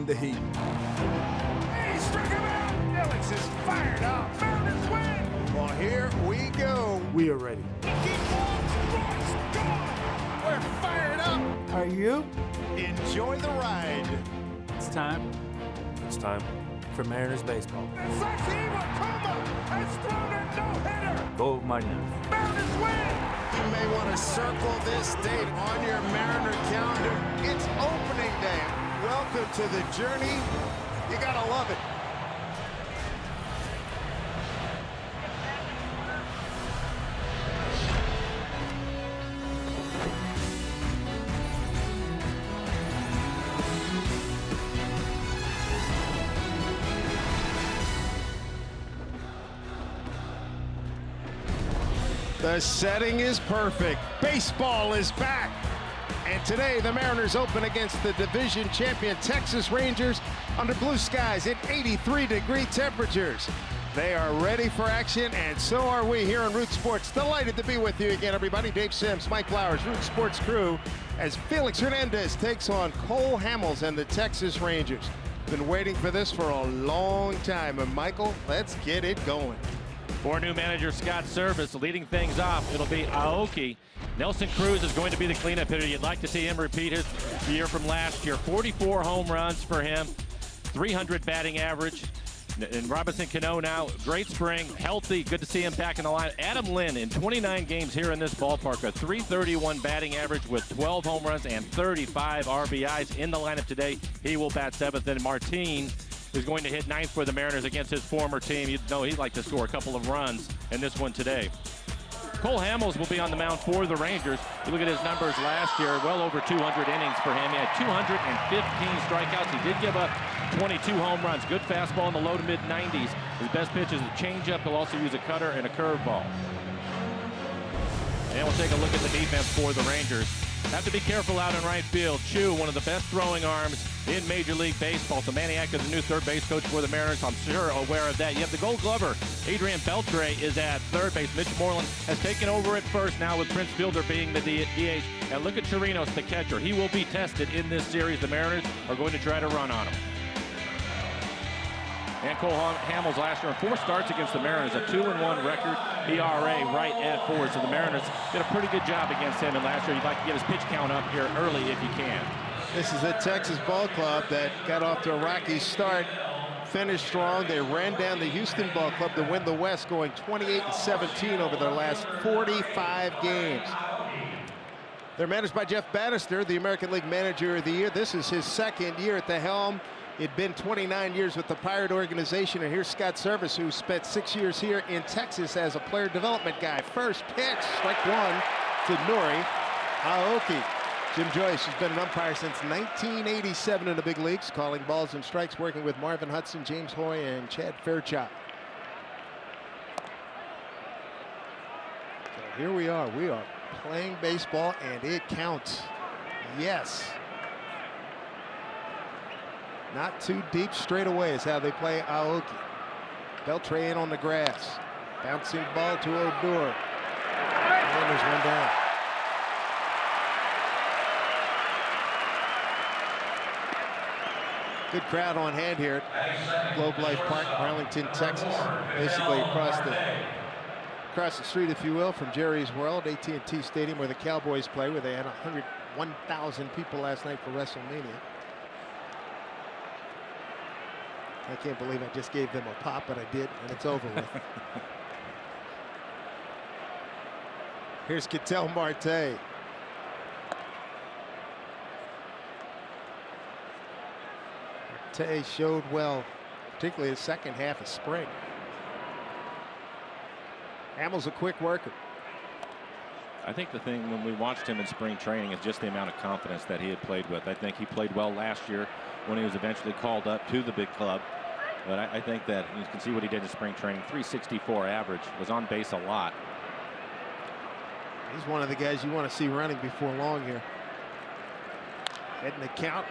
the heat. He struck him out. Felix is fired up. Mariners win. Well, here we go. We are ready. We're fired up. Are you? Enjoy the ride. It's time. It's time for Mariners baseball. Sasiva Kuma has thrown a no-hitter. Go Mariners. Mariners win. You may want to circle this date on your Mariner calendar. It's opening day. Welcome to the journey. You gotta love it. The setting is perfect. Baseball is back. And today, the Mariners open against the division champion Texas Rangers under blue skies at 83-degree temperatures. They are ready for action, and so are we here on Root Sports. Delighted to be with you again, everybody. Dave Sims, Mike Flowers, Root Sports crew, as Felix Hernandez takes on Cole Hamels and the Texas Rangers. Been waiting for this for a long time. And Michael, let's get it going. For new manager Scott Servais, leading things off, it'll be Aoki. Nelson Cruz is going to be the cleanup hitter. You'd like to see him repeat his year from last year. 44 home runs for him, 300 batting average. And Robinson Cano now, great spring, healthy, good to see him back in the line. Adam Lynn in 29 games here in this ballpark, a 331 batting average with 12 home runs and 35 RBIs in the lineup today. He will bat seventh, and Martin is going to hit ninth for the Mariners against his former team. You know he'd like to score a couple of runs in this one today. Cole Hamels will be on the mound for the Rangers. You look at his numbers last year, well over 200 innings for him. He had 215 strikeouts. He did give up 22 home runs. Good fastball in the low to mid 90s. His best pitch is a changeup. He'll also use a cutter and a curveball. And we'll take a look at the defense for the Rangers. Have to be careful out in right field. Chu, one of the best throwing arms in Major League Baseball. So Maniac is the new third base coach for the Mariners. I'm sure aware of that. You have the Gold Glover. Adrian Beltre is at third base. Mitch Moreland has taken over at first now with Prince Fielder being the DH. And look at Chirinos, the catcher. He will be tested in this series. The Mariners are going to try to run on him. And Cole Hamels last year in 4 starts against the Mariners, a 2-1 record, ERA right at 4. So the Mariners did a pretty good job against him. And last year, you'd like to get his pitch count up here early if you can. This is a Texas ball club that got off to a rocky start, finished strong. They ran down the Houston ball club to win the West, going 28-17 over their last 45 games. They're managed by Jeff Bannister, the American League Manager of the Year. This is his second year at the helm. It'd been 29 years with the Pirate organization, and here's Scott Servais, who spent 6 years here in Texas as a player development guy. First pitch, strike one to Nori Aoki. Jim Joyce has been an umpire since 1987 in the big leagues, calling balls and strikes, working with Marvin Hudson, James Hoy, and Chad Fairchild. So here we are playing baseball, and it counts. Yes. Not too deep straight away is how they play Aoki. Beltre in on the grass. Bouncing ball to Odor. And there's one down. Good crowd on hand here at Globe Life Park, Arlington, Texas. Basically across the street, if you will, from Jerry's World, AT&T Stadium, where the Cowboys play, where they had 101,000 people last night for WrestleMania. I can't believe I just gave them a pop, but I did, and it's over with. Here's Ketel Marte. Marte showed well, particularly the second half of spring. Hamels a quick worker. I think the thing when we watched him in spring training is just the amount of confidence that he had played with. I think he played well last year when he was eventually called up to the big club. But I think that you can see what he did in spring training. 364 average, was on base a lot. He's one of the guys you want to see running before long here. Heading the count.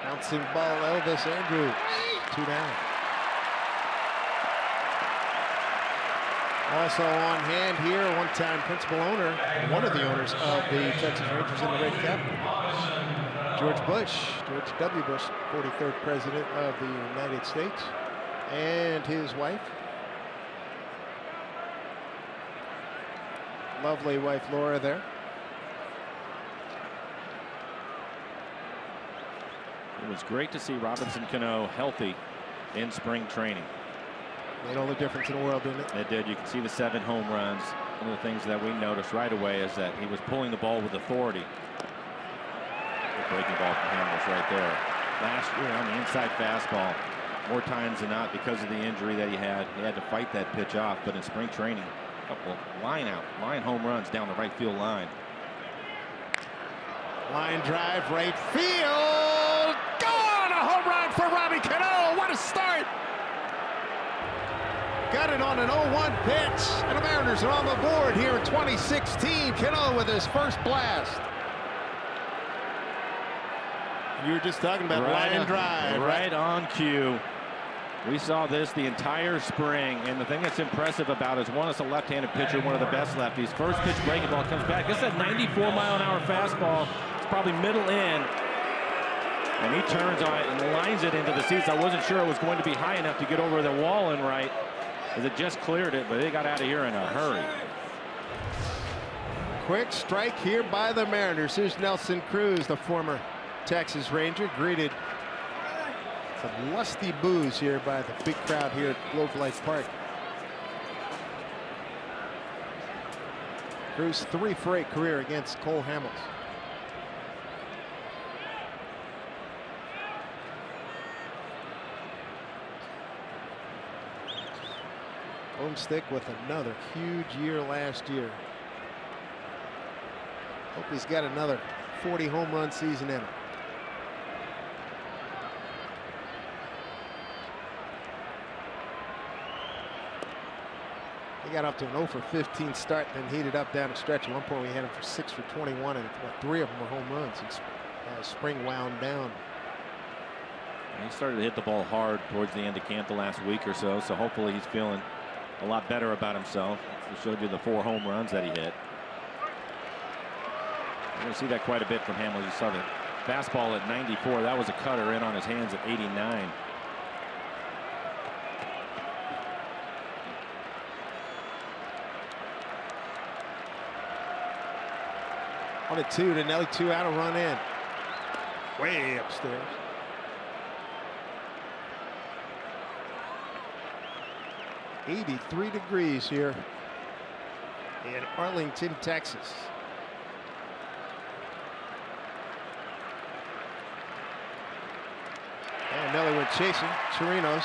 Bouncing ball, Elvis Andrus. 2 down. Also on hand here, one-time principal owner, one of the owners of the Texas Rangers in the red cap, George Bush, George W. Bush, 43rd President of the United States, and his wife. Lovely wife, Laura, there. It was great to see Robinson Cano healthy in spring training. Made all the difference in the world, didn't it? It did. You can see the 7 home runs. One of the things that we noticed right away is that he was pulling the ball with authority. The breaking ball from him was right there. Last year on the inside fastball, more times than not, because of the injury that he had to fight that pitch off. But in spring training, a couple line home runs down the right field line. Line drive, right field. Gone! A home run for Robbie Cano. What a start! Got it on an 0-1 pitch, and the Mariners are on the board here in 2016. Cano with his first blast. You were just talking about line drive. Right on cue. We saw this the entire spring, and the thing that's impressive about it is, one, it's a left-handed pitcher, one of the best lefties. First pitch breaking ball comes back. This is a 94-mile-an-hour fastball. It's probably middle in. And he turns on it and lines it into the seats. I wasn't sure it was going to be high enough to get over the wall and right, as it just cleared it, but they got out of here in a hurry. Quick strike here by the Mariners. Here's Nelson Cruz, the former Texas Ranger, greeted some lusty boos here by the big crowd here at Globe Life Park. Cruz 3 for 8 career against Cole Hamels. Homestick with another huge year last year. Hope he's got another 40 home run season in him. He got up to an 0 for 15 start, then heated up down the stretch. At one point, we had him for 6 for 21, and 3 of them were home runs. And spring wound down. And he started to hit the ball hard towards the end of camp the last week or so. So hopefully he's feeling a lot better about himself. We showed you the 4 home runs that he hit. You're going to see that quite a bit from Hamels. You saw the fastball at 94. That was a cutter in on his hands at 89. 1-2 to Nelly, 2 out, a run in. Way upstairs. '83 degrees here in Arlington, Texas. And Nelly went chasing. Chirinos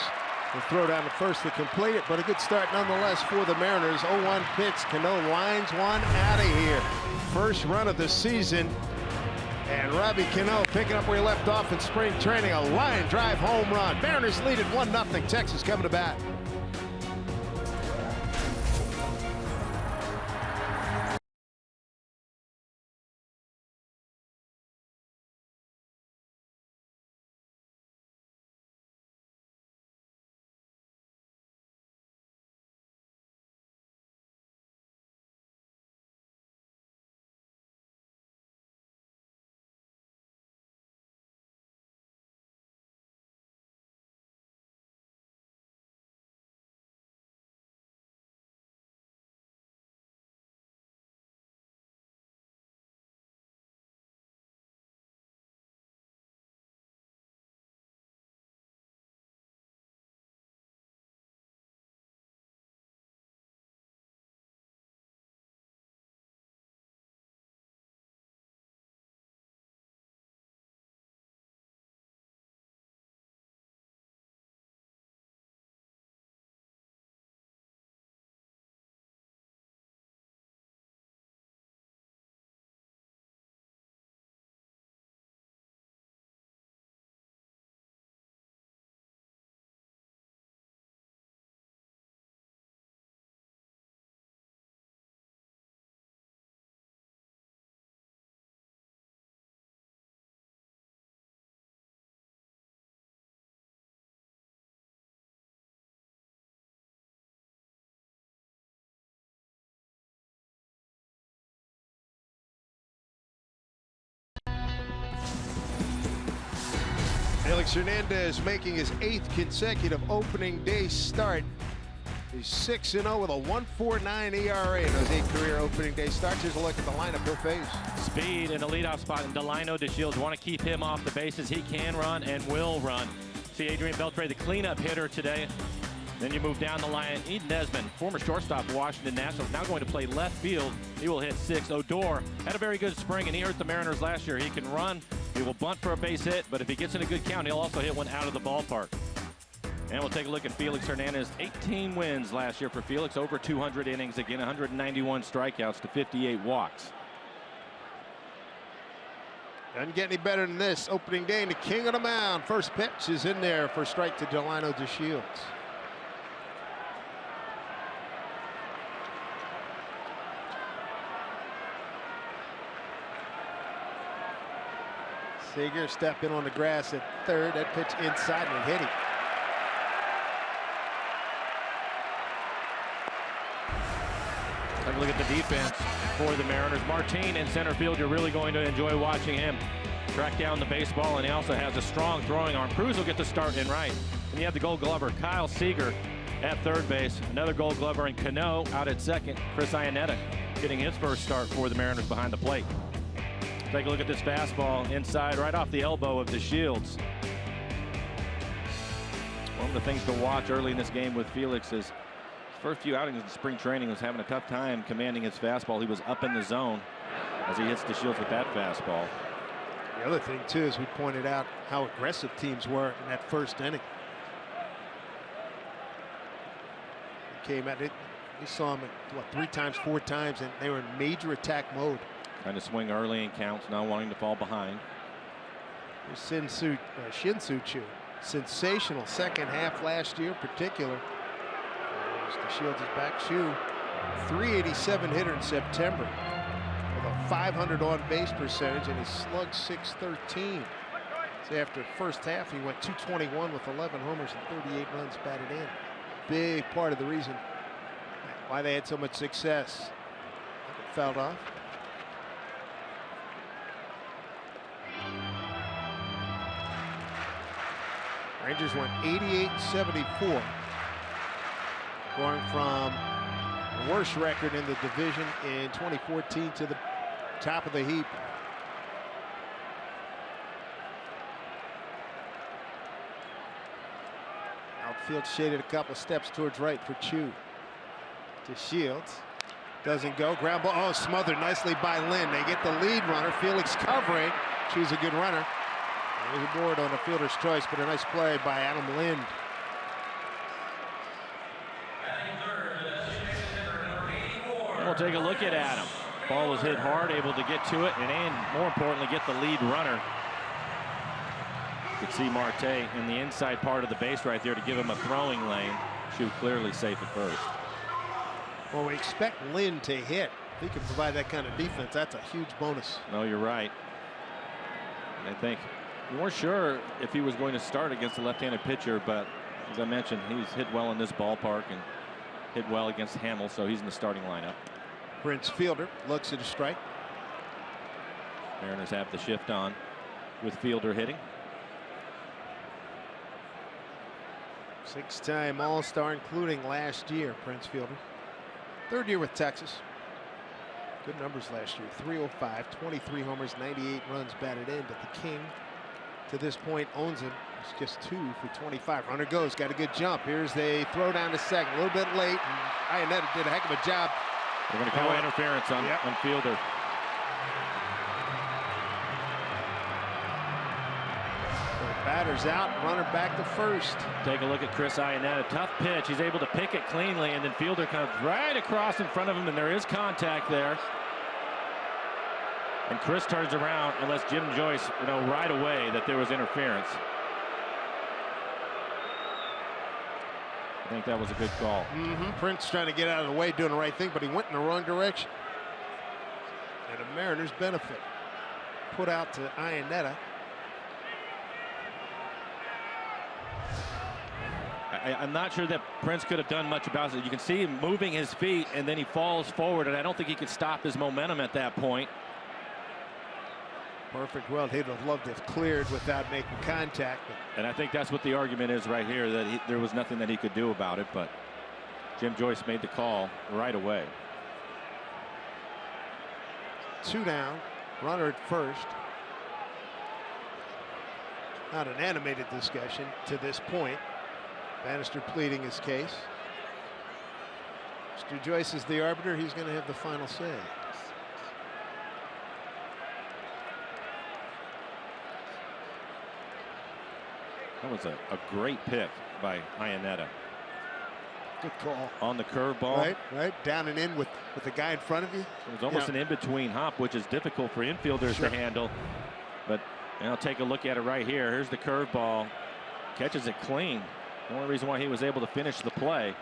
will throw down the first to complete it, but a good start nonetheless for the Mariners. 0-1 pitch. Cano lines one out of here. First run of the season. And Robbie Cano picking up where he left off in spring training. A line drive home run. Mariners lead it 1-0. Texas coming to bat. Felix Hernandez making his 8th consecutive opening day start. He's 6-0 with a 1.49 ERA in those 8 career opening day starts. Here's a look at the lineup he'll face. Speed in the leadoff spot, and Delino DeShields want to keep him off the bases. He can run and will run. See Adrian Beltre, the cleanup hitter today. Then you move down the line. Eden Desmond, former shortstop, Washington Nationals, now going to play left field. He will hit 6. Odor had a very good spring, and he hurt the Mariners last year. He can run. He will bunt for a base hit, but if he gets in a good count, he'll also hit one out of the ballpark. And we'll take a look at Felix Hernandez. 18 wins last year for Felix, over 200 innings, again 191 strikeouts to 58 walks. Doesn't get any better than this. Opening day and the king of the mound. First pitch is in there for a strike to Delino DeShields. Seager step in on the grass at third. That pitch inside and hit him. Take a look at the defense for the Mariners. Martin in center field. You're really going to enjoy watching him track down the baseball, and he also has a strong throwing arm. Cruz will get the start in right. And you have the Gold Glover, Kyle Seager, at third base. Another Gold Glover in Cano out at second. Chris Iannetta getting his first start for the Mariners behind the plate. Take a look at this fastball inside, right off the elbow of DeShields. One of the things to watch early in this game with Felix is his first few outings in spring training was having a tough time commanding his fastball. He was up in the zone as he hits DeShields with that fastball. The other thing, too, is we pointed out how aggressive teams were in that first inning. He came at it. We saw him, what, 3 times, 4 times, and they were in major attack mode. Trying to swing early in counts, not wanting to fall behind. Shin-Soo Choo. Sensational second half last year in particular. DeShields is back. Choo, 387 hitter in September with a 500 on-base percentage, and he slugged .613. So after the first half, he went 221 with 11 homers and 38 runs batted in. Big part of the reason why they had so much success. It fouled off. Rangers went 88-74, going from the worst record in the division in 2014 to the top of the heap. Outfield shaded a couple of steps towards right for Choo. DeShields doesn't go. Ground ball. Oh, smothered nicely by Lynn. They get the lead runner. Felix covering. Choo's a good runner. There's a board on the fielder's choice, but a nice play by Adam Lind. We'll take a look at Adam. Ball was hit hard, able to get to it, and more importantly, get the lead runner. You could see Marte in the inside part of the base right there to give him a throwing lane. Choo clearly safe at first. Well, we expect Lind to hit. If he can provide that kind of defense, that's a huge bonus. No, you're right. I think we weren't sure if he was going to start against the left-handed pitcher, but as I mentioned, he's hit well in this ballpark and hit well against Hamill, so he's in the starting lineup. Prince Fielder looks at a strike. Mariners have the shift on with Fielder hitting. 6-time All-Star, including last year, Prince Fielder. 3rd year with Texas. Good numbers last year. 305, 23 homers, 98 runs batted in, but the King to this point owns him. It's just 2 for 25. Runner goes, got a good jump. Here's the throw down to second, a little bit late. Iannetta did a heck of a job. They're going to call interference on Fielder. Batter's out, runner back to first. Take a look at Chris Iannetta. Tough pitch. He's able to pick it cleanly, and then Fielder comes right across in front of him, and there is contact there. And Chris turns around and lets Jim Joyce know right away that there was interference. I think that was a good call. Prince trying to get out of the way, doing the right thing, but he went in the wrong direction. And the Mariners benefit. Put out to Iannetta. I'm not sure that Prince could have done much about it. You can see him moving his feet, and then he falls forward, and I don't think he could stop his momentum at that point. Perfect. Well, he'd have loved to have cleared without making contact. And I think that's what the argument is right here, that there was nothing that he could do about it, but Jim Joyce made the call right away. 2 down, runner at first. Not an animated discussion to this point. Bannister pleading his case. Mr. Joyce is the arbiter. He's going to have the final say. That was a great pick by Iannetta. Good call. On the curveball. Right. Down and in with the guy in front of you. It was almost an in-between hop, which is difficult for infielders to handle. But I'll take a look at it right here. Here's the curveball. Catches it clean. The only reason why he was able to finish the play.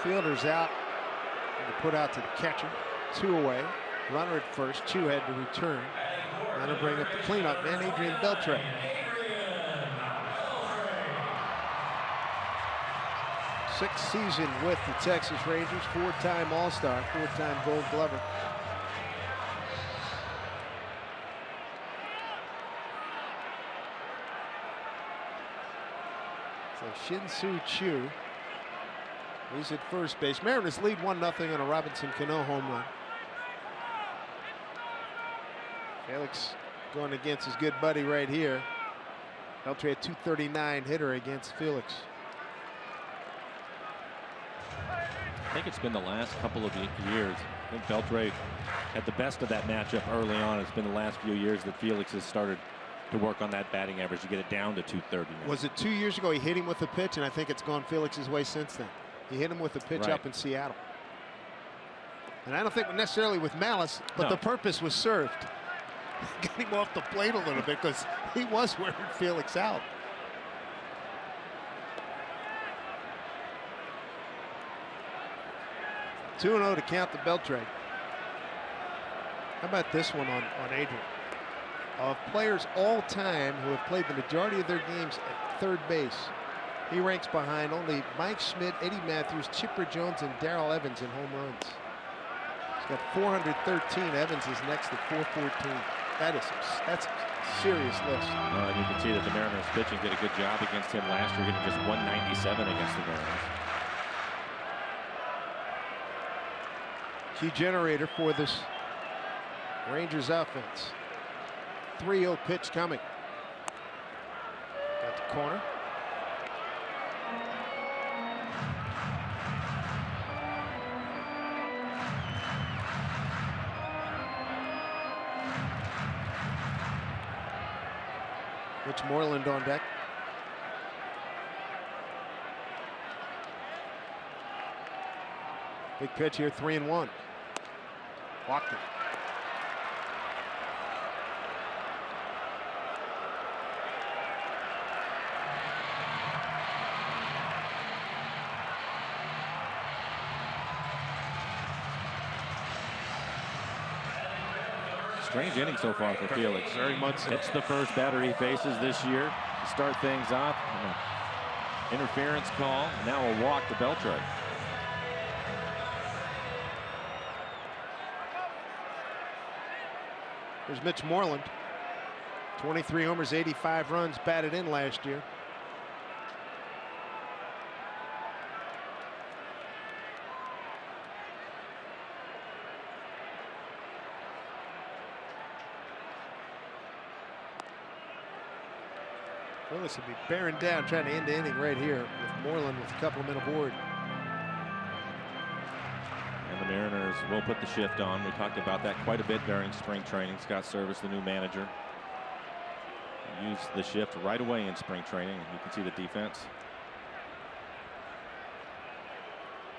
Fielder's out. And put out to the catcher. 2 away. Runner at first. 2 had to return. That'll bring up the cleanup man, Adrian Beltre. Sixth season with the Texas Rangers. 4-time All-Star. 4-time Gold Glover. So Shin-Soo Choo. He's at first base. Mariners lead 1-0 on a Robinson Cano home run. Felix going against his good buddy right here. Beltre, a .239 hitter against Felix. I think it's been the last couple of years. I think Beltre had the best of that matchup early on. It's been the last few years that Felix has started to work on that batting average to get it down to .230. Was it 2 years ago he hit him with a pitch, and I think it's gone Felix's way since then. He hit him with a pitch up in Seattle. And I don't think necessarily with malice, but the purpose was served. Got him off the plate a little bit because he was wearing Felix out. (2-0) to count the Beltre. How about this one on Adrian? Of players all time who have played the majority of their games at third base, he ranks behind only Mike Schmidt, Eddie Matthews, Chipper Jones, and Darrell Evans in home runs. He's got 413. Evans is next at 414. That's a serious list. And you can see that the Mariners pitching did a good job against him last year, hitting just 197 against the Mariners. Key generator for this Rangers offense. 3-0 pitch coming. Got the corner. Mitch Moreland on deck. Big pitch here, 3-1. Walked it. Strange inning so far for Felix. Very much so. It's the first batter he faces this year to start things off. Interference call. Now a walk to Beltre. There's Mitch Moreland. 23 homers, 85 runs, batted in last year. Willis would be bearing down, trying to end the inning right here with Moreland with a couple of men aboard. And the Mariners will put the shift on. We talked about that quite a bit during spring training. Scott Service, the new manager, used the shift right away in spring training. You can see the defense.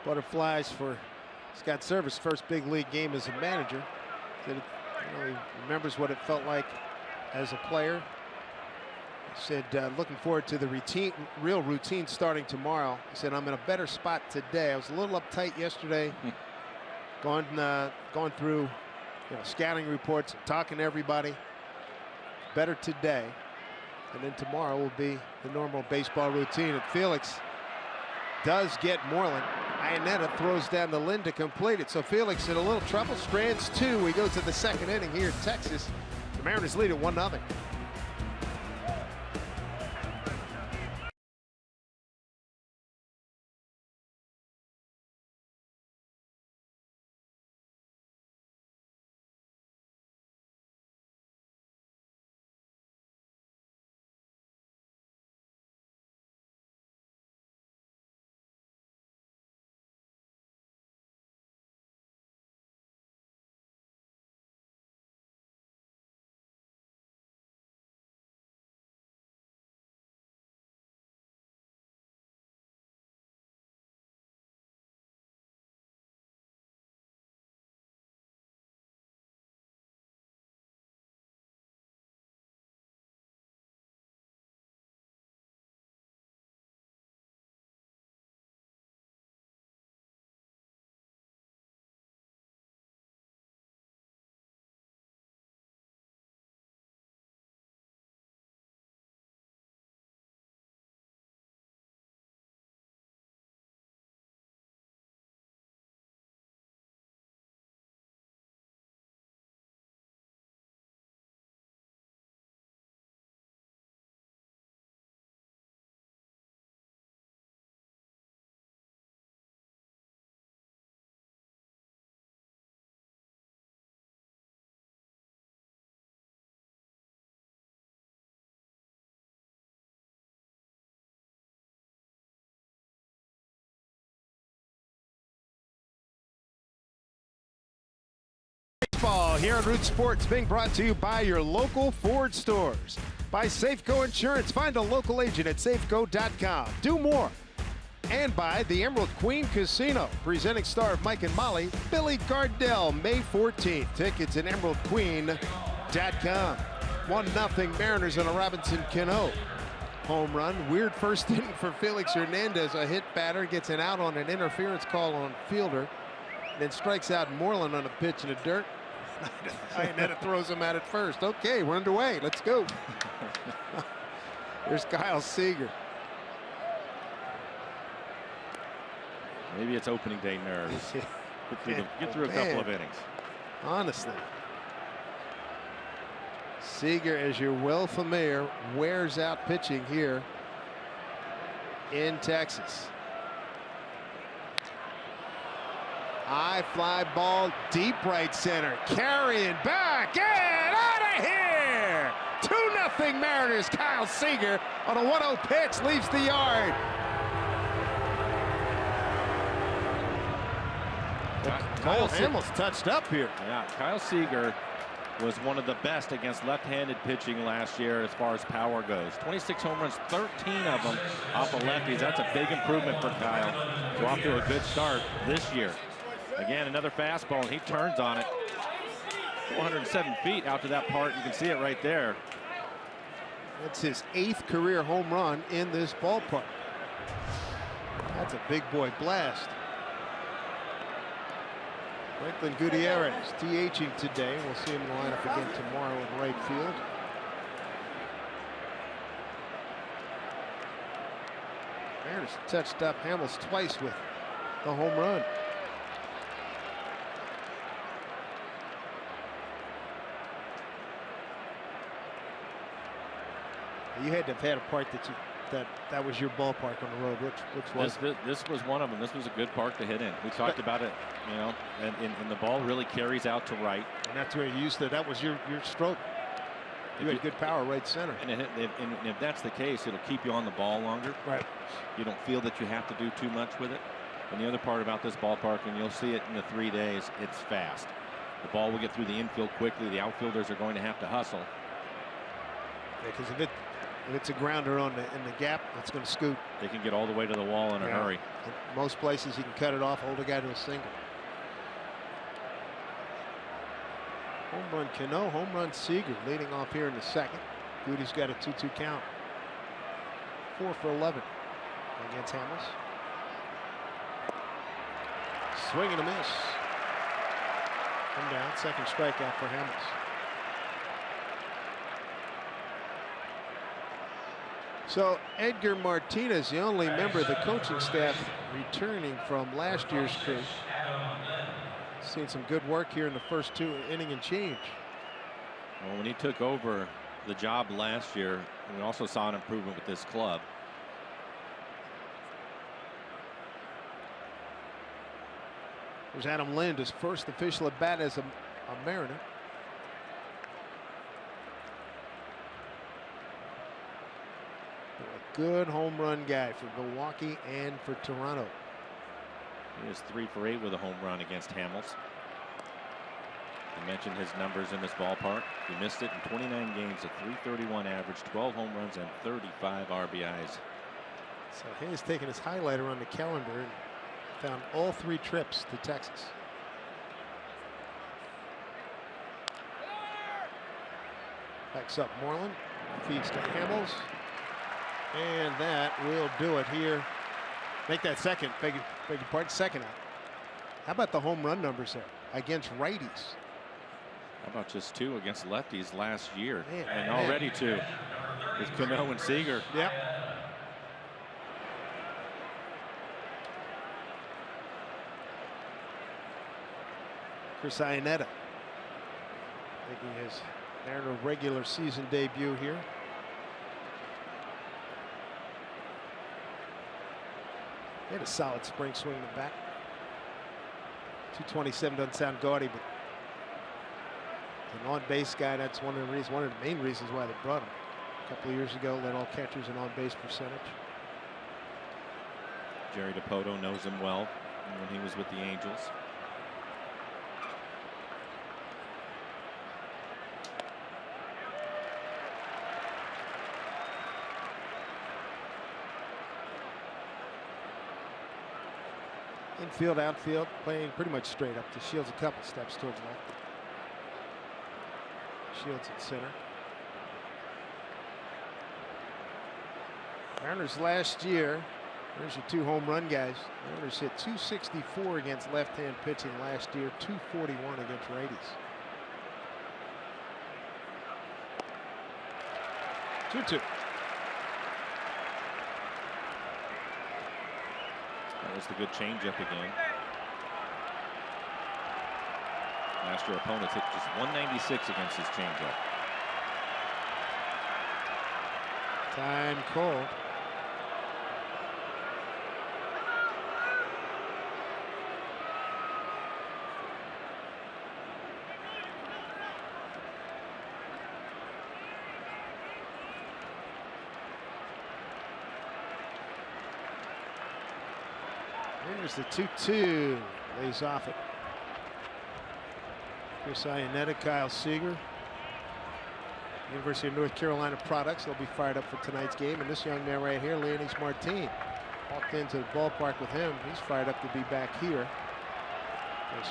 Butterflies for Scott Service, first big league game as a manager. He remembers what it felt like as a player. He said, looking forward to the real routine starting tomorrow. He said, I'm in a better spot today. I was a little uptight yesterday, going through scouting reports, talking to everybody. Better today. And then tomorrow will be the normal baseball routine. And Felix does get Moreland. Iannetta throws down to Lynn to complete it. So Felix in a little trouble. Strands 2. We go to the second inning here in Texas. The Mariners lead at 1-0. Baseball here on Root Sports, being brought to you by your local Ford stores. By Safeco Insurance. Find a local agent at safeco.com. Do more. And by the Emerald Queen Casino, presenting star of Mike and Molly, Billy Gardell, May 14th. Tickets at emeraldqueen.com. 1-0 Mariners on a Robinson Cano home run. Weird first inning for Felix Hernandez. A hit batter gets an out on an interference call on fielder. Then strikes out Moreland on a pitch in the dirt. Iannetta throws him out at first. Okay, we're underway. Let's go. There's Kyle Seager. Maybe it's opening day nerves. Get through a couple of innings. Honestly. Seager, as you're well familiar, wears out pitching here in Texas. High fly ball, deep right center. Carrying back, and out of here! 2-0 Mariners. Kyle Seager on a 1-0 pitch leaves the yard. Kyle Hamels touched up here. Yeah, Kyle Seager was one of the best against left-handed pitching last year as far as power goes. 26 home runs, 13 of them off of lefties. That's a big improvement for Kyle. He's off to a good start this year. Again, another fastball, and he turns on it. 407 feet out to that part. You can see it right there. That's his 8th career home run in this ballpark. That's a big boy blast. Franklin Gutierrez DHing today. We'll see him in the lineup again tomorrow in right field. Mariners touched up Hamels twice with the home run. You had to have had a part that was your ballpark on the road. Which was this was one of them. This was a good park to hit in. We talked about it, you know, and the ball really carries out to right. And that's where you used to. That was your stroke. You had good power right center. And if that's the case, it'll keep you on the ball longer. Right. You don't feel that you have to do too much with it. And the other part about this ballpark, and you'll see it in the 3 days, it's fast. The ball will get through the infield quickly. The outfielders are going to have to hustle. Because if it's a grounder in the gap, it's going to scoot. They can get all the way to the wall in a hurry. In most places, you can cut it off, hold a guy to a single. Home run Cano, home run Seager leading off here in the second. Goody's got a 2-2 count. 4 for 11 against Hamels. Swing and a miss. Come down, second strikeout for Hamels. So Edgar Martinez, the only member of the coaching staff returning from last year's crew. Seen some good work here in the first 2 inning and change. Well, when he took over the job last year, we also saw an improvement with this club. There's Adam Lind, his first official at bat as a Mariner. A good home run guy for Milwaukee and for Toronto. He is 3 for 8 with a home run against Hamels. I mentioned his numbers in this ballpark. He missed it in 29 games, a .331 average, 12 home runs, and 35 RBIs. So he's taken his highlighter on the calendar and found all 3 trips to Texas. Backs up Moreland, feeds to Hamels, and that will do it here. Make that second, beg your pardon, second out. How about the home run numbers there against righties? How about just 2 against lefties last year? Man, and already 2 with Cano and Seager. Yep. Chris Iannetta making his Mariner regular season debut here. He had a solid spring swing in the back. 227 doesn't sound gaudy, but an on-base guy. That's one of the main reasons why they brought him. A couple of years ago, led all catchers in on-base percentage. Jerry DiPoto knows him well when he was with the Angels. Infield, outfield, playing pretty much straight up to Shields, a couple steps towards left. Shields at center. Mariners last year, there's your 2 home run guys. Mariners hit .264 against left-hand pitching last year, .241 against righties. 2-2. That was the good changeup again. Last year, opponents hit just 196 against his changeup. Time called. Here's the 2-2. Lays off it. Chris Iannetta, Kyle Seager. University of North Carolina products. They'll be fired up for tonight's game. And this young man right here, Leonys Martin, walked into the ballpark with him. He's fired up to be back here. Got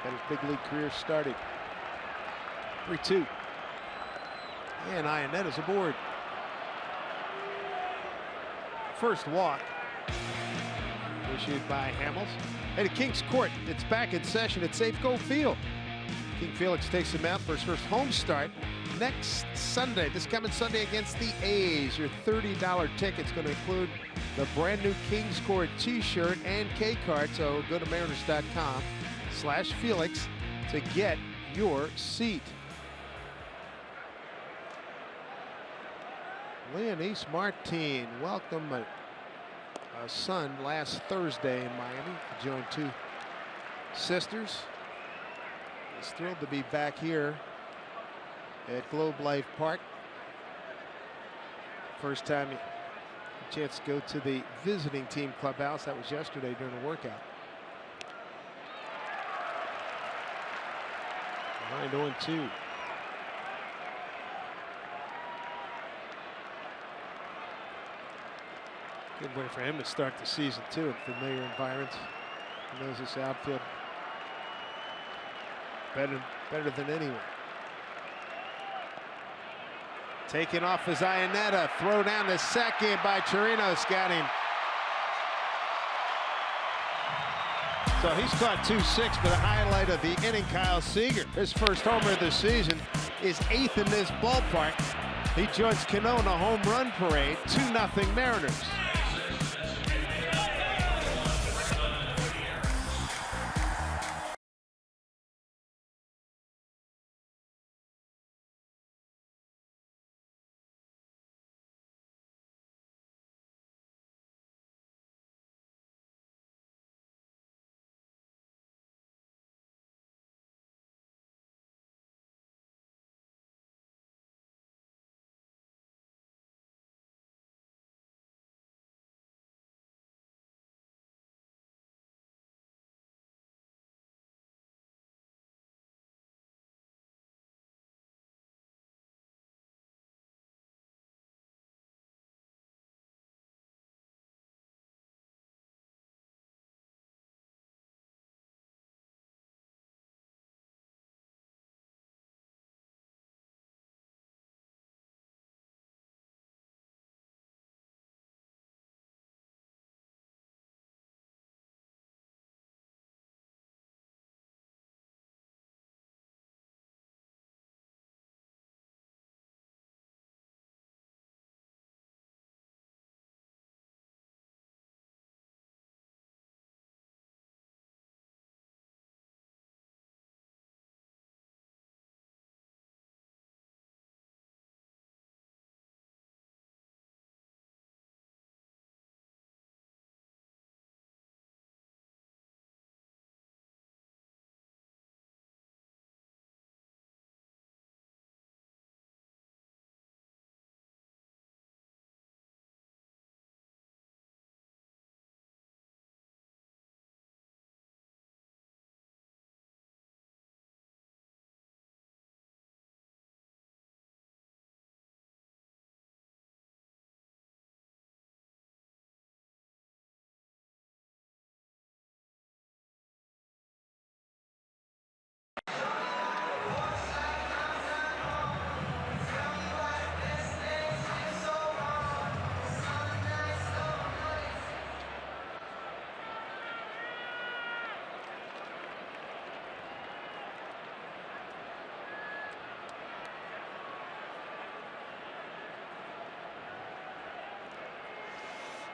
his big league career started. 3-2. And Iannetta's aboard. First walk issued by Hamels. Hey, to Kings Court, it's back in session at Safeco Field. King Felix takes him out for his first home start next Sunday, this coming Sunday against the A's. Your $30 ticket's going to include the brand new Kings Court t-shirt and K-card, so go to mariners.com/Felix to get your seat. Leonys Martin, welcome a son last Thursday in Miami to join 2 sisters. He's thrilled to be back here at Globe Life Park. First time he had a chance to go to the visiting team clubhouse. That was yesterday during the workout. 9-2. Good way for him to start the season too in familiar environments. He knows this outfield better than anyone. Taken off is Iannetta. Throw down to second by Chirinos. Got him. So he's caught 2-6, but a highlight of the inning, Kyle Seager. His first homer of the season is 8th in this ballpark. He joins Cano in a home run parade. 2-0 Mariners.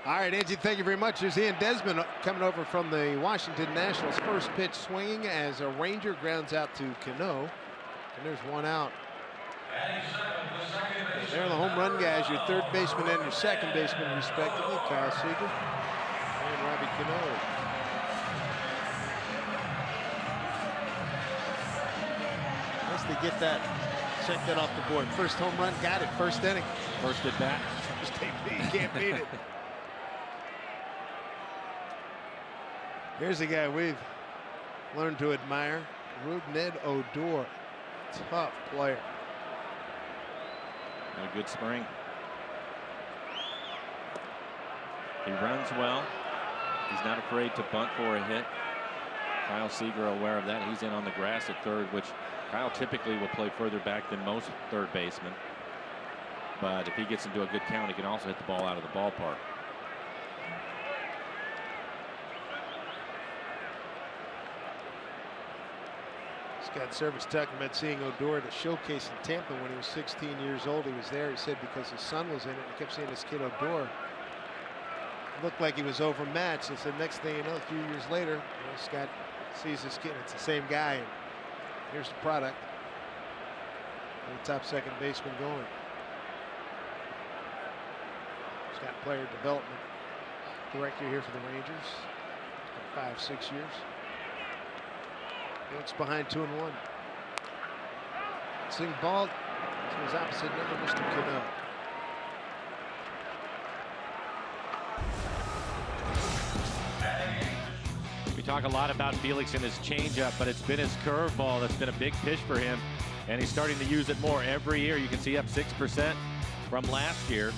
All right, Angie, thank you very much. There's Ian Desmond coming over from the Washington Nationals. First pitch swinging as a Ranger grounds out to Cano. And there's one out. They're the home run guys, your third baseman and your second baseman, respectively. Kyle Seager and Robbie Cano. Once they get that, check that off the board. First home run, got it. First inning. First at bat. You can't beat it. Here's a guy we've learned to admire, Rougned Odor. Tough player. Had a good spring. He runs well. He's not afraid to bunt for a hit. Kyle Seager aware of that. He's in on the grass at third, which Kyle typically will play further back than most third basemen. But if he gets into a good count, he can also hit the ball out of the ballpark. Scott Service talking about seeing Odor at a showcase in Tampa when he was 16 years old. He was there, he said, because his son was in it. He kept seeing this kid Odor. Looked like he was overmatched. He said next thing you know, a few years later, Scott sees this kid. It's the same guy. And here's the product. And the top second baseman going. Scott, player development director here for the Rangers. 5-6 years. It's behind 2-1. Swing ball to his opposite number, Mr. Cano. We talk a lot about Felix and his changeup, but it's been his curveball that's been a big pitch for him, and he's starting to use it more every year. You can see up 6% from last year.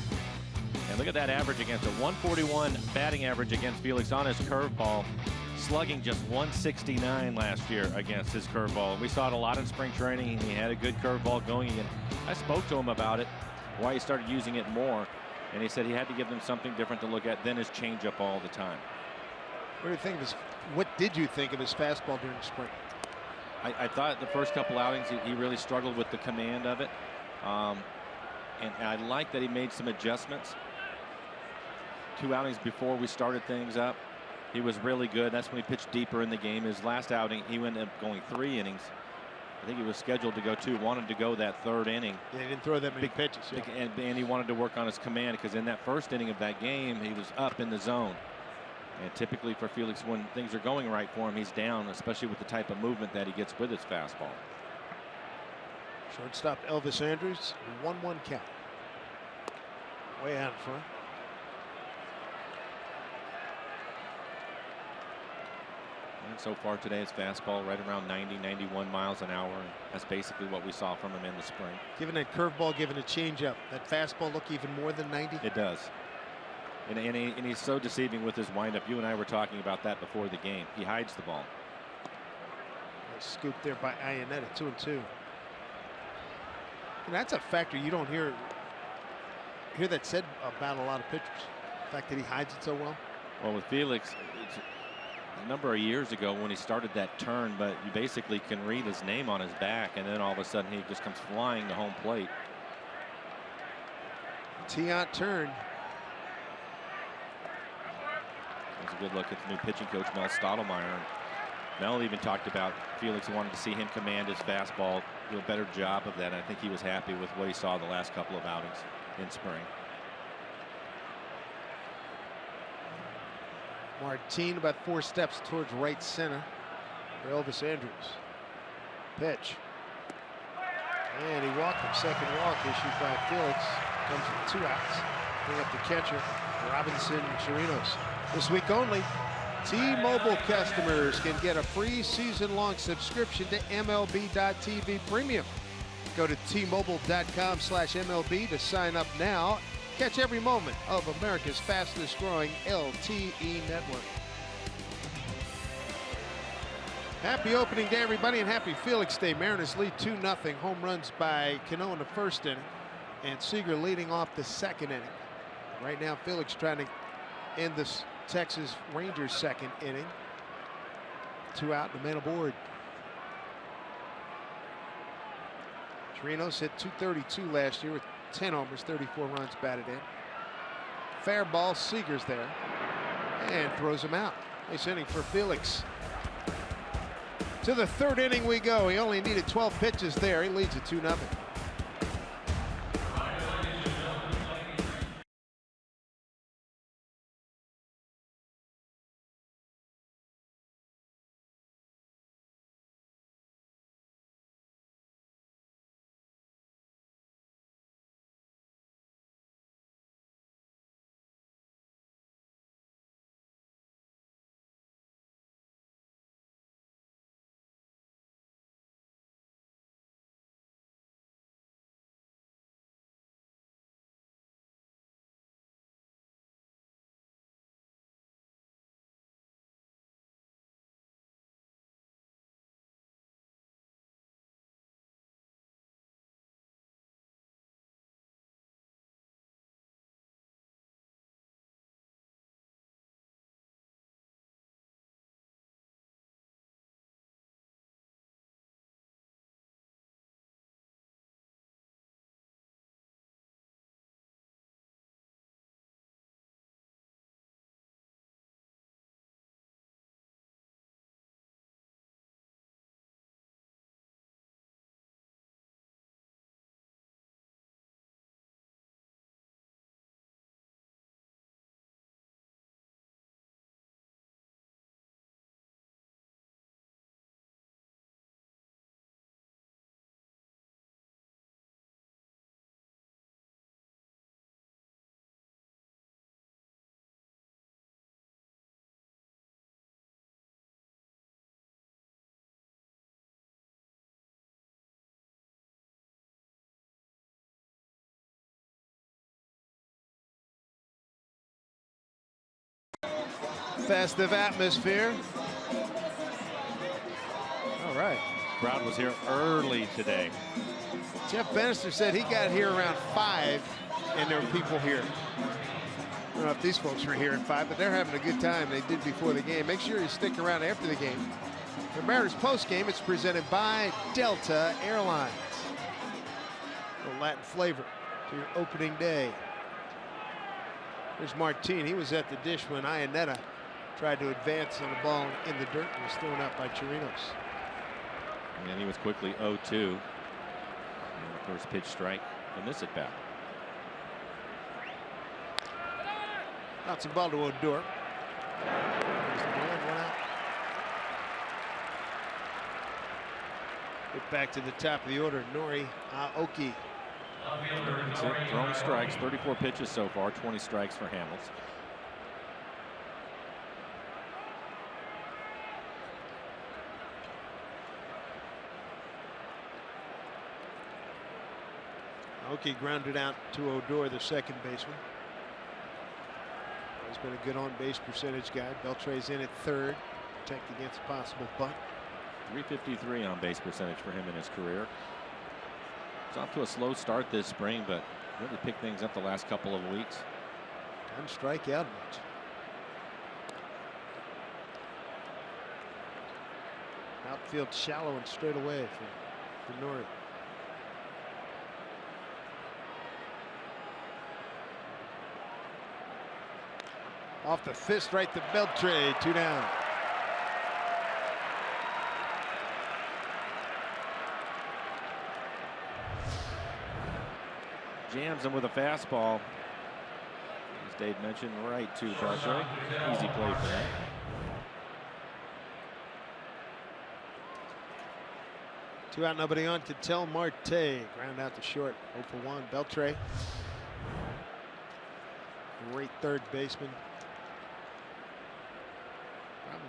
And look at that average against a 141 batting average against Felix on his curveball. Slugging just 169 last year against his curveball. We saw it a lot in spring training, and he had a good curveball going again. I spoke to him about it, why he started using it more, and he said he had to give them something different to look at than his changeup all the time. What did you think of his fastball during the spring? I thought the first couple outings he really struggled with the command of it. And I like that he made some adjustments. 2 outings before we started things up, he was really good. That's when he pitched deeper in the game. His last outing, he ended up going 3 innings. I think he was scheduled to go 2, wanted to go that 3rd inning. Yeah, he didn't throw that many pitches. Yeah. And he wanted to work on his command, because in that 1st inning of that game, he was up in the zone. And typically for Felix, when things are going right for him, he's down, especially with the type of movement that he gets with his fastball. Shortstop Elvis Andrus, 1-1 count. Way out in front. And so far today, his fastball right around 90, 91 miles an hour. And that's basically what we saw from him in the spring. Given that curveball, given a changeup, that fastball look even more than 90? It does. And he's so deceiving with his windup. You and I were talking about that before the game. He hides the ball. Scoop there by Iannetta, 2-2. And that's a factor you don't hear that said about a lot of pitchers. The fact that he hides it so well. Well, with Felix, it's a number of years ago when he started that turn, but you basically can read his name on his back, and then all of a sudden he just comes flying to home plate. Tee-out turn. That's a good look at the new pitching coach, Mel Stottlemyre. Mel even talked about Felix wanted to see him command his fastball, do a better job of that. I think he was happy with what he saw the last couple of outings in spring. Martine about 4 steps towards right center for Elvis Andrus. Pitch. And he walked him. Second walk issued by Felix. Comes with 2 outs. Bring up the catcher, Robinson Chirinos. This week only, T-Mobile customers can get a free season-long subscription to MLB.TV Premium. Go to T-Mobile.com/MLB to sign up now. Catch every moment of America's fastest-growing LTE network. Happy opening day, everybody, and happy Felix Day. Mariners lead 2-0. Home runs by Cano in the 1st inning, and Seager leading off the 2nd inning. Right now, Felix trying to end this Texas Rangers 2nd inning. 2 out and a man aboard. Chirinos hit .232 last year with 10 homers, 34 runs batted in. Fair ball, Seager's there and throws him out. Nice inning for Felix. To the 3rd inning we go. He only needed 12 pitches there. He leads it 2-0. Festive atmosphere. All right. Crowd was here early today. Jeff Bannister said he got here around 5, and there were people here. I don't know if these folks were here at 5, but they're having a good time. They did before the game. Make sure you stick around after the game. The Mariners post-game, it's presented by Delta Airlines. A little Latin flavor. to your opening day. There's Martin. He was at the dish when Iannetta tried to advance on the ball in the dirt and was thrown out by Chirinos. And he was quickly 0-2. First pitch strike in this at bat. Bouncing ball to Odor. There's the ball, one out. Get back to the top of the order. Nori Aoki. That's it. Throwing strikes, 34 pitches so far, 20 strikes for Hamels. Aoki grounded out to Odor, the second baseman. He's been a good on-base percentage guy. Beltre's in at third, protect against a possible bunt. 353 on base percentage for him in his career. It's off to a slow start this spring, but really picked things up the last couple of weeks. Doesn't strike out much. Outfield shallow and straight away for Nori. Off the fist right to Beltre, 2 down. Jams him with a fastball. As Dave mentioned, right to Beltre. Easy play for him. Two out, nobody on. Ketel Marte ground out to short. 0 for 1. Beltre, great third baseman.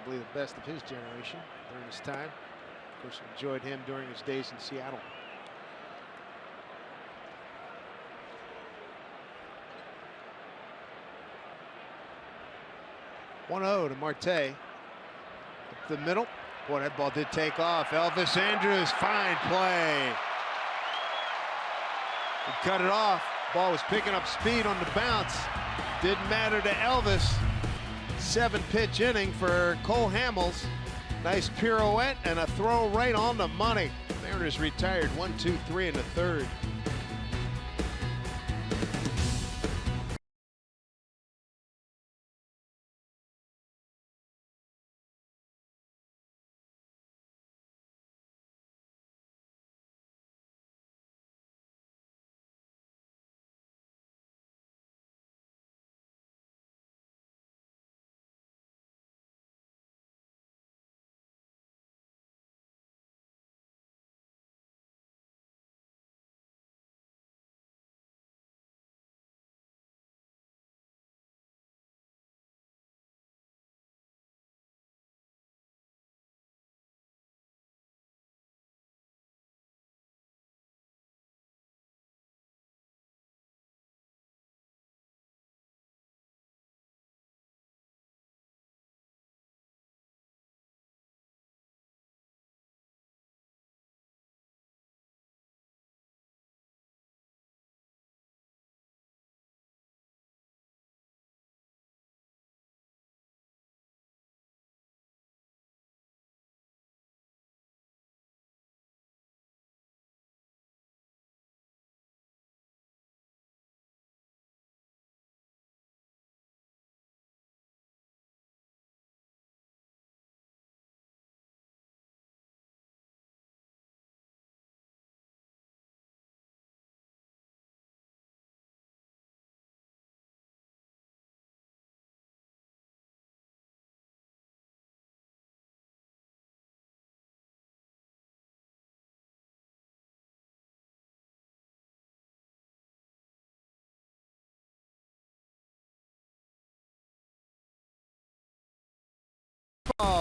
Probably the best of his generation during his time. Of course, enjoyed him during his days in Seattle. (1-0) to Marte. Up the middle. Boy, that ball did take off. Elvis Andrus, fine play. He cut it off. Ball was picking up speed on the bounce. Didn't matter to Elvis. 7-pitch inning for Cole Hamels. Nice pirouette and a throw right on the money. Mariners retired 1-2-3 in the third.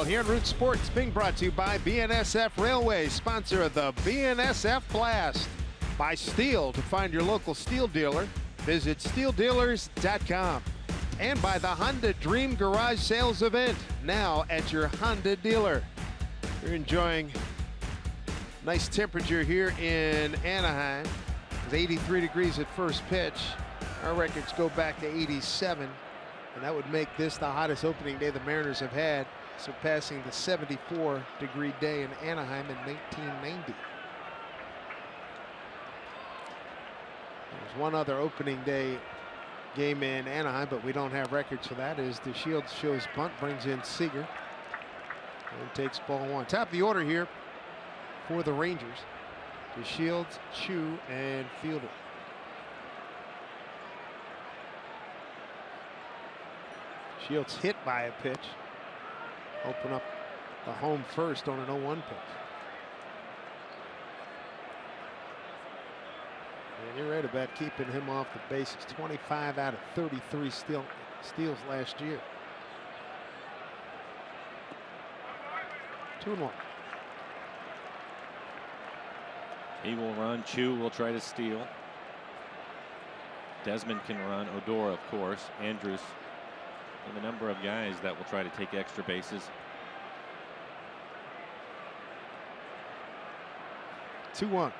Here on Root Sports, being brought to you by BNSF Railway, sponsor of the BNSF Blast. By Steel. To find your local Steel dealer, visit steeldealers.com. And by the Honda Dream Garage Sales Event, now at your Honda dealer. You're enjoying nice temperature here in Anaheim. It's 83 degrees at first pitch. Our records go back to 87, and that would make this the hottest opening day the Mariners have had, surpassing the 74-degree day in Anaheim in 1990. There's one other opening day game in Anaheim, but we don't have records for that. As DeShields shows bunt, brings in Seager and takes ball one. Top of the order here for the Rangers. DeShields, Chu, and Fielder. Shields hit by a pitch. Open up the home first on an 0-1 pitch. And you're right about keeping him off the bases. 25 out of 33 steals last year. 2-1. He will run. Chu will try to steal. Desmond can run. Odor, of course. Andrus. And a number of guys that will try to take extra bases. 2-1.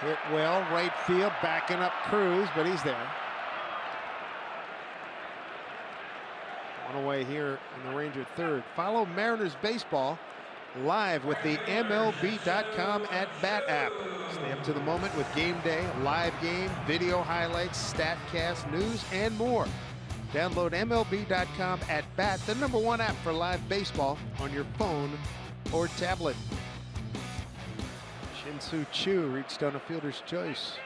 Hit well, right field, backing up Cruz, but he's there. One away here in the Ranger third. Follow Mariners baseball live with the MLB.com at-bat app. Stay up to the moment with game day, live game, video highlights, StatCast, news, and more. Download MLB.com at-bat, the #1 app for live baseball on your phone or tablet. Shin-Soo Choo reached on a fielder's choice.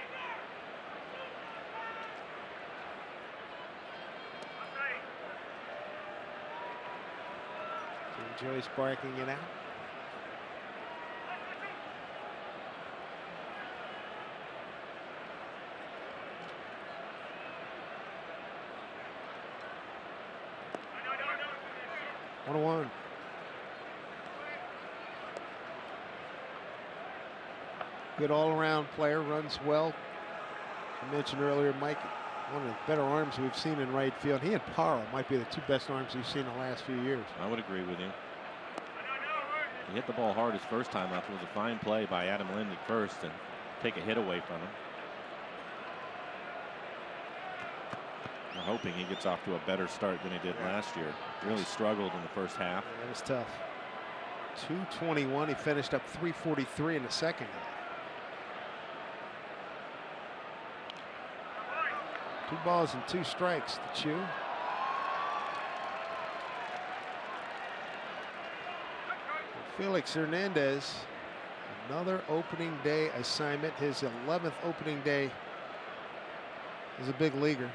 Jim Joyce barking it out. One. Good all-around player, runs well. I mentioned earlier, Mike, one of the better arms we've seen in right field. He and Parra might be the two best arms we've seen in the last few years. I would agree with you. He hit the ball hard his first time out. It was a fine play by Adam Lind at first and take a hit away from him. We're hoping he gets off to a better start than he did last year. Really struggled in the first half. That was tough. 221. He finished up 343 in the second half. 2 balls and 2 strikes to Chu. Felix Hernandez, another opening day assignment. His 11th opening day as a big leaguer.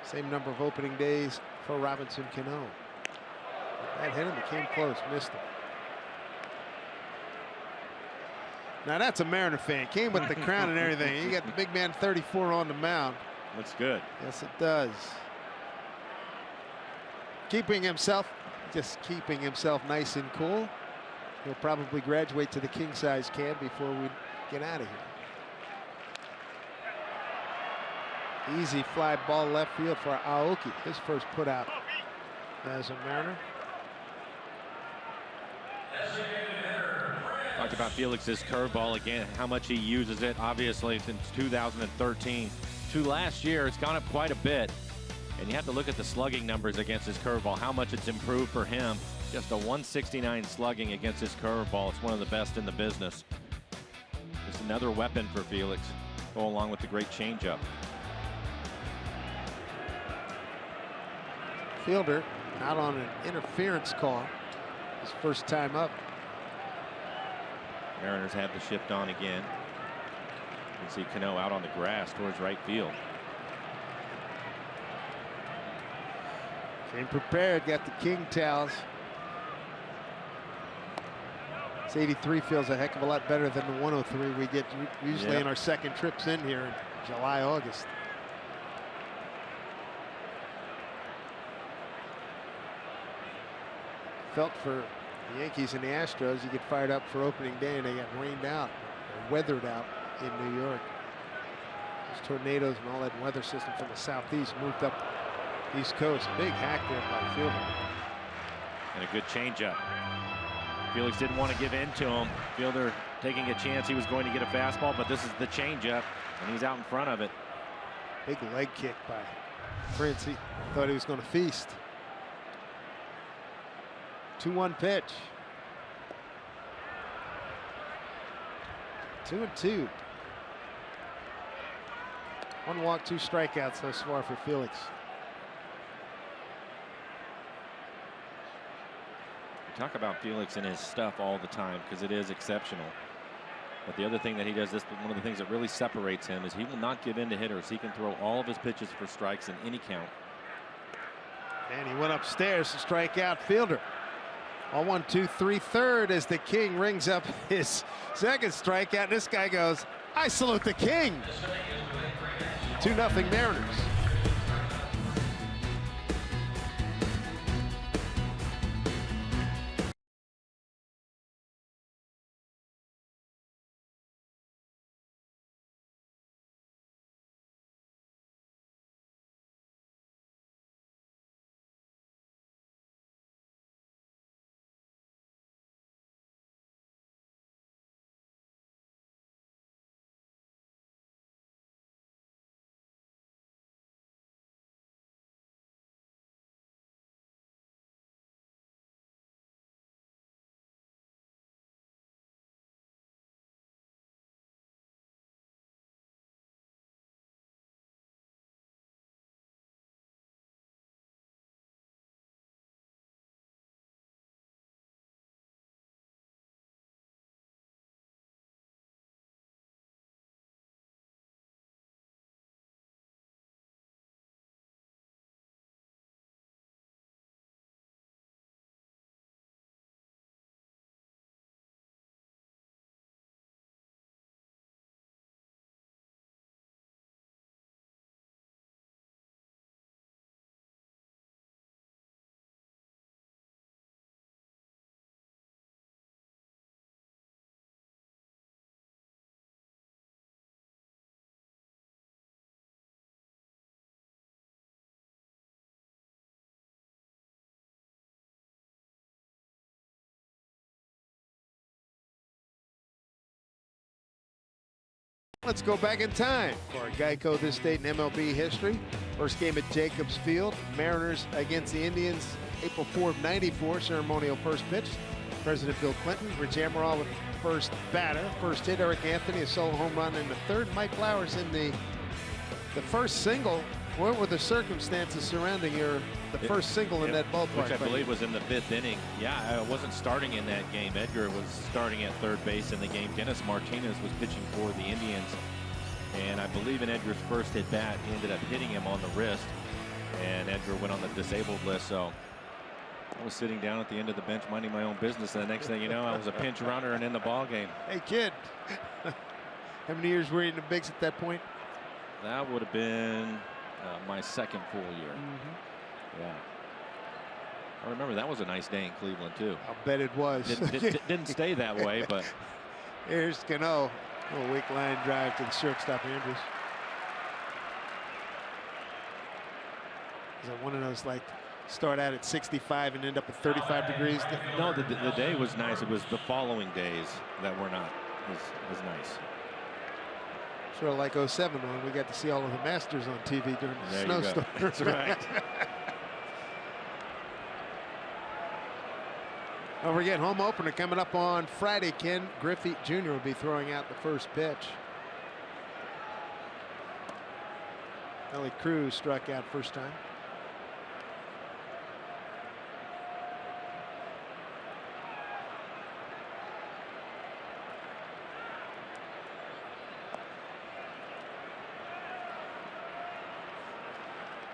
Same number of opening days for Robinson Cano. That hit him, he came close, missed him. Now that's a Mariner fan. Came with the crown and everything. You got the big man 34 on the mound. Looks good. Yes, it does. Keeping himself nice and cool. He'll probably graduate to the king size can before we get out of here. Easy fly ball left field for Aoki. His first put out as a Mariner. Talked about Felix's curveball again, how much he uses it. Obviously, since 2013 to last year, it's gone up quite a bit. And you have to look at the slugging numbers against his curveball, how much it's improved for him. Just a 169 slugging against his curveball. It's one of the best in the business. Just another weapon for Felix, go along with the great changeup. Fielder out on an interference call. His first time up. Mariners have the shift on again. You can see Cano out on the grass towards right field. Came prepared, got the king towels. This 83 feels a heck of a lot better than the 103 we get usually in our second trips in here in July, August. Felt for the Yankees and the Astros, you get fired up for opening day and they got rained out or weathered out in New York. Those tornadoes and all that weather system from the southeast moved up East Coast. Big hack there by Fielder. And a good changeup. Felix didn't want to give in to him. Fielder taking a chance he was going to get a fastball, but this is the changeup and he's out in front of it. Big leg kick by Prince. He thought he was going to feast. 2-1 pitch. 2-2. 1 walk, 2 strikeouts thus far for Felix. Talk about Felix and his stuff all the time because it is exceptional. But the other thing that he does, one of the things that really separates him, is he will not give in to hitters. He can throw all of his pitches for strikes in any count. And he went upstairs to strike out Fielder. On 1, 2, 3, third as the King rings up his second strikeout. This guy goes, I salute the King. 2-0 Mariners. Let's go back in time for Geico this date in MLB history. First game at Jacobs Field, Mariners against the Indians, April 4 of '94, ceremonial first pitch. President Bill Clinton, Rich Amaral with first batter. First hit, Eric Anthony, a solo home run in the third. Mike Flowers in the first single. What were the circumstances surrounding the first single in that ballpark? Which I believe was in the 5th inning. Yeah, I wasn't starting in that game. Edgar was starting at third base in the game. Dennis Martinez was pitching for the Indians. And I believe in Edgar's first at bat, he ended up hitting him on the wrist. And Edgar went on the disabled list. So I was sitting down at the end of the bench minding my own business. And the next thing you know, I was a pinch runner and in the ball game. Hey, kid. How many years were you in the bigs at that point? That would have been my second full year. Yeah. I remember that was a nice day in Cleveland, too. I'll bet it was. Didn't stay that way, but. Here's Cano. A little weak line drive to the shortstop, Andrews. Is that one of those, like, start out at 65 and end up at 35 degrees? No, the day was nice. It was the following days that were not as nice. Sort of like 07 when we got to see all of the Masters on TV during the snowstorm. That's right. Don't forget, home opener coming up on Friday. Ken Griffey Jr. will be throwing out the first pitch. Ellie Cruz struck out first time.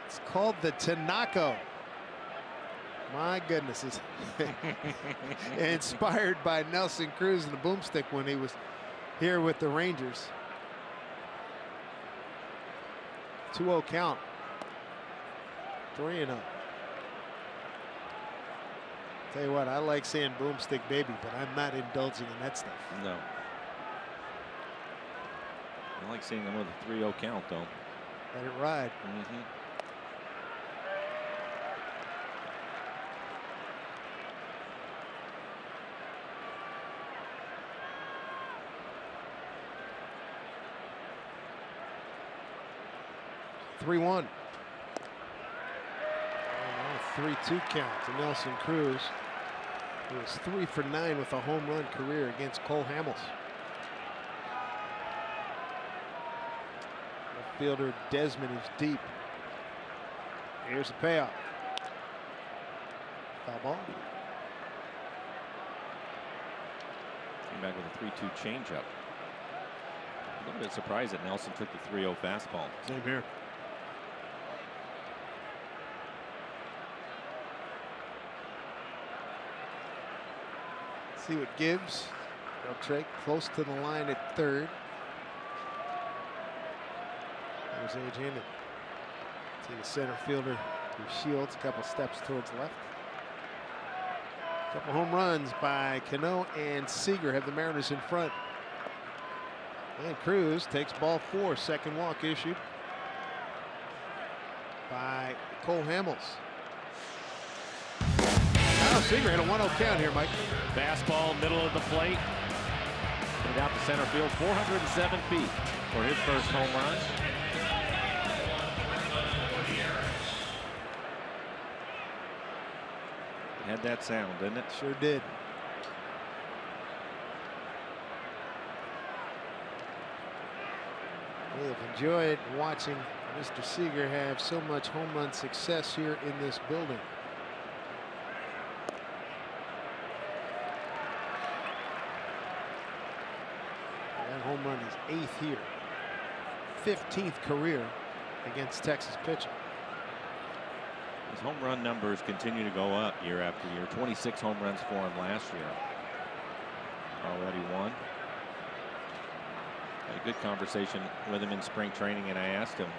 It's called the Tanako. My goodness, it's inspired by Nelson Cruz and the boomstick when he was here with the Rangers. 2-0 count. 3-0. Tell you what, I like saying boomstick baby, but I'm not indulging in that stuff. No. I like seeing them with a 3-0 count, though. Let it ride. 3-1. 3-2 count to Nelson Cruz, who was 3 for 9 with a home run career against Cole Hamels. fielder Desmond is deep. Here's the payoff. Foul ball. Came back with a 3-2 changeup. A little bit surprised that Nelson took the 3-0 fastball. Same here. See what gives. Beltre close to the line at third. There's A.J. Hinton. See the center fielder who Shields a couple steps towards left. Couple home runs by Cano and Seager have the Mariners in front. And Cruz takes ball 4. Second walk issued by Cole Hamels. Now Seager had a 1-0 count here, Mike. Fastball, middle of the plate. Put it out to center field, 407 feet for his first home run. Had that sound, didn't it? Sure did. We have enjoyed watching Mr. Seager have so much home run success here in this building. That home run is 8th here. 15th career against Texas pitching. His home run numbers continue to go up year after year. 26 home runs for him last year. Already won. Had a good conversation with him in spring training, and I asked him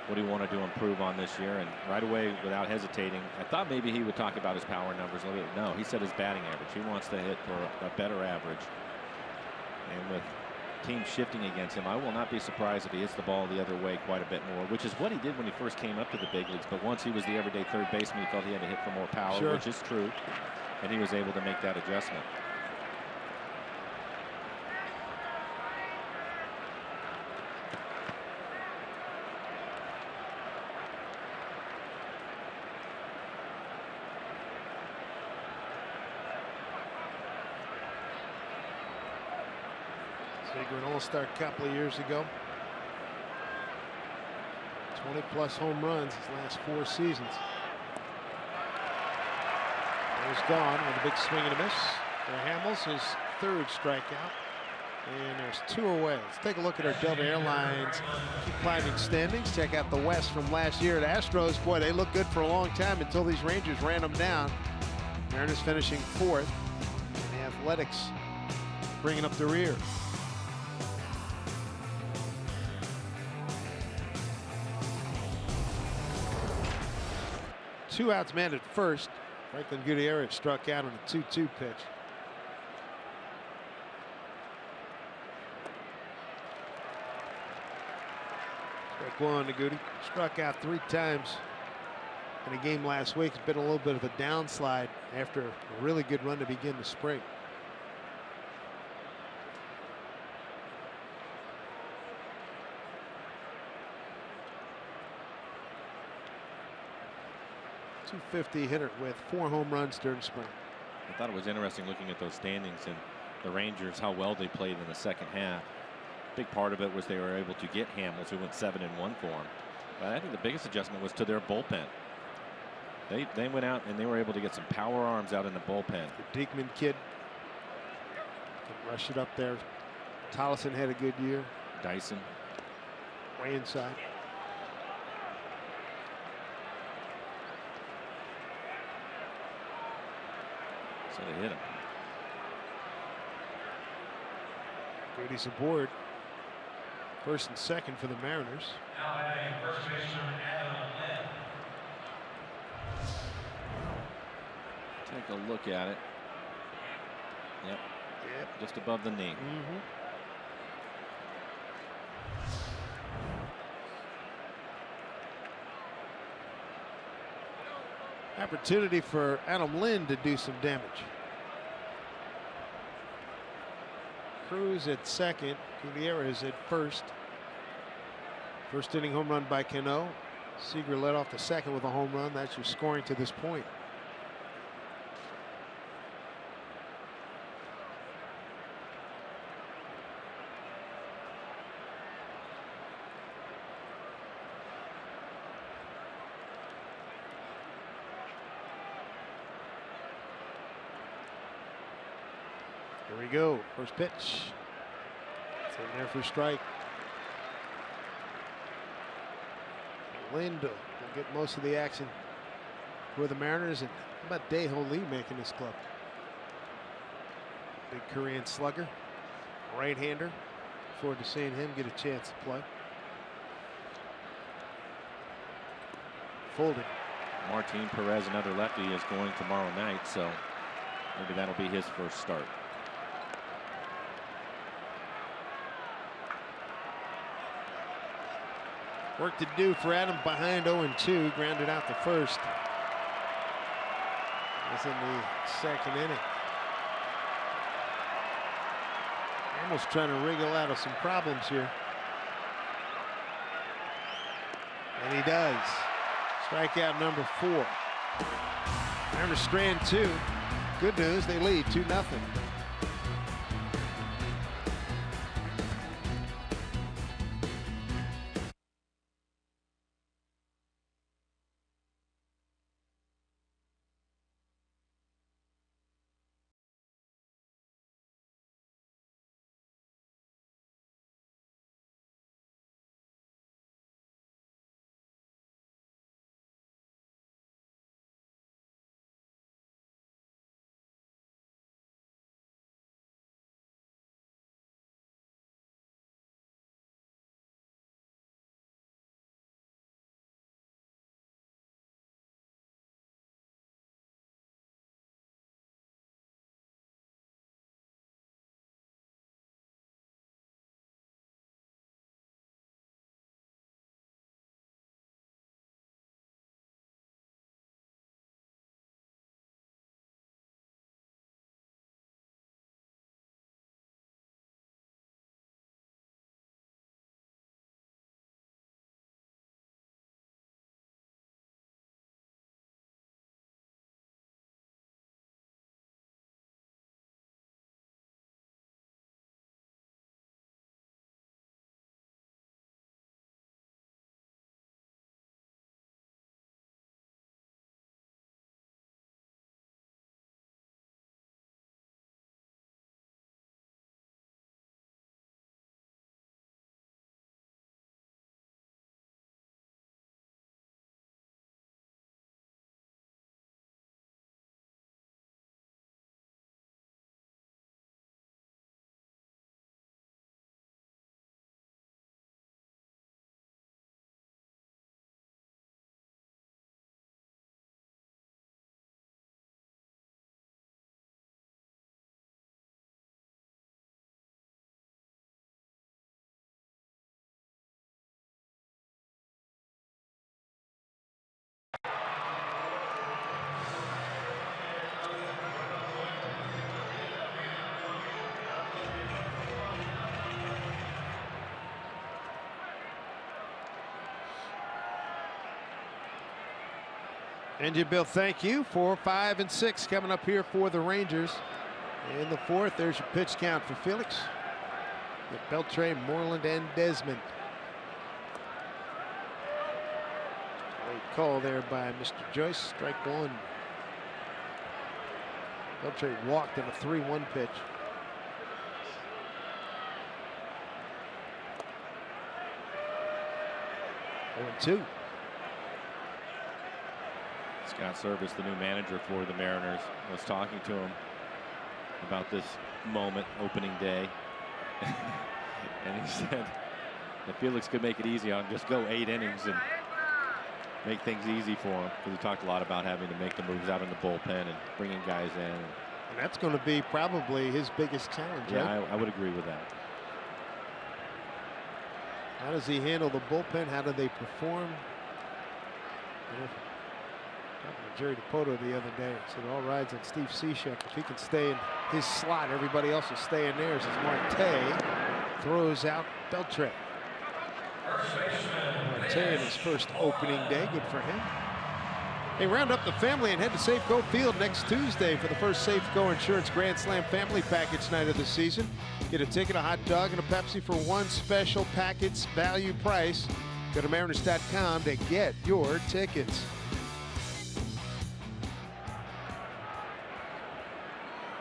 what do you want to improve on this year, and right away, without hesitating, I thought maybe he would talk about his power numbers a little bit. No, he said his batting average. He wants to hit for a better average. And with teams shifting against him, I will not be surprised if he hits the ball the other way quite a bit more, which is what he did when he first came up to the big leagues. But once he was the everyday third baseman, he felt he had to hit for more power, sure, which is true, and he was able to make that adjustment. Seager, an all-star a couple of years ago. 20+ home runs his last 4 seasons. He's gone with a big swing and a miss for Hamels, his 3rd strikeout. And there's 2 away. Let's take a look at our Delta Airlines keep climbing standings. Check out the West from last year. The Astros, boy, they looked good for a long time until these Rangers ran them down. Mariners finishing 4th. And the Athletics bringing up the rear. 2 outs, man at first. Franklin Gutierrez struck out on a 2-2 pitch. Strike 1 to Goody. Struck out 3 times in a game last week. It's been a little bit of a downslide after a really good run to begin the spring. .250 hitter with 4 home runs during spring. I thought it was interesting looking at those standings and the Rangers, how well they played in the second half. Big part of it was they were able to get Hamels, who went 7-1 for him. But I think the biggest adjustment was to their bullpen. They went out and they were able to get some power arms out in the bullpen. The Diekman kid can rush it up there. Tollison had a good year. Dyson. Way inside. So they hit him. Goody's aboard. 1st and 2nd for the Mariners. Take a look at it. Yep. Just above the knee. Opportunity for Adam Lind to do some damage. Cruz at 2nd. Gutierrez at 1st. 1st inning home run by Cano. Seager led off the 2nd with a home run. That's your scoring to this point. we go. First pitch. It's in there for strike. Lind will get most of the action for the Mariners. And how about Dae-Ho Lee making this club? Big Korean slugger, right-hander. Look forward to seeing him get a chance to play. Folded. Martin Perez, another lefty, is going tomorrow night, so maybe that'll be his first start. Work to do for Adam behind 0-2. Grounded out the first. That's in the second inning. Almost trying to wriggle out of some problems here. And he does. Strikeout number 4. Mariners strand 2. Good news, they lead 2-0. And Bill, thank you. 4, 5, and 6 coming up here for the Rangers. In the 4th, there's your pitch count for Felix. Beltre, Moreland, and Desmond. Great call there by Mr. Joyce. Strike 1. Beltre walked in a 3-1 pitch. Oh, 2. Scott Service, the new manager for the Mariners, was talking to him about this moment, opening day. And he said that Felix could make it easy on him, just go 8 innings and make things easy for him. Because he talked a lot about having to make the moves out in the bullpen and bringing guys in. And that's going to be probably his biggest challenge. Yeah, right? I would agree with that. How does he handle the bullpen? How do they perform? Yeah. Talking to Jerry Dipoto the other day, said all rides on Steve Cishek. If he can stay in his slot, everybody else will stay in theirs. As Marte throws out Beltre. Marte in his first opening day. Good for him. Hey, round up the family and head to Safeco Field next Tuesday for the first Safeco Insurance Grand Slam Family Package night of the season. Get a ticket, a hot dog, and a Pepsi for one special package value price. Go to Mariners.com to get your tickets.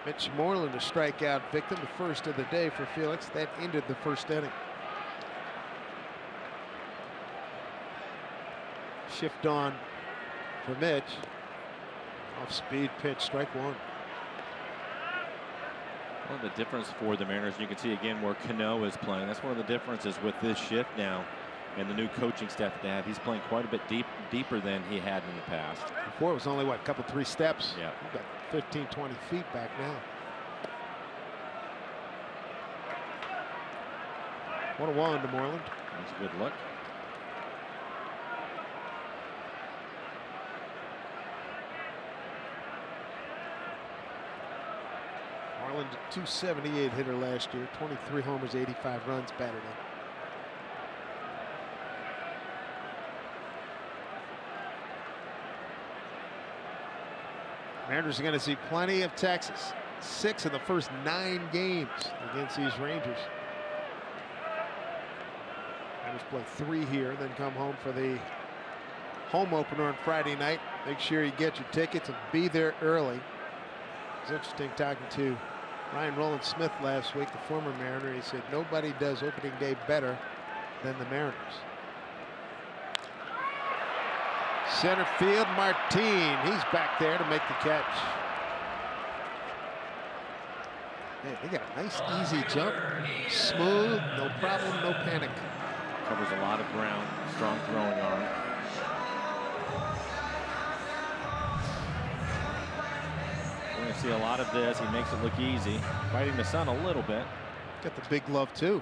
Mitch Moreland, a strikeout victim, the first of the day for Felix. That ended the first inning. Shift on for Mitch. Off-speed pitch, strike one. One of the difference for the Mariners, you can see again where Cano is playing. That's one of the differences with this shift now and the new coaching staff they have. He's playing quite a bit deeper than he had in the past. Before it was only, what, a couple, 3 steps? Yeah. About 15, 20 feet back now. What a one to Moreland. That's a good look. Moreland, a 278 hitter last year, 23 homers, 85 runs batted in. Mariners are going to see plenty of Texas. 6 in the first 9 games against these Rangers. Mariners play 3 here, then come home for the home opener on Friday night. Make sure you get your tickets and be there early. It's interesting talking to Ryan Rowland-Smith last week, the former Mariner. He said nobody does opening day better than the Mariners. Center field, Martin. He's back there to make the catch. Man, they got a nice, easy jump. Smooth, no problem, no panic. Covers a lot of ground, strong throwing arm. We're going to see a lot of this. He makes it look easy. Fighting the sun a little bit. Got the big glove, too.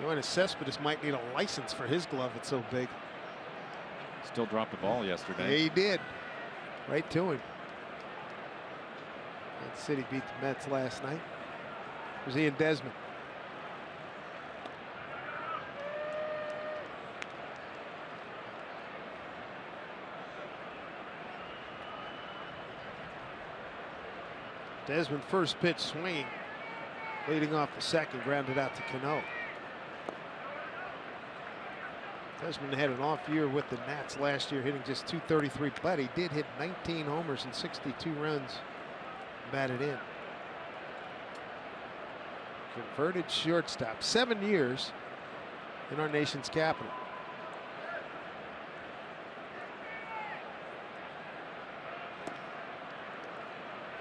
You know, Cespedes might need a license for his glove. It's so big. Still dropped the ball yesterday. Yeah, he did. Right to him. Kansas City beat the Mets last night. It was Ian Desmond. Desmond first pitch swinging. Leading off the second, grounded out to Cano. Desmond had an off year with the Nats last year, hitting just .233, but he did hit 19 homers and 62 runs batted in. Converted shortstop, 7 years in our nation's capital.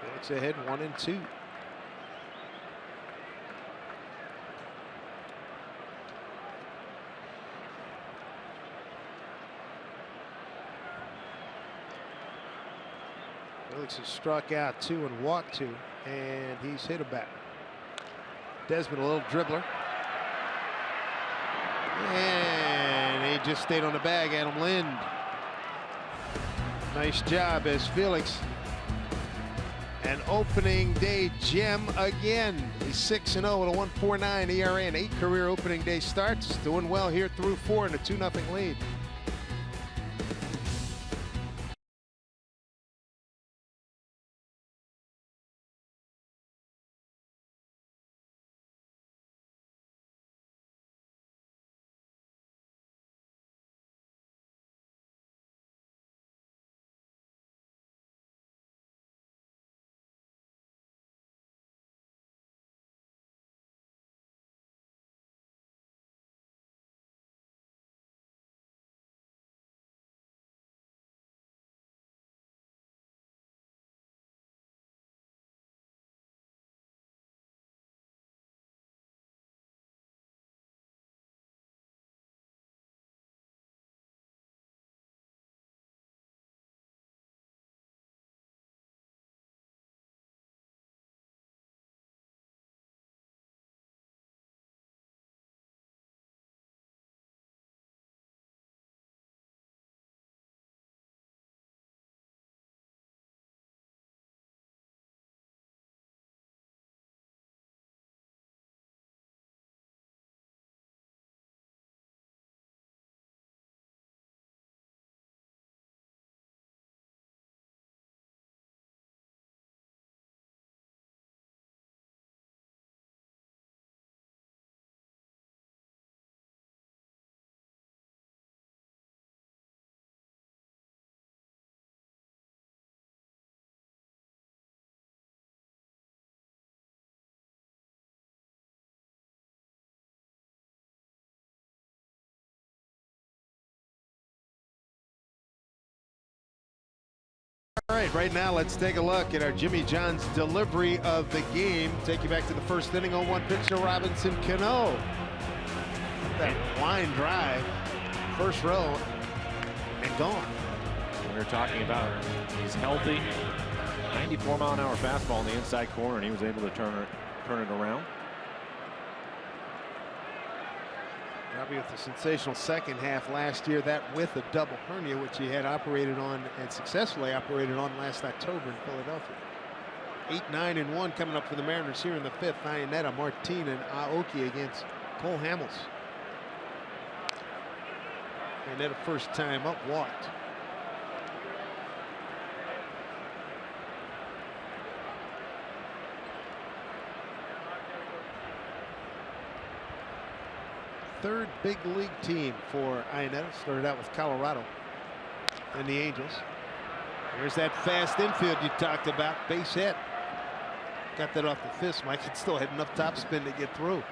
Felix ahead 1-2. Felix has struck out 2 and walked 2, and he's hit a bat. Desmond, a little dribbler. And he just stayed on the bag, Adam Lind. Nice job as Felix. An opening day gem again. He's 6-0 with a 1.49 ERA and 8 career opening day starts. Doing well here through 4 in a 2-0 lead. All right, right now let's take a look at our Jimmy John's delivery of the game. Take you back to the first inning. 0-1 pitch to Robinson Cano. That line drive, first row, and gone. We were talking about he's healthy. 94-mile-an-hour fastball in the inside corner, and he was able to turn it around. Robbie with a sensational second half last year, that with a double hernia, which he had operated on and successfully operated on last October in Philadelphia. 8-9-1 coming up for the Mariners here in the fifth. Iannetta, Martin, and Aoki against Cole Hamels. Iannetta first time up, walked. Third big league team for Iannetta. Started out with Colorado and the Angels. There's that fast infield you talked about. Base hit. Got that off the fist, Mike. It still had enough topspin to get through.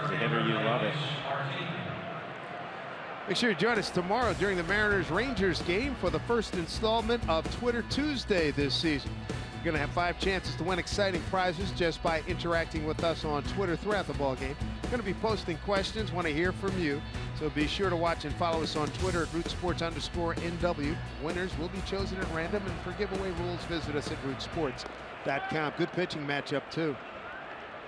As a hitter, you love it. Make sure you join us tomorrow during the Mariners-Rangers game for the first installment of Twitter Tuesday this season. You're going to have 5 chances to win exciting prizes just by interacting with us on Twitter throughout the ball game. We're going to be posting questions, want to hear from you. So be sure to watch and follow us on Twitter at RootSports_NW. Winners will be chosen at random, and for giveaway rules, visit us at RootSports.com. Good pitching matchup, too.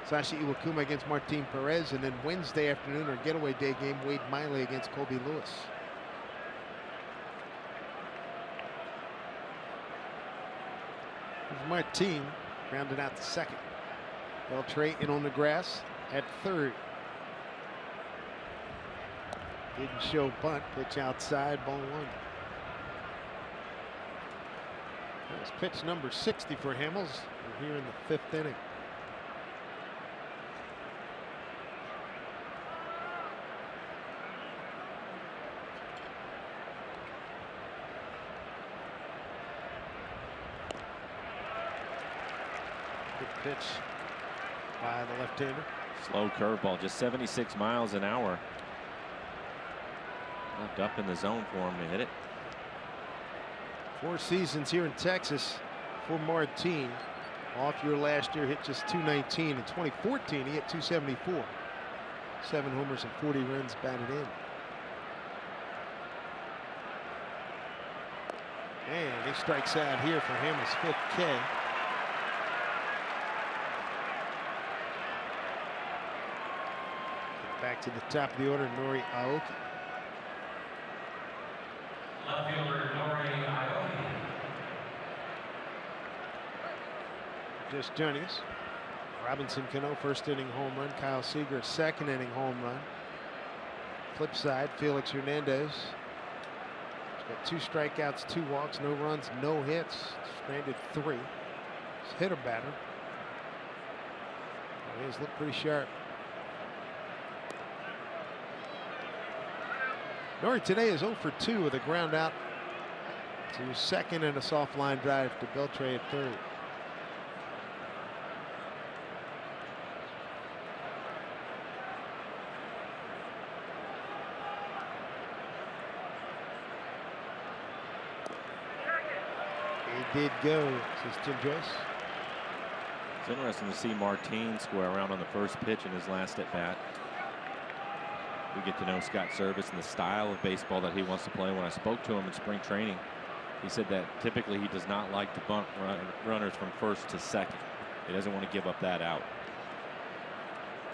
Sashi Iwakuma against Martin Perez, and then Wednesday afternoon, our getaway day game, Wade Miley against Colby Lewis. Martin rounded out the second. Beltre in on the grass at third. Didn't show bunt, pitch outside, ball 1. That was pitch number 60 for Hamels. We're here in the fifth inning. Pitch by the left-hander. Slow curveball, just 76 miles an hour. Left up in the zone for him to hit it. 4 seasons here in Texas for Martin. Off year last year, hit just 219. In 2014, he hit 274. 7 homers and 40 runs batted in. And he strikes out here for Hamels' 5th K. Back to the top of the order, Nori Aoki. Left fielder Nori Aoki. Just joining us. Robinson Cano, first inning home run. Kyle Seager, second inning home run. Flip side, Felix Hernandez. He's got 2 strikeouts, 2 walks, no runs, no hits. Stranded 3. He's hitter batter. He's looked pretty sharp. Nori today is 0 for 2 with a ground out to second and a soft line drive to Beltre at third. He did go, says Tim Joyce. It's interesting to see Martin square around on the first pitch in his last at bat. We get to know Scott Servais and the style of baseball that he wants to play. When I spoke to him in spring training, he said that typically he does not like to bunt runners from first to second. He doesn't want to give up that out.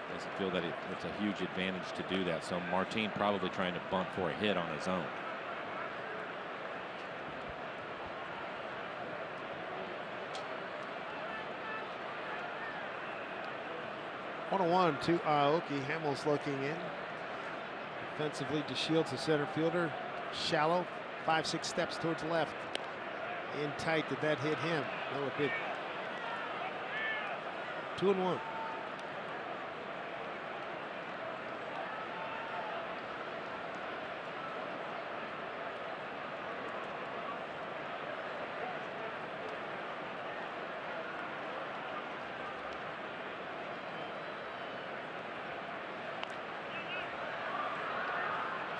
He doesn't feel that it's a huge advantage to do that. So Martin probably trying to bunt for a hit on his own. One to Aoki. Hamels looking in. Defensively, DeShields, the center fielder, shallow, 5-6 steps towards the left. In tight. Did that hit him? No, it didn't. 2-1.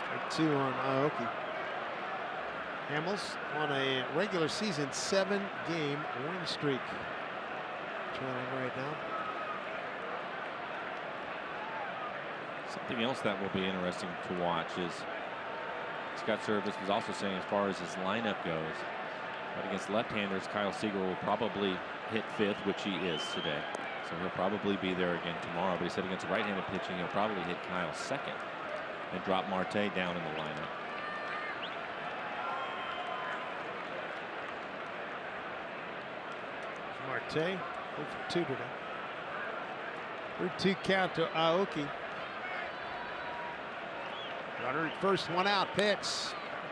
Strike 2 on Aoki. Hamels on a regular season 7-game win streak. Trailing right now. Something else that will be interesting to watch is Scott Servais was also saying as far as his lineup goes, but against left-handers, Kyle Seager will probably hit 5th, which he is today. So he'll probably be there again tomorrow. But he said against right-handed pitching, he'll probably hit Kyle 2nd and drop Marte down in the lineup. Marte 0 for 2 today. 3-2 count to Aoki. Runner first one out, pitch.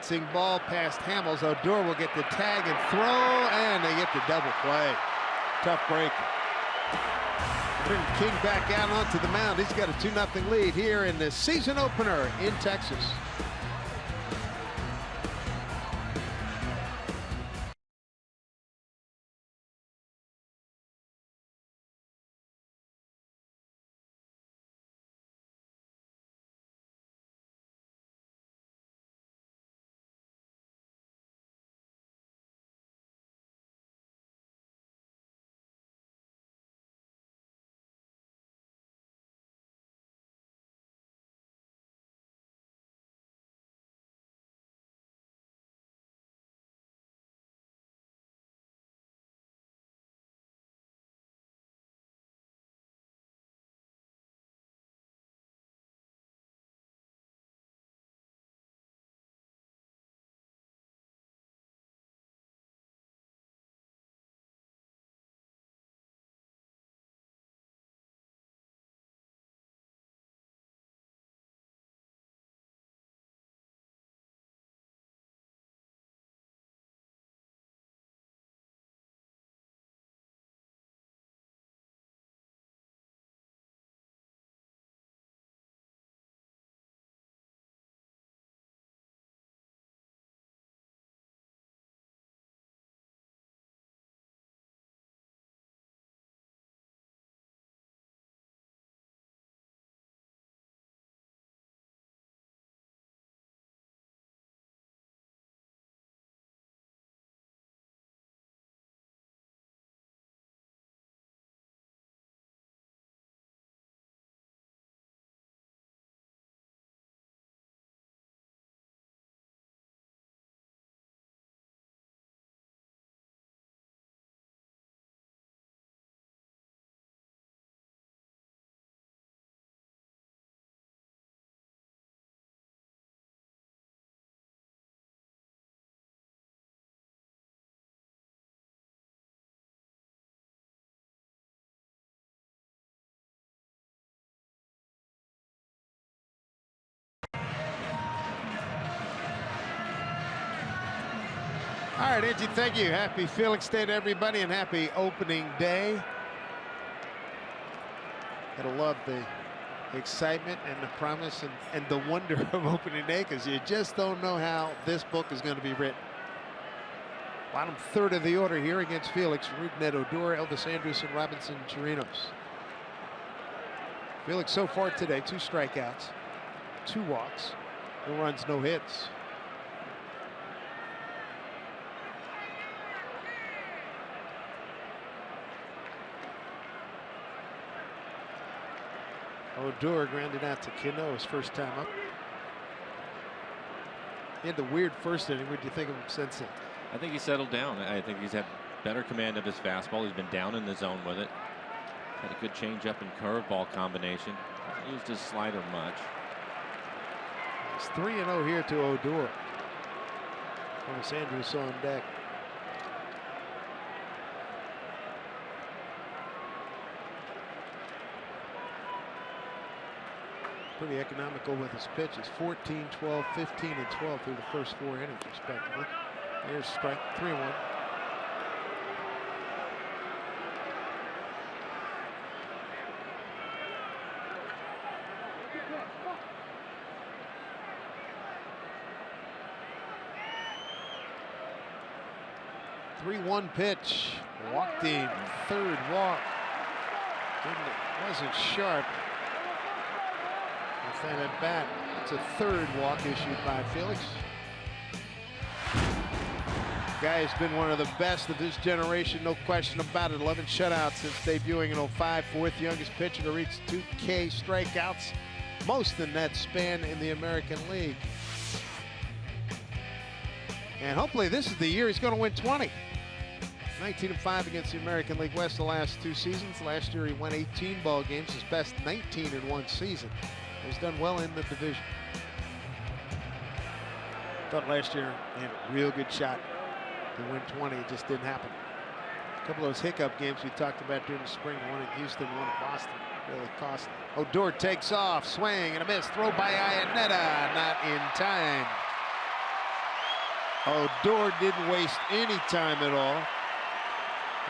Sing ball past Hamels. Odor will get the tag and throw, and they get the double play. Tough break. Bring King back out onto the mound. He's got a 2-0 lead here in the season opener in Texas. All right, Angie, thank you. Happy Felix Day to everybody and happy opening day. Gotta love the excitement and the promise and the wonder of opening day, because you just don't know how this book is going to be written. Bottom third of the order here against Felix: Rougned Odor, Elvis Andrus, and Robinson Chirinos. Felix so far today, 2 strikeouts, 2 walks, no runs, no hits. Odor grounded out to Cano his first time up. He had the weird first inning. What do you think of him since then? I think he settled down. I think he's had better command of his fastball. He's been down in the zone with it. Had a good changeup and curveball combination. Hasn't used his slider much. It's 3-0 here to Odor. Elvis Andrus on deck. Pretty economical with his pitches. 14, 12, 15, and 12 through the first 4 innings, respectively. Here's strike 3-1. Pitch. Walked in. 3rd walk. Wasn't sharp. With that at bat, it's a 3rd walk issued by Felix. Guy has been one of the best of his generation, no question about it. 11 shutouts since debuting in 05, fourth youngest pitcher to reach 2K strikeouts, most in that span in the American League. And hopefully this is the year he's going to win 20. 19-5 against the American League West the last 2 seasons. Last year he won 18 ball games, his best 19 in 1 season. He's done well in the division. Thought last year he had a real good shot to win 20. It just didn't happen. A couple of those hiccup games we talked about during the spring, one at Houston, one at Boston, really cost him. Odor takes off, swing and a miss, throw by Iannetta, not in time. Odor didn't waste any time at all.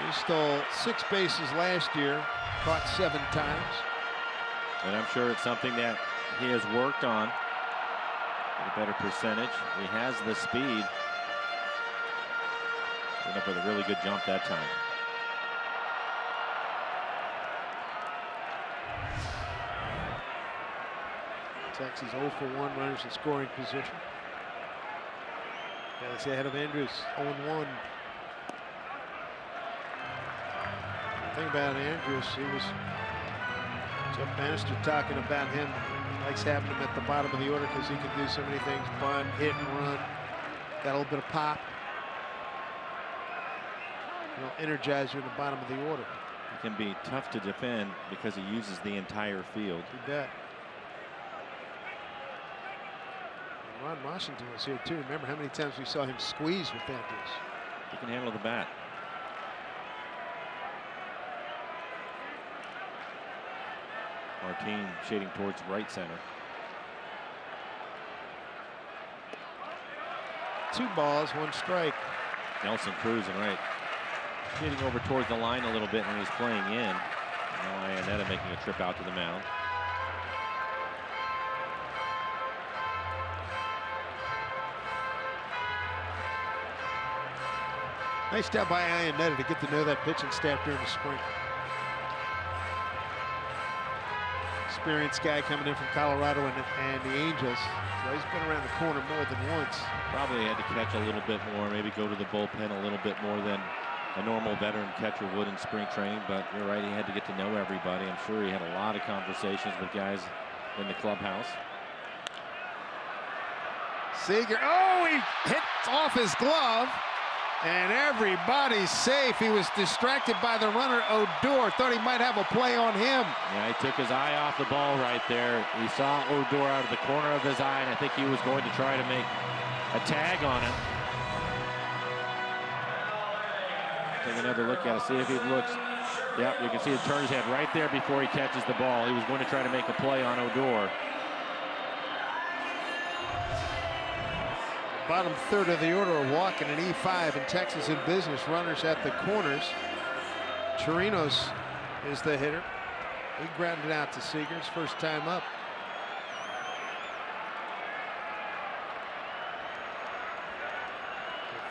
He stole 6 bases last year, caught 7 times. And I'm sure it's something that he has worked on. A better percentage. He has the speed. Ended up with a really good jump that time. Texas 0 for 1, runners in scoring position. Galaxy ahead of Andrews, 0-1. The thing about Andrews, he was Jeff Bannister talking about him. He likes having him at the bottom of the order because he can do so many things: bunt, hit and run. Got a little bit of pop. He'll energize you in the bottom of the order. He can be tough to defend because he uses the entire field. You bet. And Ron Washington was here too. Remember how many times we saw him squeeze with Andrews? He can handle the bat. Martin shading towards right center. 2 balls, 1 strike. Nelson Cruz and right. Getting over towards the line a little bit when he's playing in. Now Iannetta making a trip out to the mound. Nice job by Iannetta to get to know that pitching staff during the spring. Experienced guy coming in from Colorado and the Angels. So he's been around the corner more than once. Probably had to catch a little bit more, maybe go to the bullpen a little bit more than a normal veteran catcher would in spring training, but you're right, he had to get to know everybody. I'm sure he had a lot of conversations with guys in the clubhouse. Seager, oh, he hits off his glove, and everybody's safe. He was distracted by the runner, Odor. Thought he might have a play on him. Yeah, he took his eye off the ball right there. He saw Odor out of the corner of his eye, and I think he was going to try to make a tag on him. Take another look at it, see if he looks. Yep, you can see he turns his head right there before he catches the ball. He was going to try to make a play on Odor. Bottom third of the order, a walk and an E5 in Texas in business. Runners at the corners. Chirinos is the hitter. He grounded out to Seager's first time up.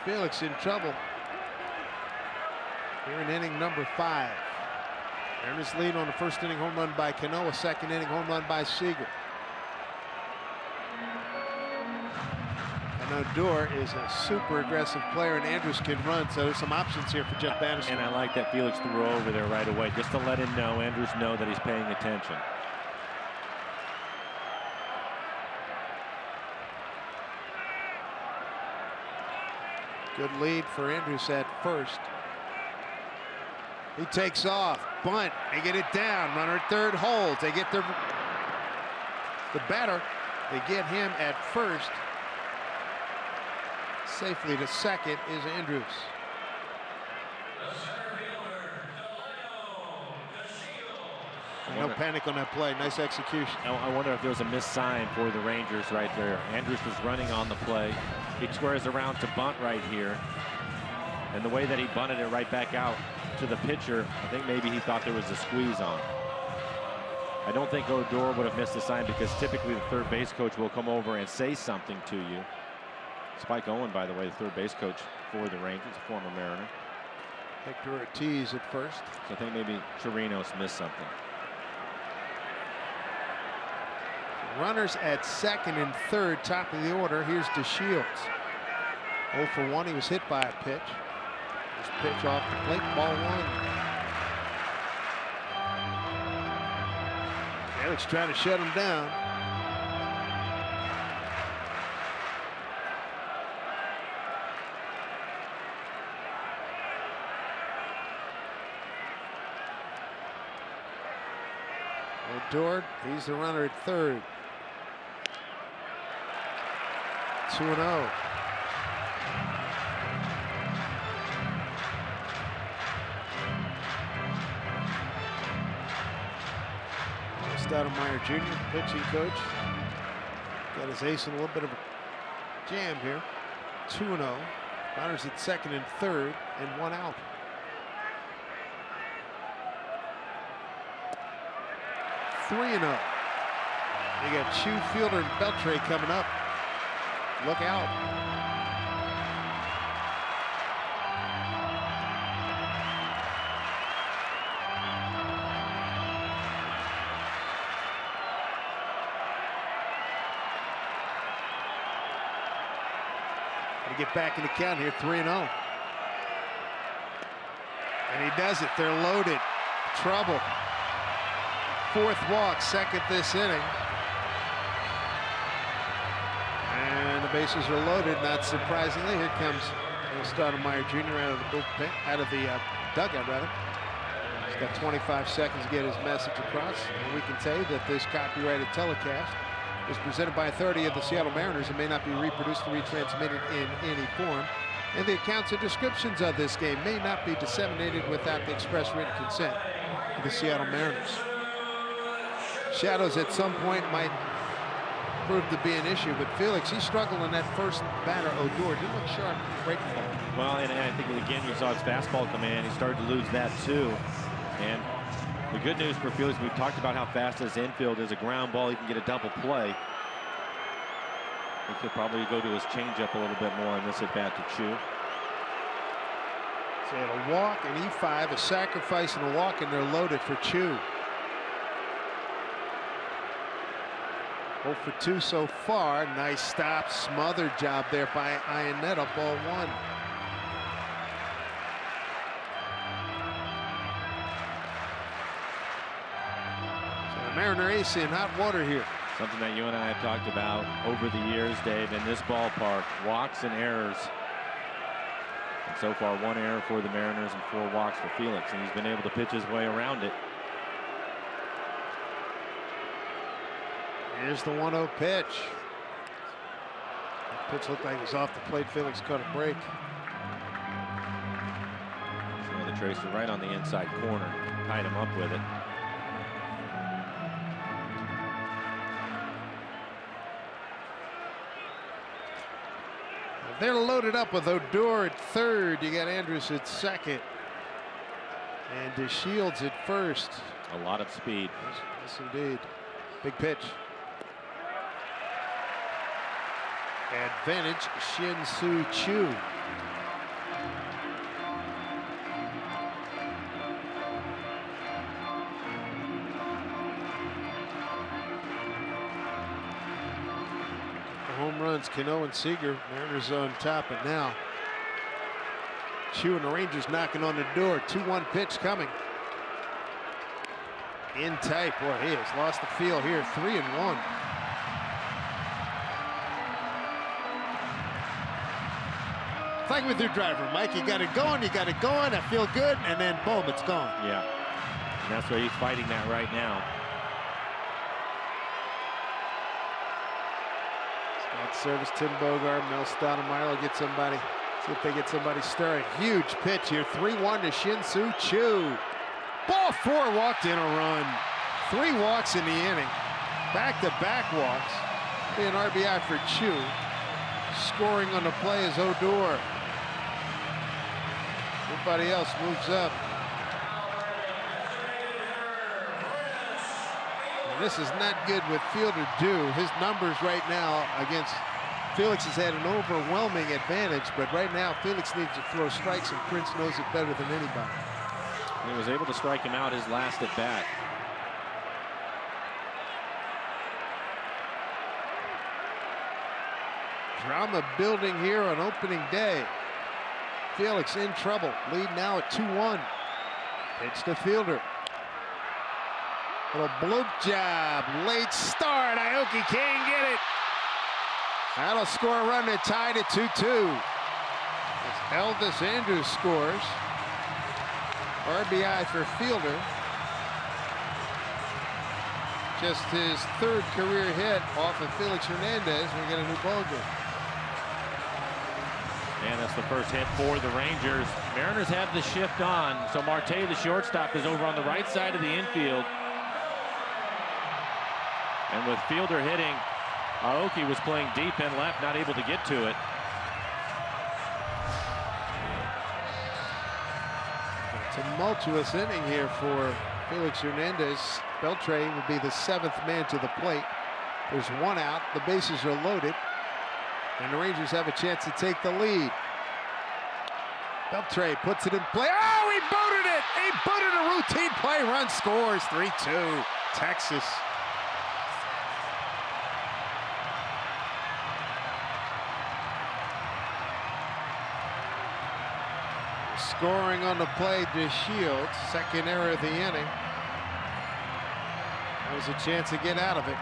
Felix in trouble here in inning number 5. Earnest lead on the first inning home run by Cano, a second inning home run by Seager. And Odor is a super aggressive player, and Andrews can run, so there's some options here for Jeff Bannister. And I like that Felix threw over there right away, just to let him know, Andrews know that he's paying attention. Good lead for Andrews at first. He takes off, bunt, they get it down, runner at third holds. They get the batter, they get him at first. Safely to second is Andrews. No panic on that play, nice execution. I wonder if there was a missed sign for the Rangers right there. Andrews was running on the play. He squares around to bunt right here. And the way that he bunted it right back out to the pitcher, I think maybe he thought there was a squeeze on. I don't think Odor would have missed the sign, because typically the third base coach will come over and say something to you. Spike Owen, by the way, the third base coach for the Rangers, a former Mariner. Hector Ortiz at first. So I think maybe Chirinos missed something. Runners at second and third, top of the order. Here's DeShields. 0 for 1. He was hit by a pitch. This pitch off the plate, ball 1. Felix trying to shut him down. Odor, he's the runner at third. 2-0. Stoudemire Jr., pitching coach. Got his ace in a little bit of a jam here. 2-0. Runners at second and third, and 1 out. You got Chu, Fielder, and Beltre coming up. Look out. Gotta get back in the count here, 3-0. And he does it. They're loaded. Trouble. 4th walk, second this inning. And the bases are loaded, not surprisingly. Here comes Stoudemire Jr. out of the bullpen, out of the dugout, rather. He's got 25 seconds to get his message across. And we can tell you that this copyrighted telecast is presented by authority of the Seattle Mariners and may not be reproduced or retransmitted in any form. And the accounts and descriptions of this game may not be disseminated without the express written consent of the Seattle Mariners. Shadows at some point might prove to be an issue, but Felix, he struggled in that first batter. Odor didn't look sharp breaking ball. Well, and I think again you saw his fastball come in. He started to lose that too. And the good news for Felix, we've talked about how fast his infield is. A ground ball, he can get a double play. He could probably go to his changeup a little bit more in this at bat to Chu. So he had a walk, an E5, a sacrifice, and a walk, and they're loaded for Chu. 0 for 2 so far. Nice stop, smothered job there by Iannetta. Ball 1. So the Mariner ace in hot water here. Something that you and I have talked about over the years, Dave, in this ballpark. Walks and errors. And so far, 1 error for the Mariners and 4 walks for Felix, and he's been able to pitch his way around it. Here's the 1-0 pitch. That pitch looked like it was off the plate. Felix caught a break. So the tracer right on the inside corner. Tied him up with it. They're loaded up with Odor at third. You got Andrus at second. And DeShields at first. A lot of speed. Yes, indeed. Big pitch. Advantage, Shin-Soo Choo. The home runs, Cano and Seager. Mariners on top, and now Choo and the Rangers knocking on the door. 2-1 pitch coming. In tight. Boy, he has lost the feel here. 3-1. It's like with your driver, Mike. You got it going, I feel good, and then boom, it's gone. Yeah. And that's why he's fighting that right now. Spot service, Tim Bogart, Mel Stoudemire will get somebody. See if they get somebody stirring. Huge pitch here. 3-1 to Shin-Soo Choo. Ball 4, walked in a run. 3 walks in the inning. Back-to-back walks. Be an RBI for Choo. Scoring on the play is Odor. Everybody else moves up. And this is not good with Fielder due. His numbers right now against Felix has had an overwhelming advantage, but right now Felix needs to throw strikes, and Prince knows it better than anybody. He was able to strike him out his last at bat. Drama building here on opening day. Felix in trouble. Lead now at 2-1. Pitch to Fielder. Little bloop job. Late start. Aoki can't get it. That'll score a run to tie it at 2-2. As Elvis Andrus scores. RBI for Fielder. Just his third career hit off of Felix Hernandez. We get a new ball game. And that's the first hit for the Rangers. Mariners have the shift on, so Marte, the shortstop, is over on the right side of the infield. And with Fielder hitting, Aoki was playing deep and left, not able to get to it. A tumultuous inning here for Felix Hernandez. Beltre would be the 7th man to the plate. There's one out. The bases are loaded. And the Rangers have a chance to take the lead. Beltre puts it in play. Oh, he booted it! He booted a routine play. Run scores. 3-2. Texas. Scoring on the play to Shields. Second error of the inning. That was a chance to get out of it.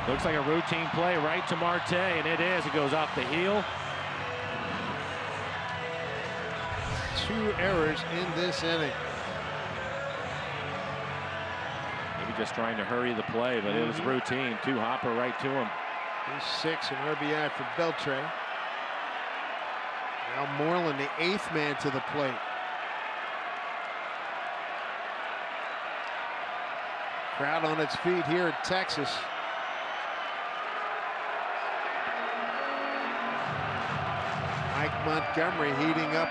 Looks like a routine play right to Marte, and it is. It goes off the heel. 2 errors in this inning. Maybe just trying to hurry the play, but it was routine. 2 hopper right to him. He's 6 and RBI for Beltre. Now Moreland, the 8th man to the plate. Crowd on its feet here at Texas. Mike Montgomery heating up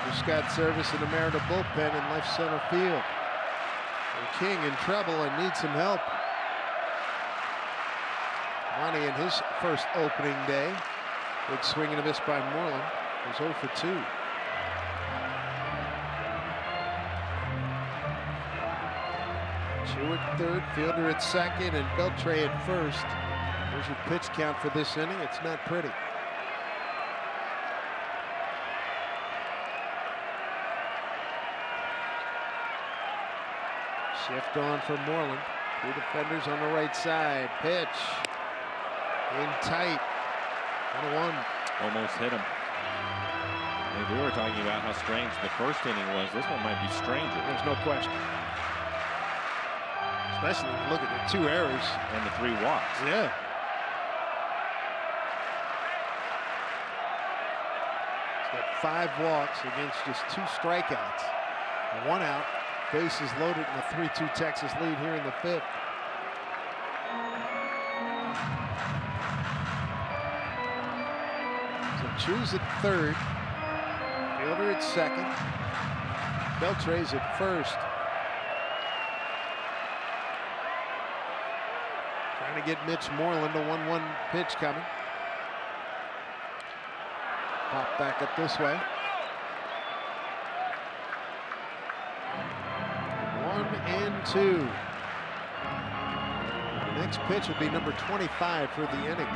for Scott Service in the Mariner bullpen in left center field. And King in trouble and needs some help. Monty in his first opening day. Big swing and a miss by Moreland. It was 0 for 2. Chu at third, Fielder at second, and Beltre at first. There's your pitch count for this inning. It's not pretty. Shift on for Moreland. 2 defenders on the right side. Pitch. In tight. 1-1. Almost hit him. And we were talking about how strange the first inning was. This one might be stranger. There's no question. Especially when you look at the 2 errors. And the 3 walks. Yeah. He's got 5 walks against just 2 strikeouts. 1 out. Bases loaded in the 3-2 Texas lead here in the 5th. So Chu's at third. Fielder at second. Beltre's at first. Trying to get Mitch Moreland, a 1-1 pitch coming. Pop back up this way. 1-2. The next pitch will be number 25 for the inning.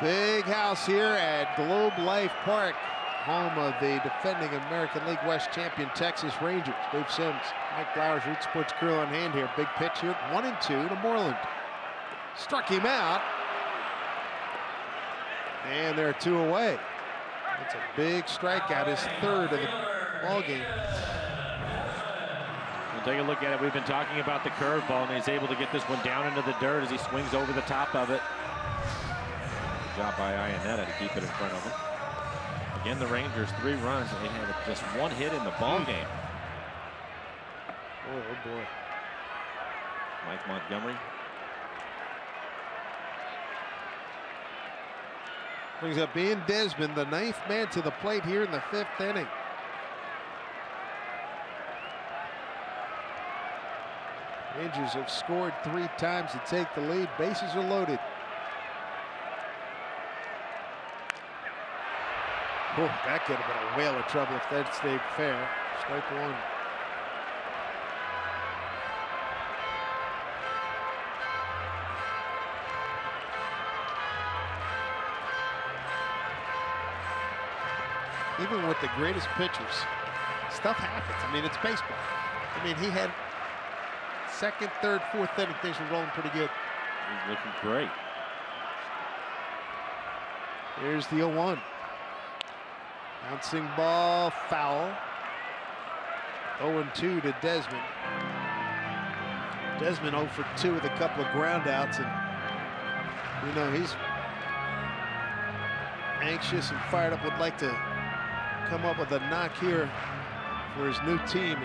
Big house here at Globe Life Park, home of the defending American League West champion Texas Rangers. Dave Sims, Mike Blowers, Root Sports crew on hand here. Big pitch here, 1-2 to Moreland. Struck him out. And they're 2 away. That's a big strikeout, his 3rd of the ball game. We'll take a look at it. We've been talking about the curveball, and he's able to get this one down into the dirt as he swings over the top of it. Good job by Iannetta to keep it in front of him. Again, the Rangers 3 runs, and they had just 1 hit in the ball game. Boy, oh boy. Mike Montgomery. Brings up Ian Desmond, the 9th man to the plate here in the 5th inning. Rangers have scored 3 times to take the lead. Bases are loaded. Oh, that could have been a whale of trouble if that stayed fair. Strike one. Even with the greatest pitchers, stuff happens. I mean, it's baseball. I mean, he had second, third, fourth inning, things were rolling pretty good. He's looking great. Here's the 0-1. Bouncing ball, foul. 0-2 to Desmond. Desmond 0 for 2 with a couple of groundouts, and you know he's anxious and fired up. Would like to come up with a knock here for his new team.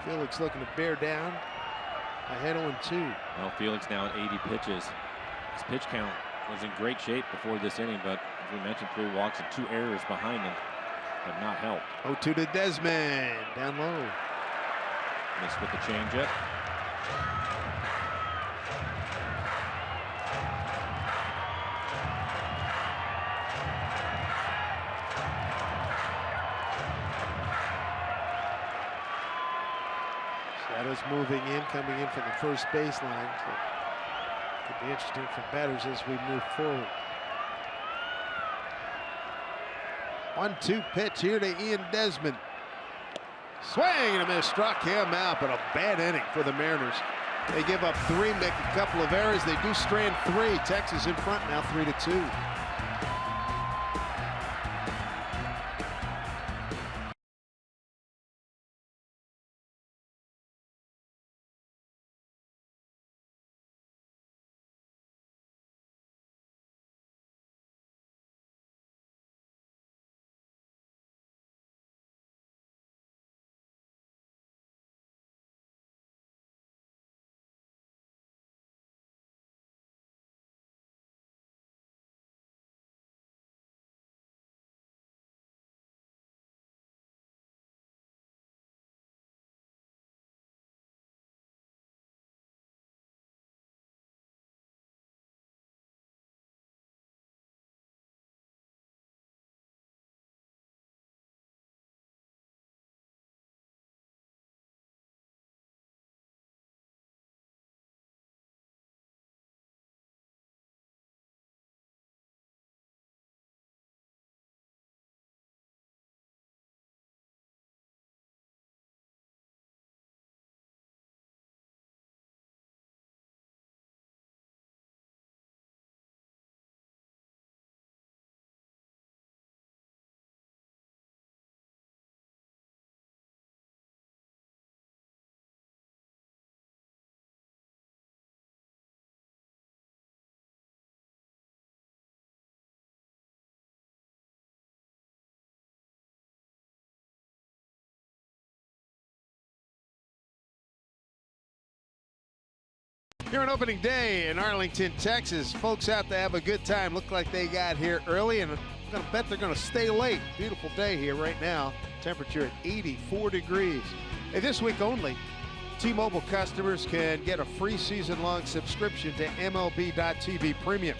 Felix looking to bear down. Ahead 0-2. Well, Felix now at 80 pitches. His pitch count was in great shape before this inning, but as we mentioned, 3 walks and 2 errors behind him have not helped. 0-2 to Desmond, down low. Missed with the changeup. Shadows moving in, coming in from the first baseline. So could be interesting for batters as we move forward. 1-2 pitch here to Ian Desmond. Swing and a miss, struck him out, but a bad inning for the Mariners. They give up 3, make a couple of errors. They do strand 3. Texas in front now, 3-2. Here on opening day in Arlington, Texas. Folks out to have a good time. Look like they got here early, and I'm going to bet they're going to stay late. Beautiful day here right now. Temperature at 84 degrees. Hey, this week only, T-Mobile customers can get a free season-long subscription to MLB.TV Premium.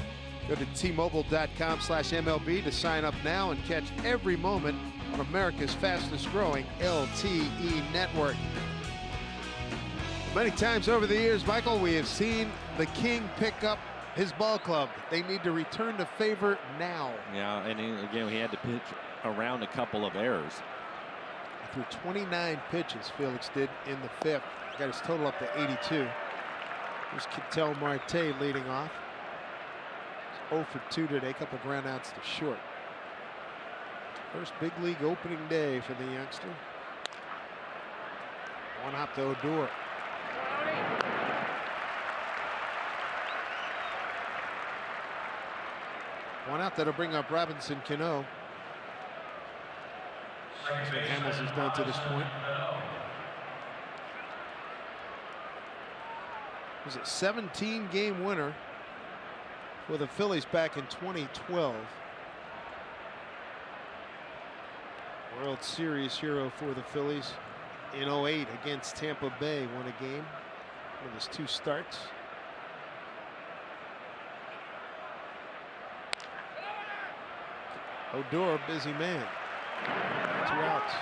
Go to T-Mobile.com/MLB to sign up now and catch every moment on America's fastest-growing LTE network. Many times over the years, Michael, we have seen the King pick up his ball club. They need to return the favor now. Yeah, and again, he had to pitch around a couple of errors. Through 29 pitches, Felix did in the 5th. Got his total up to 82. Here's Ketel Marte leading off. 0 for 2 today, a couple of groundouts to short. First big league opening day for the youngster. One hop to Odor. One out that'll bring up Robinson Cano. That's what Hamels has done to this point. It was a 17-game winner for the Phillies back in 2012. World Series hero for the Phillies in 08 against Tampa Bay. Won a game with his 2 starts. Odor, busy man. 2 outs.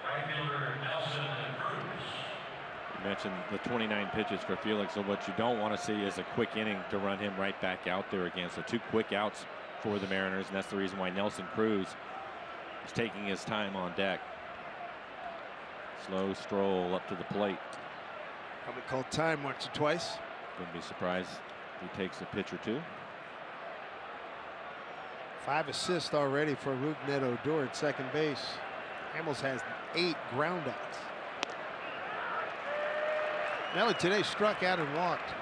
Right fielder Nelson Cruz. You mentioned the 29 pitches for Felix, so what you don't want to see is a quick inning to run him right back out there again. So 2 quick outs for the Mariners, and that's the reason why Nelson Cruz is taking his time on deck. Slow stroll up to the plate. Probably called time once or twice. Wouldn't be surprised if he takes a pitch or 2. 5 assists already for Rougned Odor at second base. Hamels has 8 groundouts. Nelly today struck out and walked.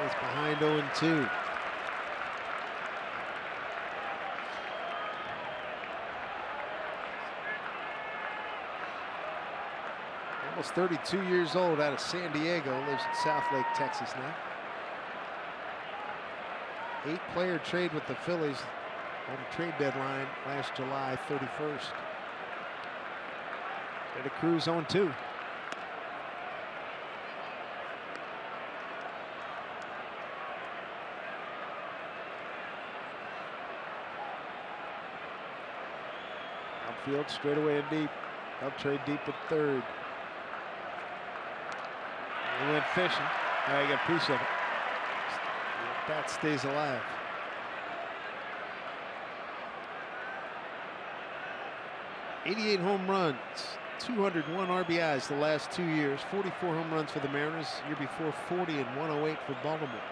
He's behind 0-2. Almost 32 years old, out of San Diego, lives in Southlake, Texas now. 8-player trade with the Phillies on the trade deadline last July 31st. There's Cruz 0-2. Outfield straight away and deep. Up trade deep at third. He went fishing. Now you got a piece of it. Bat stays alive. '88 home runs, 201 RBIs the last 2 years, 44 home runs for the Mariners. Year before 40 and 108 for Baltimore.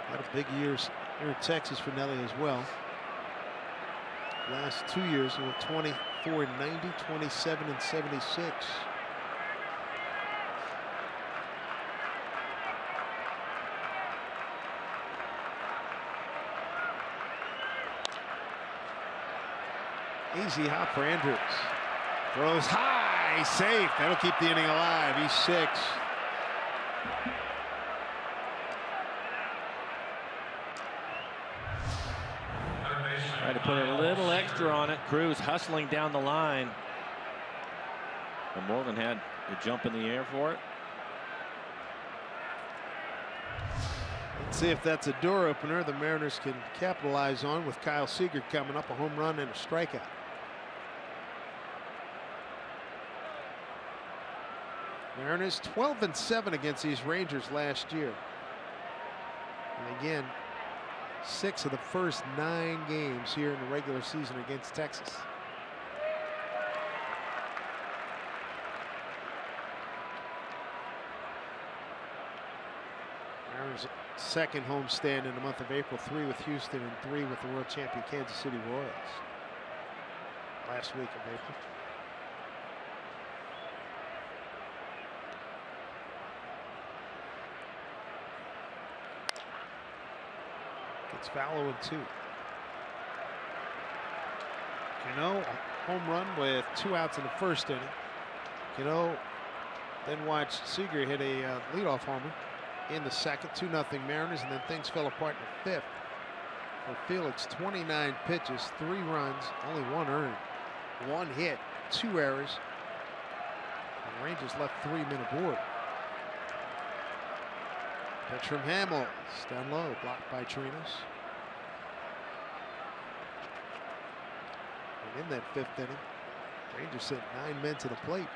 A lot of big years here in Texas for Nelly as well. Last 2 years he went 24 and 90, 27 and 76. Easy hop for Andrews. Throws high, safe. That'll keep the inning alive. He's 6. Tried to put a little extra on it. Cruz hustling down the line. And Morgan had a jump in the air for it. Let's see if that's a door opener the Mariners can capitalize on with Kyle Seager coming up, a home run and a strikeout. Mariners 12-7 against these Rangers last year. And again, 6 of the first 9 games here in the regular season against Texas. Mariners' second homestand in the month of April, 3 with Houston and 3 with the world champion Kansas City Royals last week of April. It's Fallow and 2. Cano, home run with 2 outs in the first inning. Cano then watched Seager hit a leadoff homer in the second. 2-0 Mariners, and then things fell apart in the 5th. For Felix, 29 pitches, 3 runs, only 1 earned, 1 hit, 2 errors. And the Rangers left 3 men aboard. Pitch from Hamels, down low, blocked by Chirinos. And in that 5th inning, Rangers sent 9 men to the plate.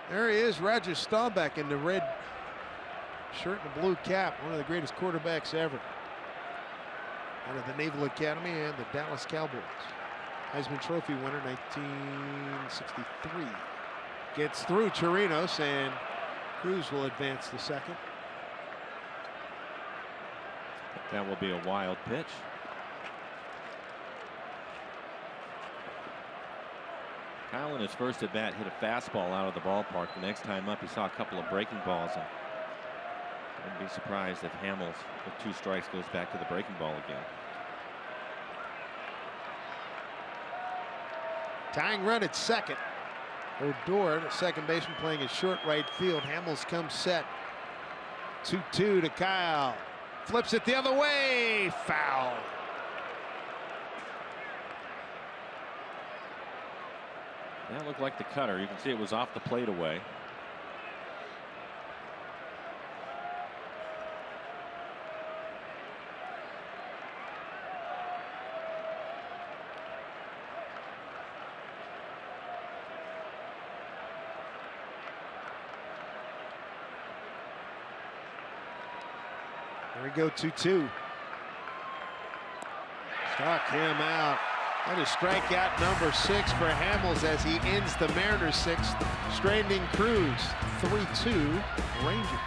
There he is, Roger Staubach in the red shirt and the blue cap, one of the greatest quarterbacks ever. Out of the Naval Academy and the Dallas Cowboys. Heisman Trophy winner, 1963. Gets through Chirinos, and Cruz will advance to second. That will be a wild pitch. Kyle in his first at bat hit a fastball out of the ballpark. The next time up he saw a couple of breaking balls, and wouldn't be surprised if Hamels with 2 strikes goes back to the breaking ball again. Tying run at second. Odor, the second baseman, playing a short right field. Hamels comes set 2-2 to Kyle. Flips it the other way. Foul. That looked like the cutter. You can see it was off the plate away. There we go, 2-2. Struck him out. That is strikeout number 6 for Hamels as he ends the Mariners' 6th, stranding Cruz. 3-2 Rangers.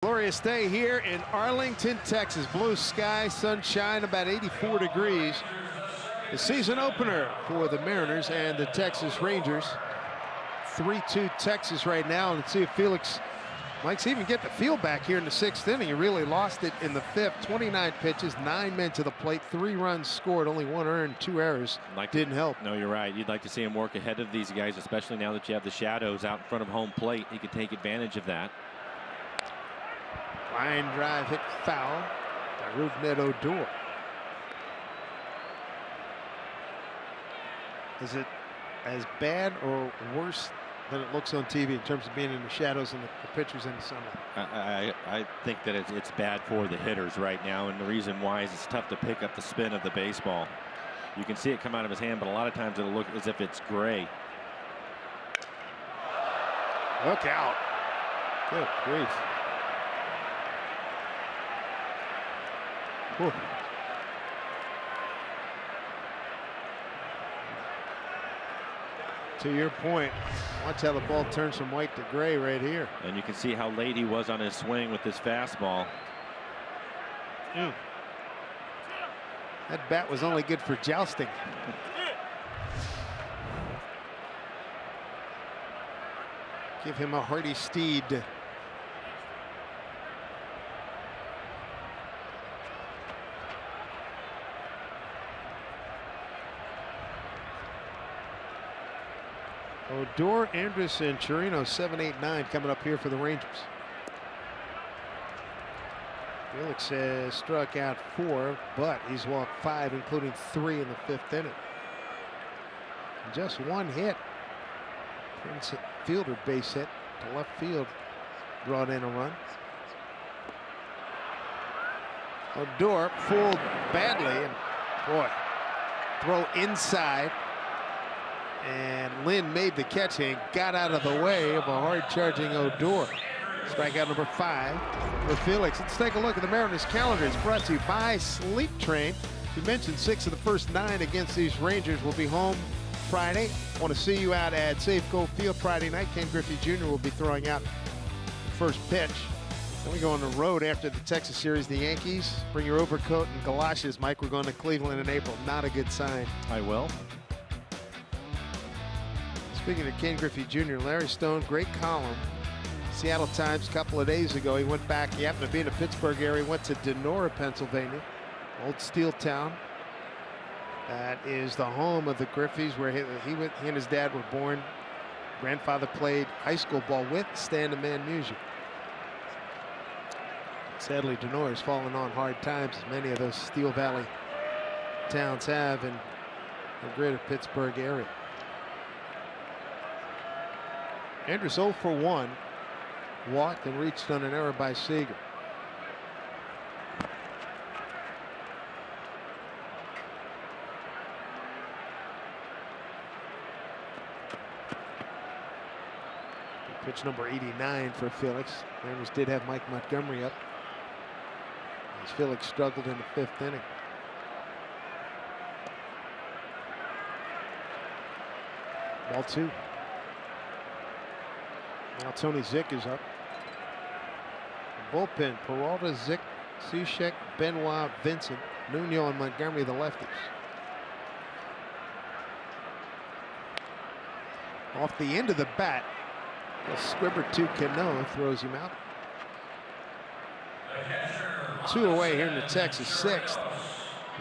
Glorious day here in Arlington, Texas. Blue sky, sunshine, about 84 degrees. The season opener for the Mariners and the Texas Rangers. 3-2 Texas right now. Let's see if Felix might even get the field back here in the 6th inning. He really lost it in the 5th. 29 pitches, 9 men to the plate, 3 runs scored, only 1 earned, 2 errors. Didn't help. No, you're right. You'd like to see him work ahead of these guys, especially now that you have the shadows out in front of home plate. He could take advantage of that. Line drive hit foul by Rougned Odor. Is it as bad or worse than it looks on TV in terms of being in the shadows and the pitchers in the sunlight? I think that it's bad for the hitters right now, and the reason why is it's tough to pick up the spin of the baseball. You can see it come out of his hand, but a lot of times it'll look as if it's gray. Look out. Good grief. Whew. To your point, watch how the ball turns from white to gray right here. And you can see how late he was on his swing with this fastball. That bat was only good for jousting. Give him a hardy steed. Odor, Anderson, Chirino, 7, 8, 9 coming up here for the Rangers. Felix has struck out 4, but he's walked 5, including 3 in the 5th inning. And just 1 hit. Prince fielder base hit to left field, brought in a run. Odor fooled badly and Boy, throw inside. And Lynn made the catch and got out of the way of a hard-charging Odor. Strikeout number 5 for Felix. Let's take a look at the Mariners calendar. It's brought to you by Sleep Train. You mentioned 6 of the first 9 against these Rangers will be home Friday. Want to see you out at Safeco Field Friday night. Ken Griffey Jr. will be throwing out the first pitch. Then we go on the road after the Texas series. The Yankees. Bring your overcoat and galoshes, Mike. We're going to Cleveland in April. Not a good sign. I will. Speaking of Ken Griffey Jr., Larry Stone, great column. Seattle Times a couple of days ago. He went back. He happened to be in the Pittsburgh area. Went to Denora, Pennsylvania, old steel town. That is the home of the Griffeys, where he and his dad were born. Grandfather played high school ball with Stan the Man Musial. Sadly, Denora has fallen on hard times, as many of those Steel Valley towns have in the greater Pittsburgh area. Andrus 0 for 1. Walked and reached on an error by Seager. Pitch number 89 for Felix. Mariners did have Mike Montgomery up, as Felix struggled in the 5th inning. Ball 2. Now Tony Zick is up. The bullpen, Peralta, Zick, Cishek, Benoit, Vincent, Nuno, and Montgomery, the lefties. Off the end of the bat, a squibber to Cano, throws him out. 2 away here in the Texas 6th.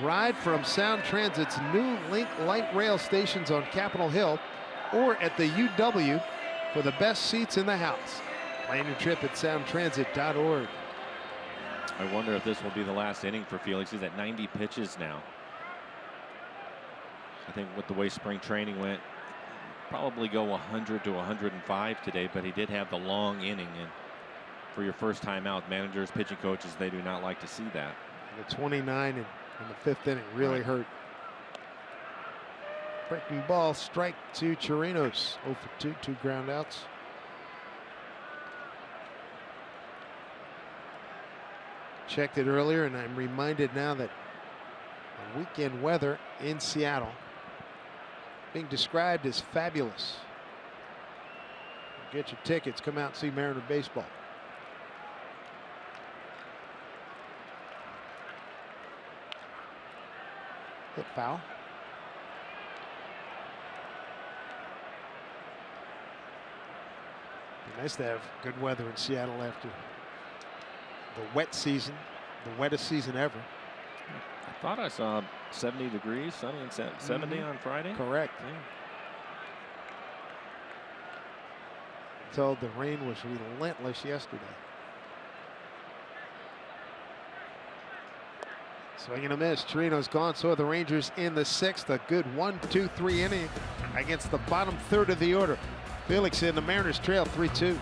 Ride from Sound Transit's new Link light rail stations on Capitol Hill or at the UW for the best seats in the house. Plan your trip at soundtransit.org. I wonder if this will be the last inning for Felix. He's at 90 pitches now. I think with the way spring training went, probably go 100 to 105 today, but he did have the long inning. And for your first time out, managers, pitching coaches, they do not like to see that. The 29 in the 5th inning really hurt. Breaking ball, strike to Chirinos. 0 for 2, 2 ground outs. Checked it earlier, and I'm reminded now that the weekend weather in Seattle being described as fabulous. Get your tickets, come out and see Mariner baseball. Hit foul. Be nice to have good weather in Seattle after the wet season, the wettest season ever. I thought I saw 70 degrees, sunny and 70 on Friday. Correct. Yeah. Told the rain was relentless yesterday. Swing and a miss. Chirino's gone. So are the Rangers in the 6th. A good 1-2-3 inning against the bottom third of the order. Felix in the Mariners trail 3-2.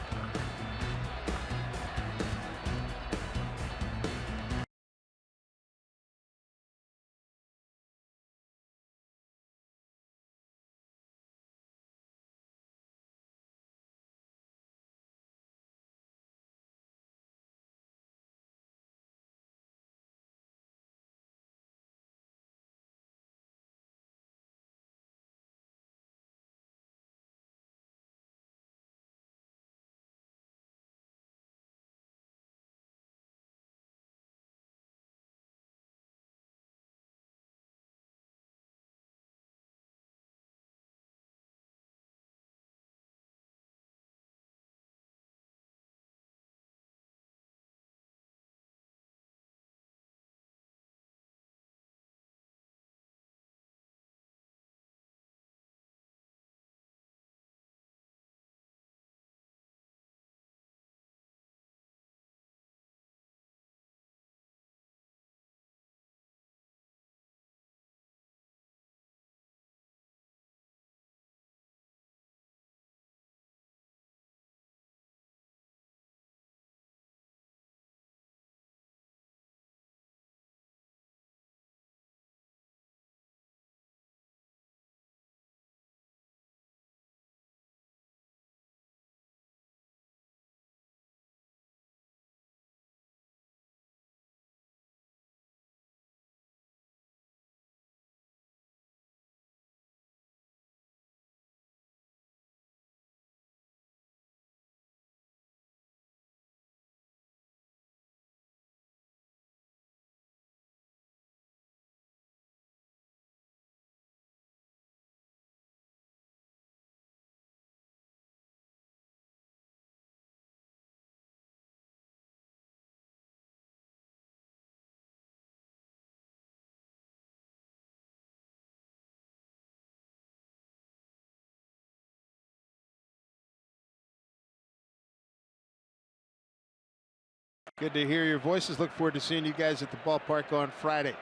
Good to hear your voices. Look forward to seeing you guys at the ballpark on Friday.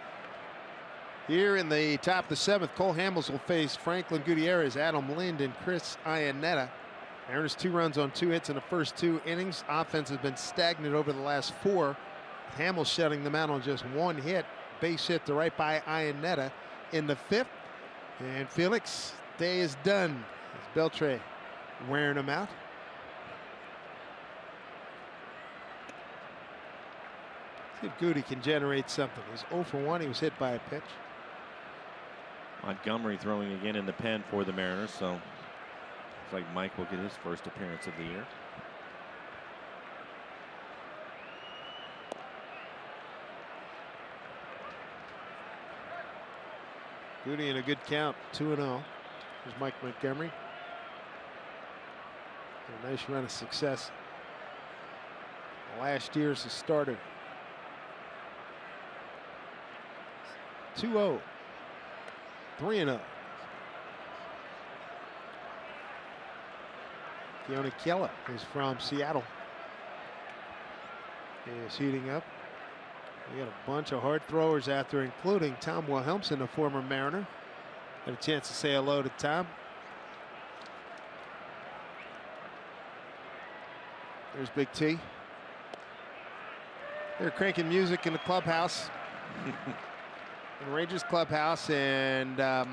Here in the top of the 7th, Cole Hamels will face Franklin Gutierrez, Adam Lind, and Chris Iannetta. Mariners 2 runs on 2 hits in the first 2 innings. Offense has been stagnant over the last 4. Hamels shutting them out on just 1 hit. Base hit to right by Iannetta in the 5th. And Felix, day is done. As Beltre wearing him out. See if Goody can generate something. He's 0 for 1. He was hit by a pitch. Montgomery throwing again in the pen for the Mariners, so looks like Mike will get his first appearance of the year. Goody in a good count, 2-0. Here's Mike Montgomery. A nice run of success last year as a starter. 2-0. 3-0. Keone Kela is from Seattle. He is heating up. We got a bunch of hard throwers out there, including Tom Wilhelmsen, a former Mariner. Had a chance to say hello to Tom. There's Big T. They're cranking music in the clubhouse. In Rangers clubhouse, and the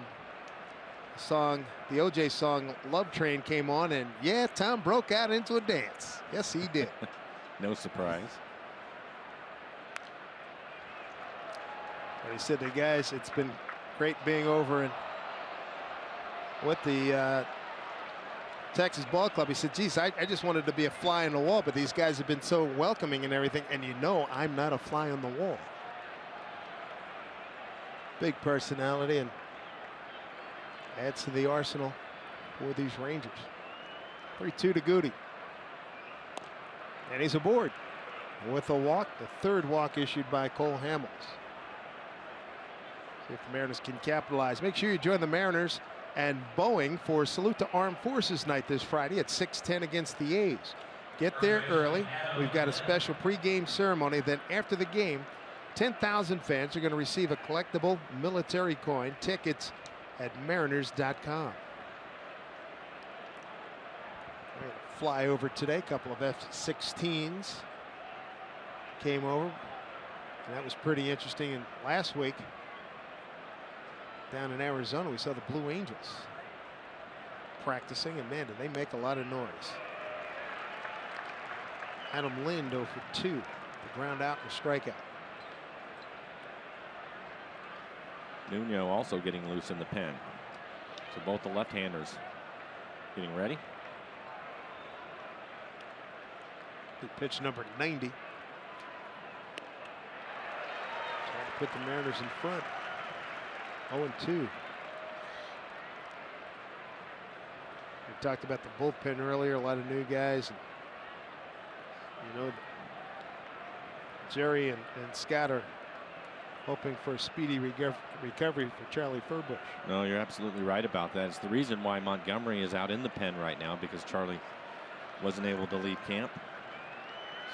OJ song Love Train came on, and yeah, Tom broke out into a dance. Yes, he did. No surprise. He said to the guys, it's been great being over and with the Texas Ball Club. He said, geez, I just wanted to be a fly on the wall, but these guys have been so welcoming and everything, and you know I'm not a fly on the wall. Big personality and adds to the arsenal for these Rangers. 3-2 to Goody. And he's aboard with a walk, the 3rd walk issued by Cole Hamels. See if the Mariners can capitalize. Make sure you join the Mariners and Boeing for Salute to Armed Forces Night this Friday at 6:10 against the A's. Get there early. We've got a special pregame ceremony. Then after the game, 10,000 fans are going to receive a collectible military coin. Tickets at mariners.com. Fly over today. A couple of F-16s came over. And that was pretty interesting. And last week, down in Arizona, we saw the Blue Angels practicing. And man, did they make a lot of noise. Adam Lind 0 for 2. The ground out and a strikeout. Nuno also getting loose in the pen. So both the left-handers getting ready. Pitch number 90. Trying to put the Mariners in front. 0-2. We talked about the bullpen earlier. A lot of new guys. And, you know, Jerry and Scott are hoping for a speedy recovery for Charlie Furbush. No, you're absolutely right about that. It's the reason why Montgomery is out in the pen right now, because Charlie wasn't able to leave camp.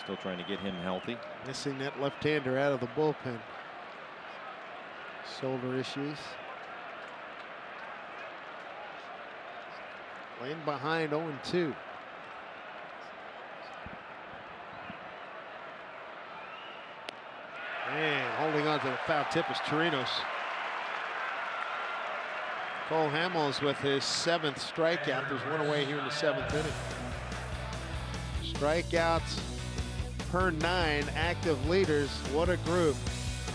Still trying to get him healthy. Missing that left-hander out of the bullpen. Shoulder issues. Laying behind 0-2. And holding on to the foul tip is Chirinos. Cole Hamels with his 7th strikeout. There's one away here in the 7th inning. Strikeouts per 9 active leaders. What a group.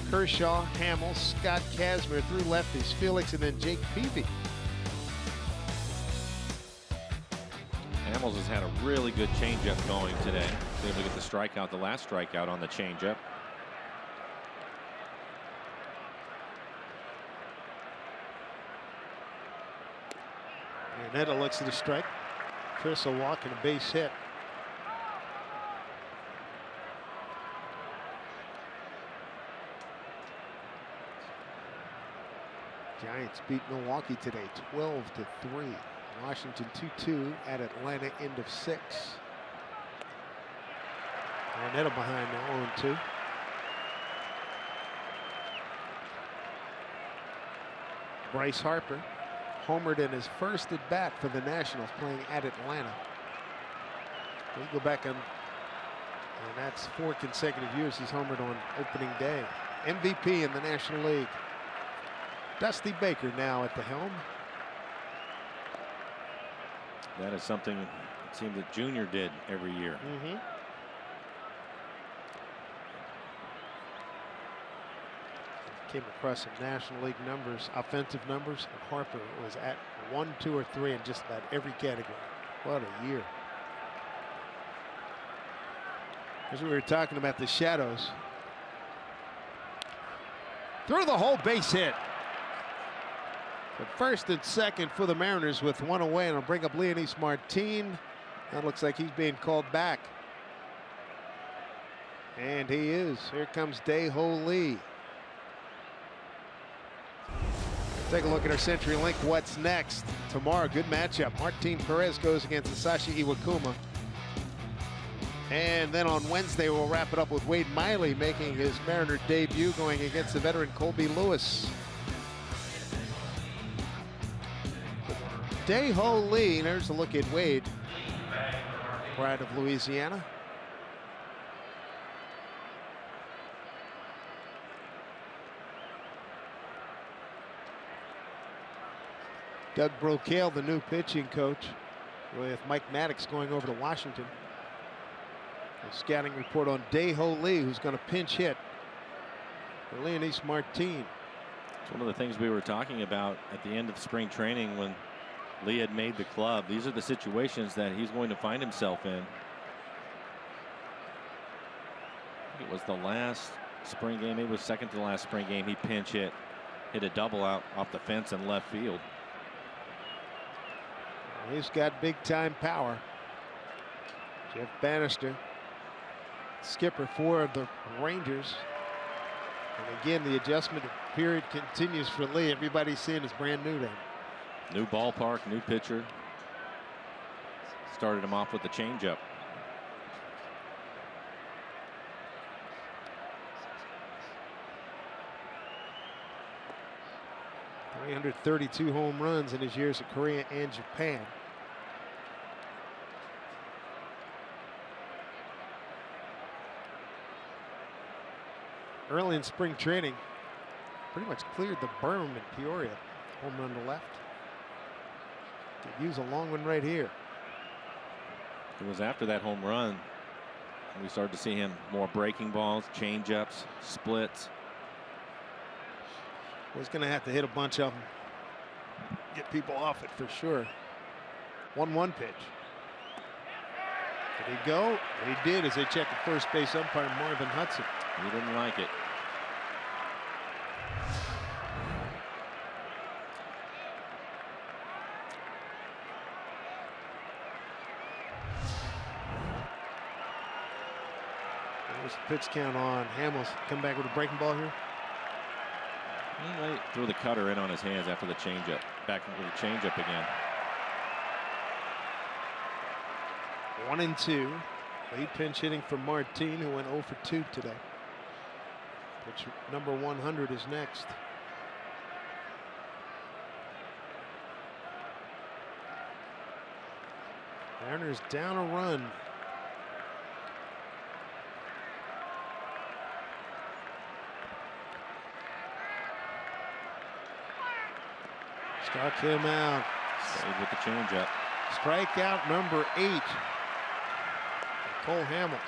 Kershaw, Hamels, Scott Kazmir, 3 lefties, Felix, and then Jake Peavy. Hamels has had a really good changeup going today. Was able to get the strikeout, the last strikeout on the changeup. Netta looks at the strike. Chris will walk and a base hit. Giants beat Milwaukee today 12-3. Washington 2-2 at Atlanta, end of 6. Arnetta behind now, 0-2. Bryce Harper homered in his first at bat for the Nationals, playing at Atlanta. We go back and that's 4 consecutive years he's homered on opening day. MVP in the National League. Dusty Baker now at the helm. That is something it seemed that Junior did every year. Came across some National League numbers, offensive numbers, and Harper was at 1, 2, or 3 in just about every category. What a year. As we were talking about the shadows. Through the whole, base hit. The first and second for the Mariners with 1 away, and I'll bring up Leonys Martin. That looks like he's being called back. And he is. Here comes Dae-Ho Lee. Take a look at our CenturyLink. What's next? Tomorrow, good matchup. Martin Perez goes against Sashi Iwakuma. And then on Wednesday, we'll wrap it up with Wade Miley making his Mariner debut, going against the veteran Colby Lewis. Dae-Ho Lee, there's a look at Wade, pride of Louisiana. Doug Brocail, the new pitching coach, with Mike Maddox going over to Washington. A scouting report on Dae-Ho Lee, who's going to pinch hit for Leonys Martin. It's one of the things we were talking about at the end of spring training when Lee had made the club. These are the situations that he's going to find himself in. I think it was the last spring game, it was second to the last spring game, he pinch hit a double out off the fence in left field. He's got big time power. Jeff Bannister, skipper for the Rangers. And again, the adjustment period continues for Lee. Everybody's seeing is brand new to him. New ballpark, new pitcher. Started him off with the changeup. .332 home runs in his years at Korea and Japan. Early in spring training, pretty much cleared the berm in Peoria. Home run to left. Could use a long one right here. It was after that home run we started to see him more breaking balls, change-ups, splits. Was going to have to hit a bunch of them. Get people off it for sure. 1-1 pitch. Did he go? He did, as they check the first base umpire, Marvin Hudson. He didn't like it. There's the pitch count on Hamels. Come back with a breaking ball here. He threw the cutter in on his hands after the changeup. Back with the changeup again. 1-2. Lead pinch hitting for Martin, who went 0 for 2 today. Pitch number 100 is next. Mariners down a run. Struck him out. Stayed with the changeup. Strikeout number 8. Cole Hamels.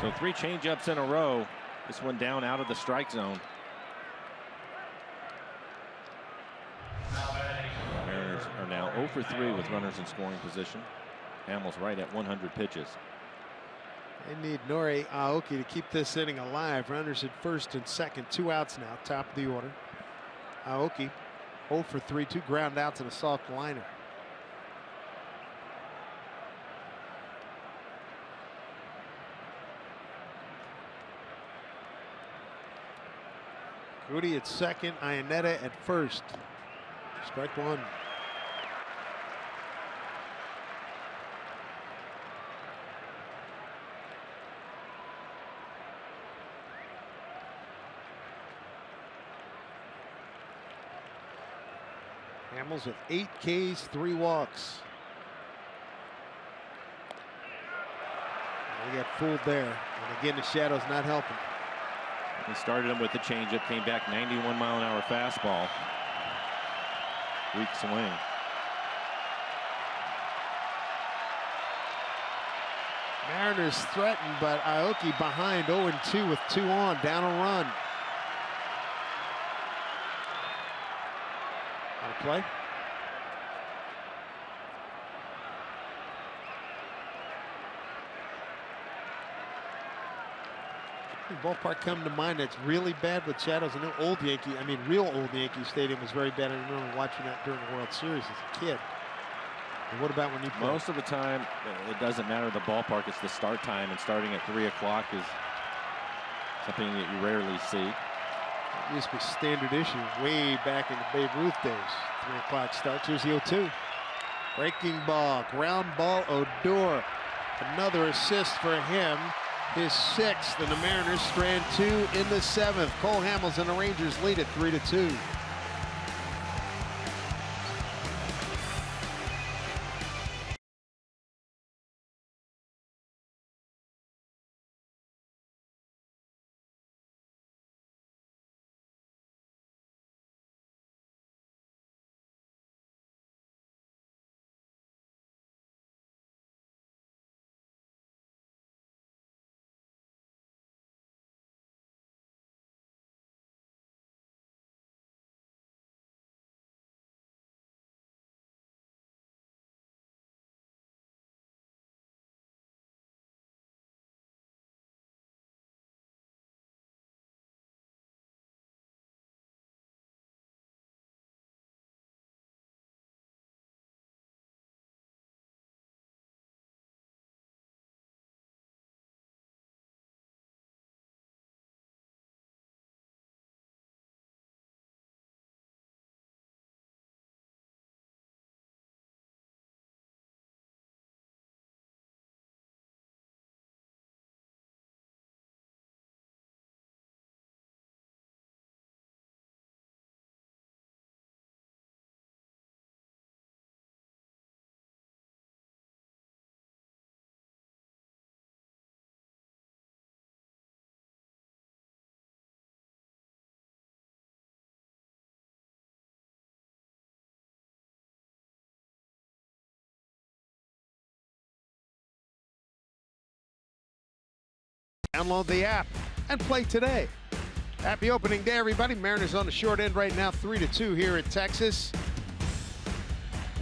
So 3 changeups in a row. This one down out of the strike zone. Mariners are now 0 for 3 with runners in scoring position. Hamels right at 100 pitches. They need Nori Aoki to keep this inning alive. Runners at first and second, 2 outs now, top of the order. Aoki 0 for 3, 2 ground outs and a soft liner. Rudy at second, Iannetta at first. Strike one. Hamels with 8 Ks, 3 walks. They got fooled there. And again, the shadow's not helping. He started him with the changeup, came back 91-mile-an-hour fastball. Weak swing. Mariners threatened, but Aoki behind 0-2 with 2 on, down a run. On play. Ballpark come to mind that's really bad with shadows. I know old Yankee, I mean real old Yankee Stadium was very bad. I remember watching that during the World Series as a kid. And what about when you play? Most of the time, it doesn't matter the ballpark. It's the start time, and starting at 3 o'clock is something that you rarely see. It used to be standard issue way back in the Babe Ruth days. 3 o'clock starts. Here's the 0-2. Breaking ball, ground ball, Odor. Another assist for him. His 6th, and the Mariners strand 2 in the 7th. Cole Hamels and the Rangers lead it 3-2. Download the app and play today. Happy opening day, everybody. Mariners on the short end right now, 3-2 here in Texas.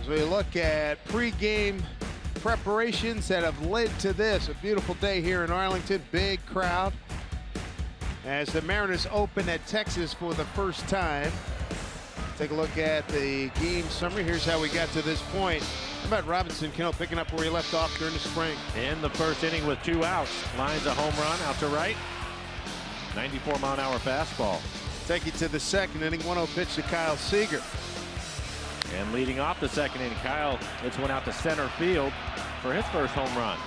As we look at pregame preparations that have led to this, a beautiful day here in Arlington, big crowd. As the Mariners open at Texas for the first time. Take a look at the game summary. Here's how we got to this point. How about Robinson Cano picking up where he left off during the spring? In the first inning with 2 outs. Lines a home run out to right. 94-mile-an-hour fastball. Take you to the second inning. 1-0 pitch to Kyle Seager. And leading off the second inning, Kyle hits one out to center field for his first home run.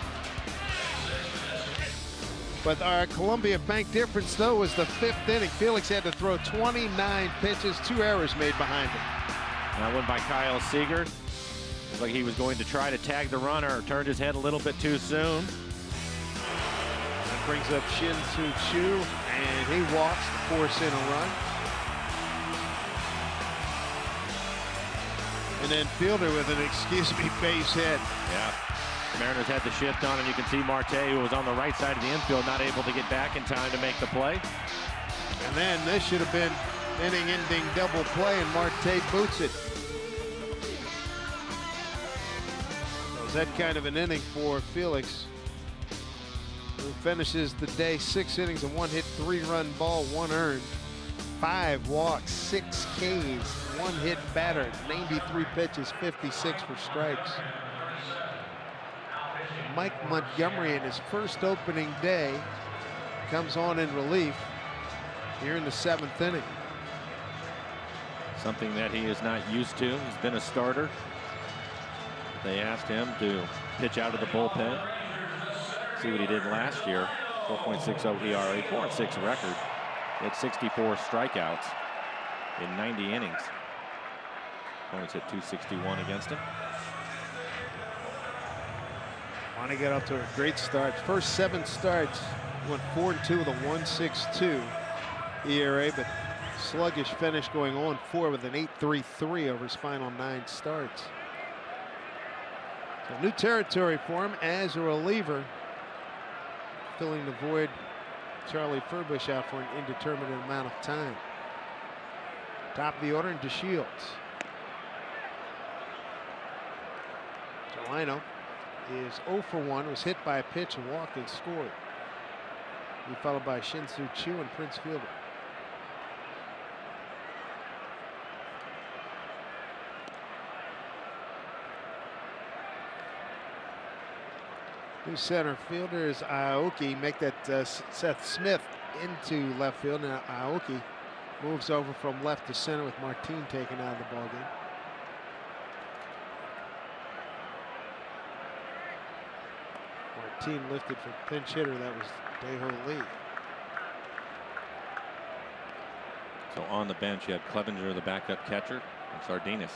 But our Columbia Bank difference, though, was the 5th inning. Felix had to throw 29 pitches, 2 errors made behind him. That one by Kyle Seager. Looks like he was going to try to tag the runner, turned his head a little bit too soon. That brings up Shin Soo Choo, and he walks to force in a run. And then Fielder with an excuse me base hit. Yeah. The Mariners had the shift on, and you can see Marte, who was on the right side of the infield, not able to get back in time to make the play. And then this should have been inning-ending double play, and Marte boots it. So is that kind of an inning for Felix, who finishes the day 6 innings, a 1-hit, 3-run ball, 1 earned, 5 walks, 6 Ks, 1 hit batter, 93 pitches, 56 for strikes. Mike Montgomery in his first opening day comes on in relief here in the 7th inning. Something that he is not used to. He's been a starter. They asked him to pitch out of the bullpen. See what he did last year. 4.60 ERA, 4-6 record. He had 64 strikeouts in 90 innings. Opponents hit .261 against him. Monty got off to a great start. First 7 starts, went 4-2 with a 1.62 ERA, but sluggish finish, going 0-4 with an 8.33 over his final 9 starts. So new territory for him as a reliever, filling the void. Charlie Furbush out for an indeterminate amount of time. Top of the order, and DeShields. Delino is 0 for 1, was hit by a pitch and walked and scored. He followed by Shin-Soo Choo and Prince Fielder. New center fielder is Aoki. Make that Seth Smith into left field. Now Aoki moves over from left to center with Martin taken out of the ballgame. Martin lifted for pinch hitter. That was Dae-Ho Lee. So on the bench, you had Clevenger, the backup catcher, and Sardinas.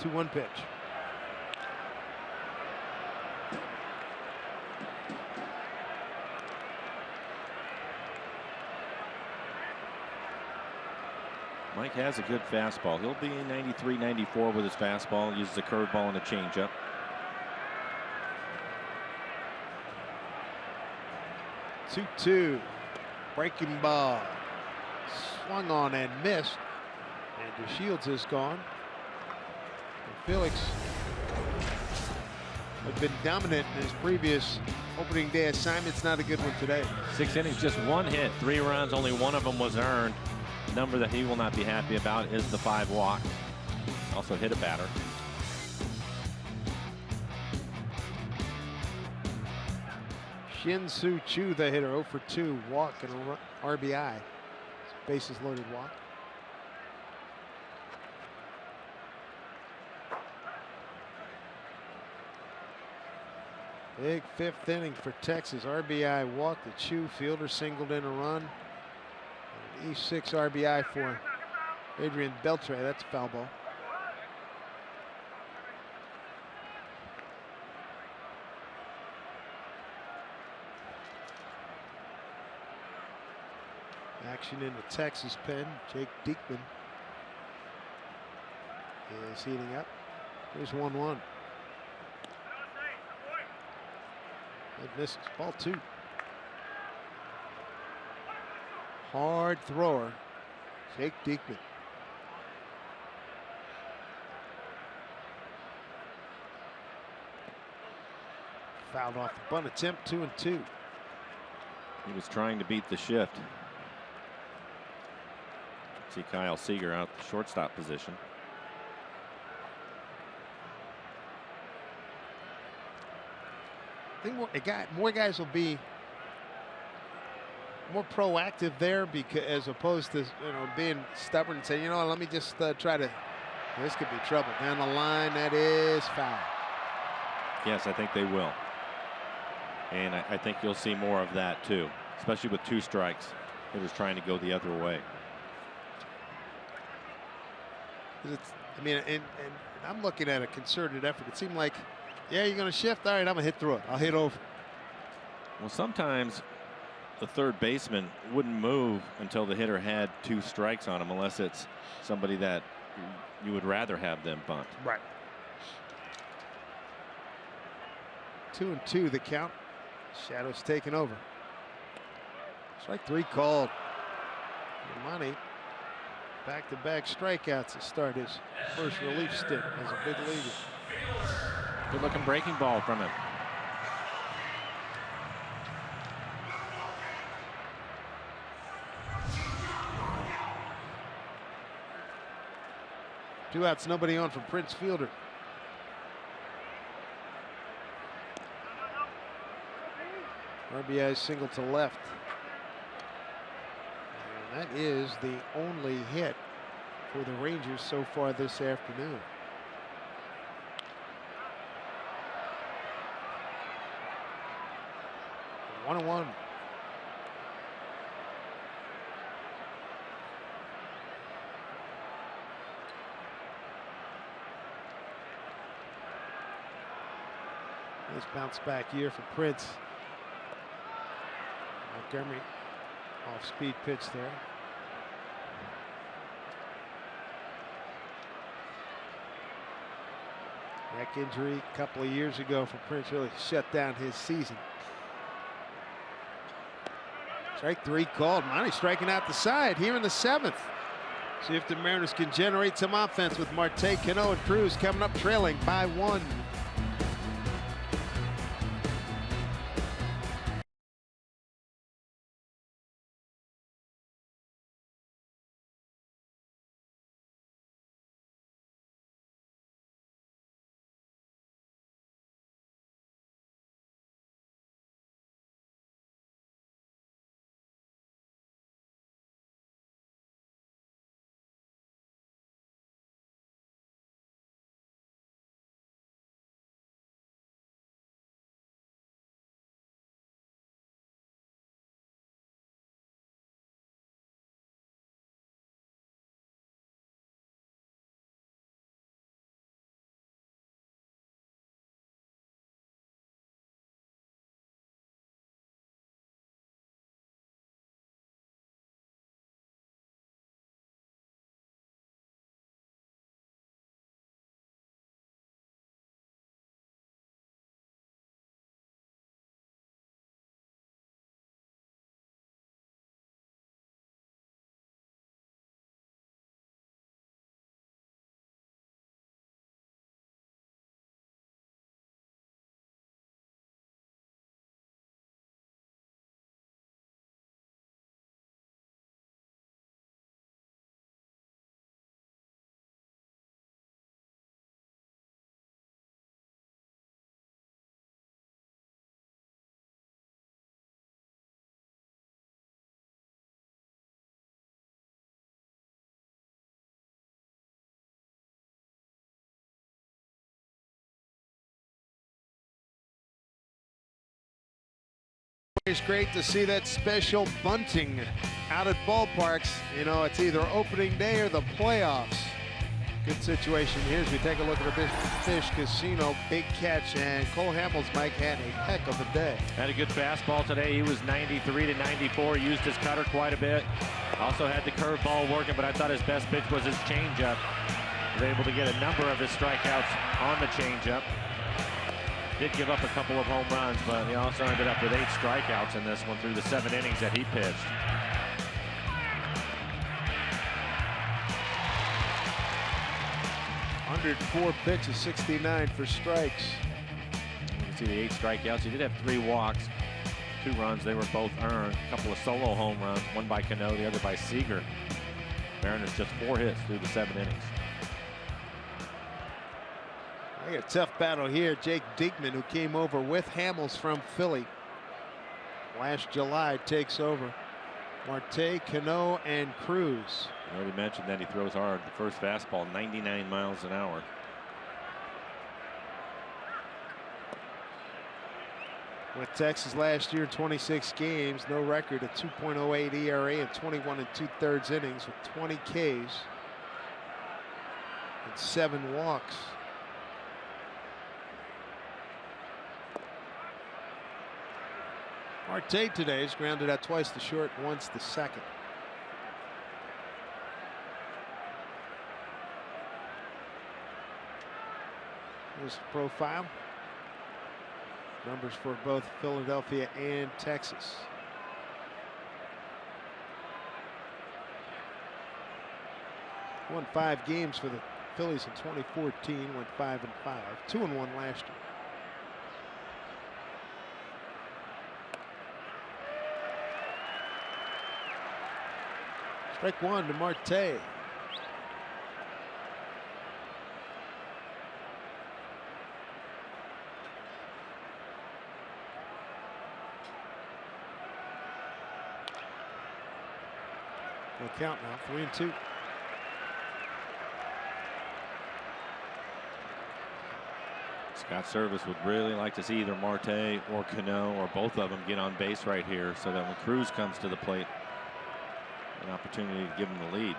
2-1 pitch. Mike has a good fastball. He'll be 93, 94 with his fastball. Uses a curveball and a changeup. Two-two. Breaking ball. Swung on and missed. And DeShields is gone. And Felix had been dominant in his previous opening day assignments. Not a good one today. 6 innings, just 1 hit, 3 runs. Only 1 of them was earned. Number that he will not be happy about is the 5 walk. Also hit a batter. Shin-Soo Choo, the hitter, 0 for 2, walk and a RBI. Bases loaded walk. Big 5th inning for Texas. RBI walk to Choo. Fielder singled in a run. E6 RBI for Adrian Beltre. That's a foul ball. Action in the Texas pen. Jake Diekman is heating up. Here's 1-1. It misses. Ball 2. Hard thrower, Jake Diekman. Fouled off the bunt attempt, 2-2. He was trying to beat the shift. See Kyle Seager out the shortstop position. I think more guys will be more proactive there, because as opposed to being stubborn and saying, you know what, let me just try to. This could be trouble down the line. That is foul. Yes, I think they will, and I think you'll see more of that too, especially with 2 strikes. It was trying to go the other way. And I'm looking at a concerted effort. It seemed like, yeah, you're going to shift. All right, I'm going to hit through it. I'll hit over. Well, sometimes the third baseman wouldn't move until the hitter had 2 strikes on him, unless it's somebody that you would rather have them bunt. Right. 2-2 the count. Shadows taking over. Strike 3 called. Money. Back-to-back strikeouts to start his first relief stint as a big leaguer. Good looking breaking ball from him. Two outs, nobody on from Prince Fielder. RBI single to left. And that is the only hit for the Rangers so far this afternoon. Nice bounce back year for Prince. Montgomery off speed pitch there. Neck injury a couple of years ago for Prince really shut down his season. Strike 3 called. Monty striking out the side here in the 7th. See if the Mariners can generate some offense with Marte, Cano, and Cruz coming up trailing by 1. It's great to see that special bunting out at ballparks. You know, it's either opening day or the playoffs. Good situation here as we take a look at our Fish Casino. Big catch, and Cole Hamels, Mike, had a heck of a day. Had a good fastball today. He was 93 to 94. Used his cutter quite a bit. Also had the curveball working, but I thought his best pitch was his changeup. Was able to get a number of his strikeouts on the changeup. Did give up a couple of home runs, but he also ended up with 8 strikeouts in this one through the 7 innings that he pitched. .104 pitches, 69 for strikes. You can see the 8 strikeouts. He did have 3 walks, 2 runs. They were both earned. A couple of solo home runs, one by Cano, the other by Seager. Mariners just 4 hits through the 7 innings. I got a tough battle here. Jake Diekman, who came over with Hamels from Philly last July, takes over. Marte, Cano, and Cruz. I already mentioned that he throws hard. The first fastball, 99 miles an hour. Went Texas last year in 26 games, no record, a 2.08 ERA and 21 2/3 innings with 20 Ks and 7 walks. Marte today is grounded out twice to short, once the second. Here's the profile. Numbers for both Philadelphia and Texas. Won 5 games for the Phillies in 2014, went 5-5, 2-1 last year. Strike 1 to Marte. No count now, 3-2. Scott Service would really like to see either Marte or Cano or both of them get on base right here so that when Cruz comes to the plate, an opportunity to give him the lead.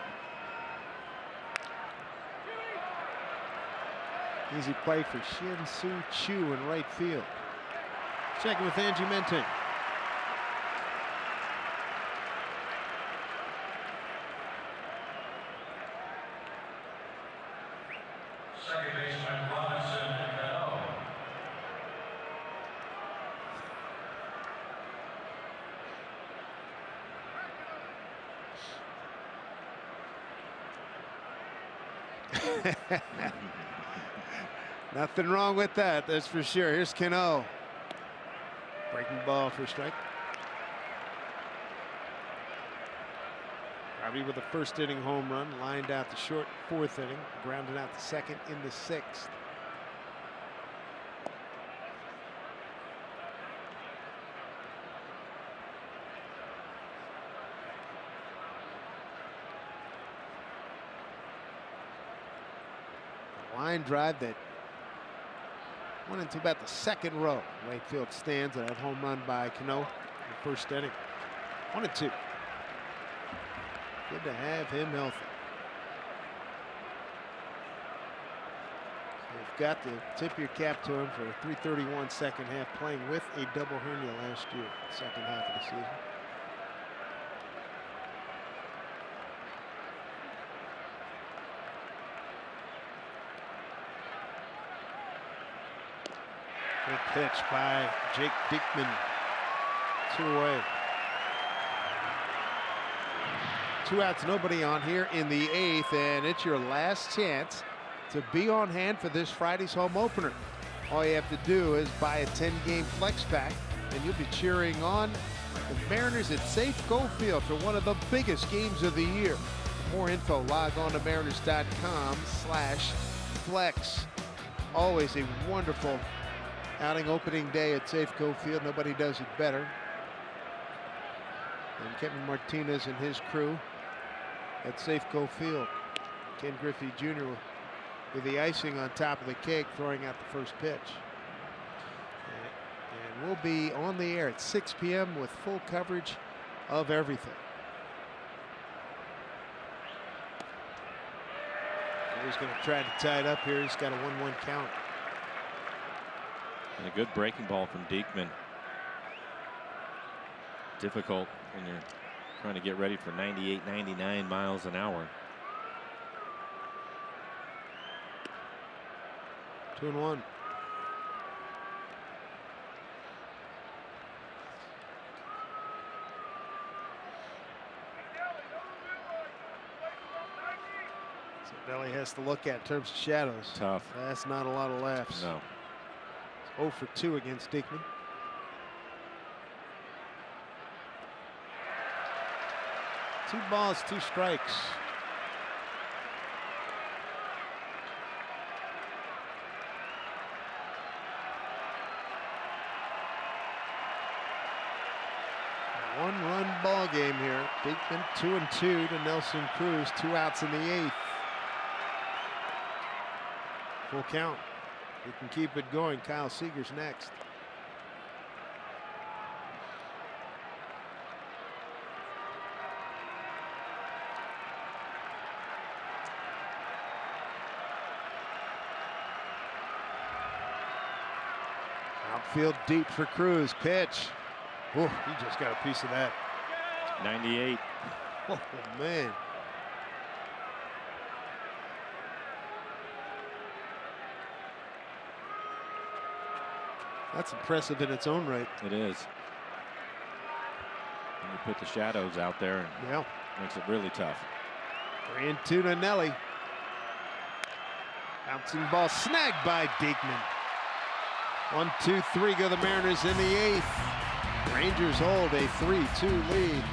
Easy play for Shin-Soo Choo in right field. Checking with Angie Menting. Second baseman Robinson Cano. Nothing wrong with that, that's for sure. Here's Cano. Breaking ball for a strike. Robbie with a first inning home run, lined out the short fourth inning, grounded out the second in the sixth. Line drive that went into about the second row. Right field stands, and that home run by Cano in the first inning. 1-2. Good to have him healthy. You've got to tip your cap to him for a .331 second half, playing with a double hernia last year, second half of the season. Good pitch by Jake Diekman. 2 away. 2 outs, nobody on here in the 8th, and it's your last chance to be on hand for this Friday's home opener. All you have to do is buy a 10-game flex pack, and you'll be cheering on the Mariners at Safeco Field for one of the biggest games of the year. For more info, log on to mariners.com/flex. Always a wonderful outing opening day at Safeco Field. Nobody does it better than Kevin Martinez and his crew at Safeco Field. Ken Griffey Jr. with the icing on top of the cake, throwing out the first pitch. And we'll be on the air at 6 p.m. with full coverage of everything. He's going to try to tie it up here. He's got a 1-1 count. And a good breaking ball from Diekman. Difficult when you're trying to get ready for 98, 99 miles an hour. 2-1. So Nelly has to look at in terms of shadows. Tough. That's not a lot of laughs. No. 0 for 2 against Diekman. Two balls, 2 strikes. A 1-run ball game here. Diekman 2-2 to Nelson Cruz. 2 outs in the 8th. Full count. We can keep it going. Kyle Seager's next. Outfield deep for Cruz. Pitch. Oh, he just got a piece of that. 98. Oh, man. That's impressive in its own right. It is. When you put the shadows out there, Yeah. it makes it really tough. 3-2 to Nelly. Bouncing ball snagged by Diekman. 1-2-3 go the Mariners in the 8th. Rangers hold a 3-2 lead.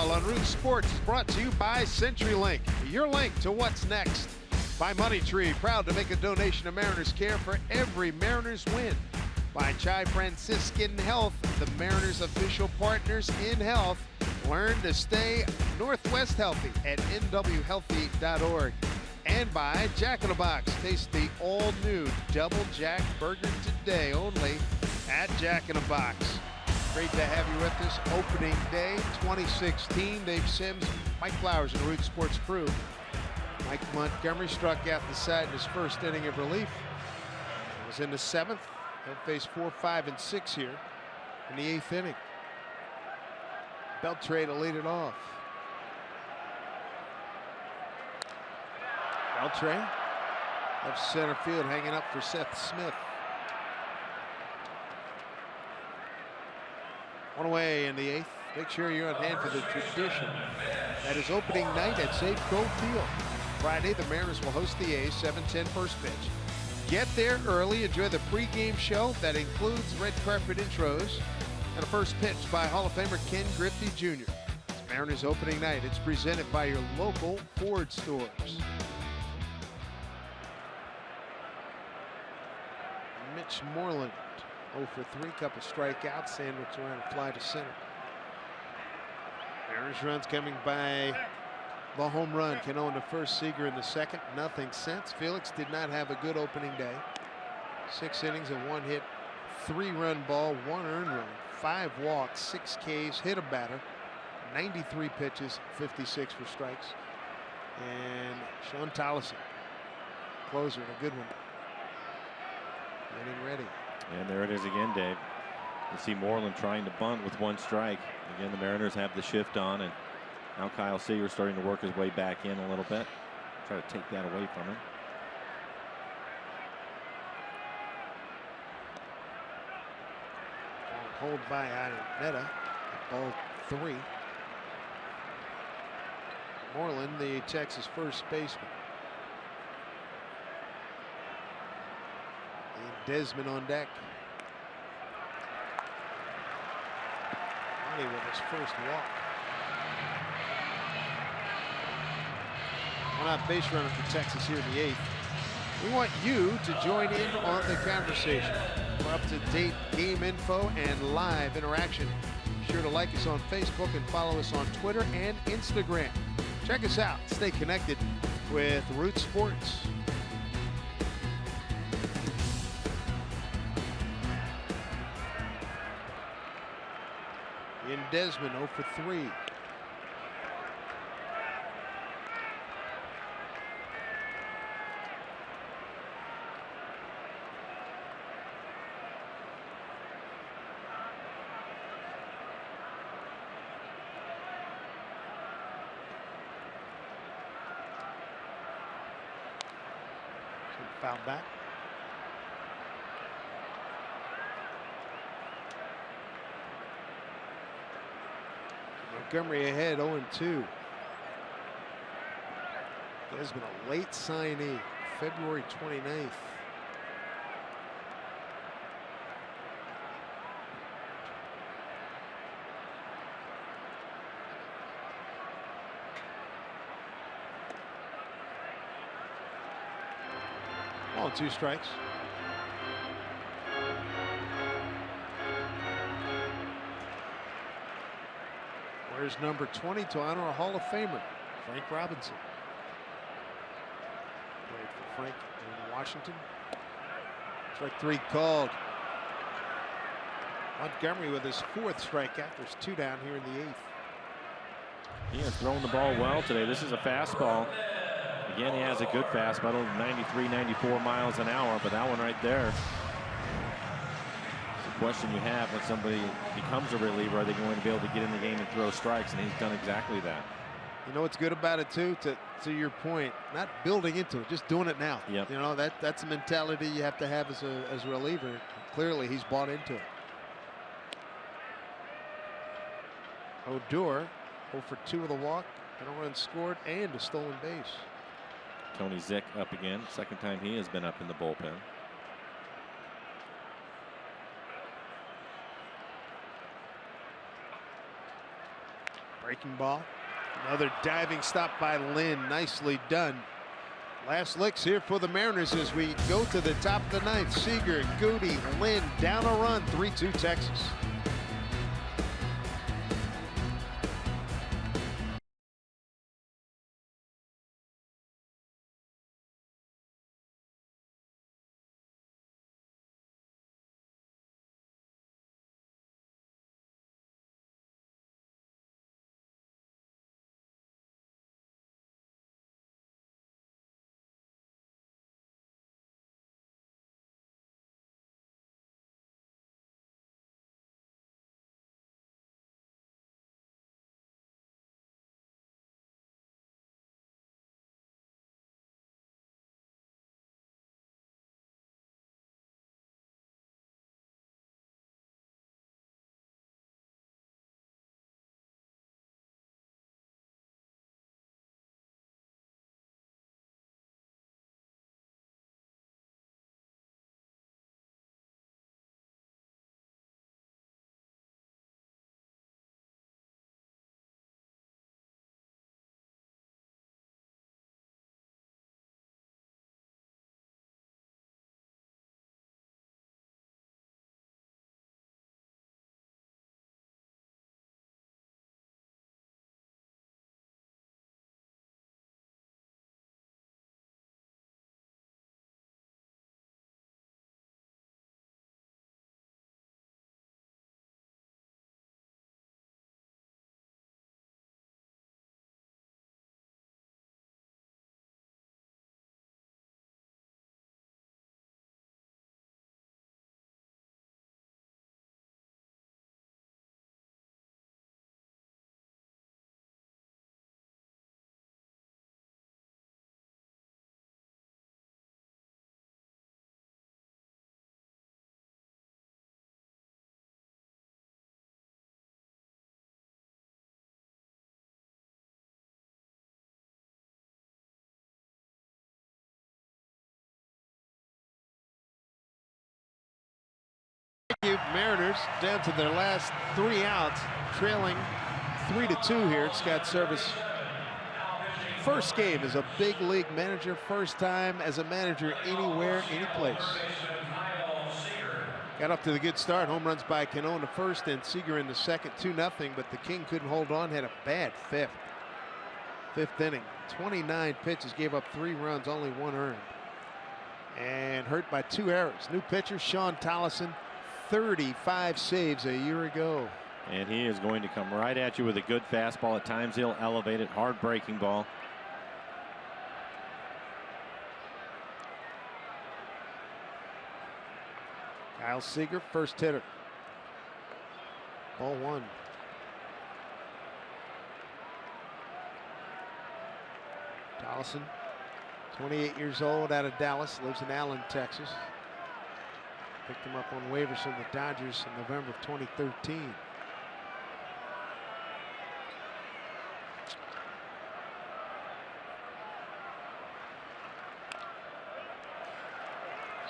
Battle on Root Sports is brought to you by CenturyLink, your link to what's next. By Money Tree, proud to make a donation to Mariners Care for every Mariners win. By Chai Franciscan Health, the Mariners' official partners in health. Learn to stay Northwest healthy at nwhealthy.org. And by Jack in the Box. Taste the all-new Double Jack Burger today, only at Jack in the Box. Great to have you with us. Opening day 2016. Dave Sims, Mike Flowers, and the Root Sports crew. Mike Montgomery struck out the side in his first inning of relief. It was in the 7th. He'll face 4, 5, and 6 here in the 8th inning. Beltre to lead it off. Beltre, left center field, hanging up for Seth Smith. One away in the 8th. Make sure you're on hand for the tradition. That is opening night at Safeco Field. Friday, the Mariners will host the A's, 7:10 first pitch. Get there early, enjoy the pregame show that includes red carpet intros and a first pitch by Hall of Famer Ken Griffey Jr. It's Mariners opening night. It's presented by your local Ford stores. Mitch Moreland, 0 for 3, couple strikeouts, sandwich around a fly to center. Mariners runs coming by the home run. Cano in the first, Seager in the second. Nothing since. Felix did not have a good opening day. 6 innings and 1 hit, 3-run ball, 1 earned run, 5 walks, 6 Ks, hit a batter, 93 pitches, 56 for strikes. And Sean Tolleson, closer, and a good one. Getting ready. And there it is again, Dave. You see Moreland trying to bunt with 1 strike. Again, the Mariners have the shift on, and now Kyle Seager starting to work his way back in a little bit. Try to take that away from him. Hold by Araneta. Ball 3. Moreland, the Texas first baseman. And Desmond on deck. Money with his first walk. One out base runner for Texas here in the 8th. We want you to join in on the conversation. For up-to-date game info and live interaction, be sure to like us on Facebook and follow us on Twitter and Instagram. Check us out. Stay connected with Root Sports. In Desmond, 0 for 3. Foul back. Montgomery ahead, 0-2. There's been a late signee, February 29th. Ball 2 strikes. Where's number 20 to honor a Hall of Famer, Frank Robinson. Played for Frank in Washington. Strike 3 called. Montgomery with his 4th strikeout. There's 2 down here in the 8th. He has thrown the ball well today. This is a fastball. Again, he has a good fastball, 93, 94 miles an hour, but that one right there. The question you have when somebody becomes a reliever, are they going to be able to get in the game and throw strikes? And he's done exactly that. You know what's good about it too, to your point, not building into it, just doing it now. Yep. You know, that's a mentality you have to have as a reliever. Clearly he's bought into it. Odor, 0 for 2 with a walk, and a run scored, and a stolen base. Tony Zick up again. Second time he has been up in the bullpen. Breaking ball. Another diving stop by Lynn. Nicely done. Last licks here for the Mariners as we go to the top of the ninth. Seager, Goody, Lynn down a run. 3-2 Texas. Mariners down to their last 3 outs, trailing 3-2 here at Scott Service. First game as a big league manager, first time as a manager anywhere, any place. Got off to the good start. Home runs by Cano in the first and Seager in the second, 2-0, but the King couldn't hold on, had a bad fifth inning. 29 pitches, gave up 3 runs, only 1 earned. And hurt by 2 errors. New pitcher, Sean Tolleson, 35 saves a year ago. And he is going to come right at you with a good fastball. At times he'll elevate it. Hard breaking ball. Kyle Seager, first hitter. Ball 1. Tolleson, 28 years old, out of Dallas, lives in Allen, Texas. Picked him up on waivers from the Dodgers in November of 2013.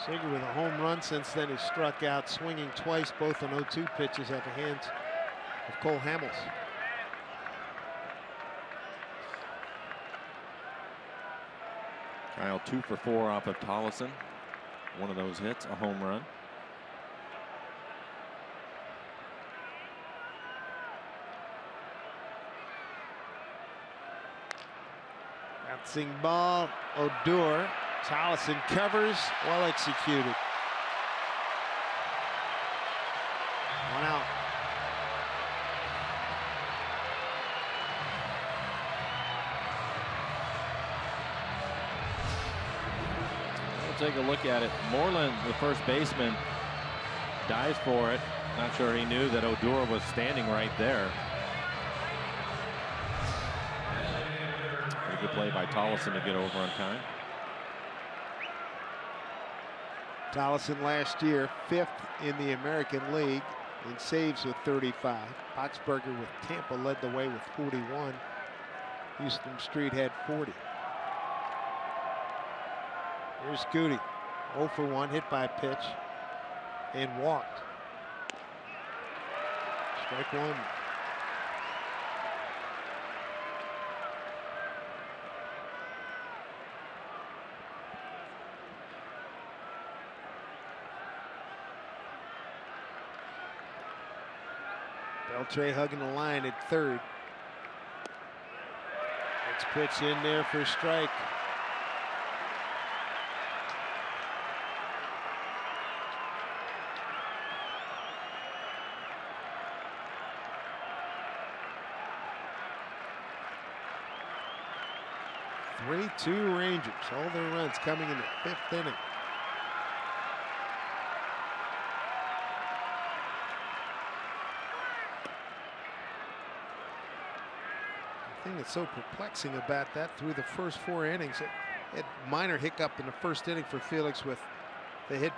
Seager with a home run. Since then, he struck out, swinging twice, both on 0-2 pitches at the hands of Cole Hamels. Kyle 2 for 4 off of Tolleson. One of those hits, a home run. Bouncing ball, Odor. Tolleson covers, well executed. 1 out. We'll take a look at it. Moreland, the first baseman, dives for it. Not sure he knew that Odor was standing right there. Pretty good play by Tolleson to get over on time. Tolleson last year 5th in the American League in saves with 35. Boxberger with Tampa led the way with 41. Houston Street had 40. Here's Goody, 0 for 1, hit by a pitch and walked. Strike 1. Beltre hugging the line at third. Let's pitch in there for a strike. Three-two Rangers. All their runs coming in the fifth inning. The thing that's so perplexing about that, through the first 4 innings, it had minor hiccup in the first inning for Felix with the hit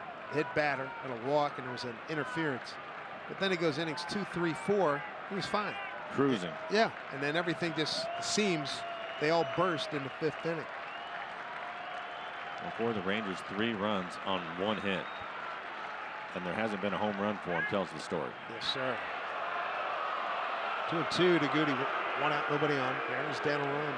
batter and a walk, and there was an interference. But then he goes innings 2, 3, 4. He was fine. Cruising. Yeah, and then everything just seems they all burst in the fifth inning. For the Rangers, 3 runs on 1 hit. And there hasn't been a home run for him, tells the story. Yes, sir. 2-2 to Goody. 1 out, nobody on. Mariners down a run.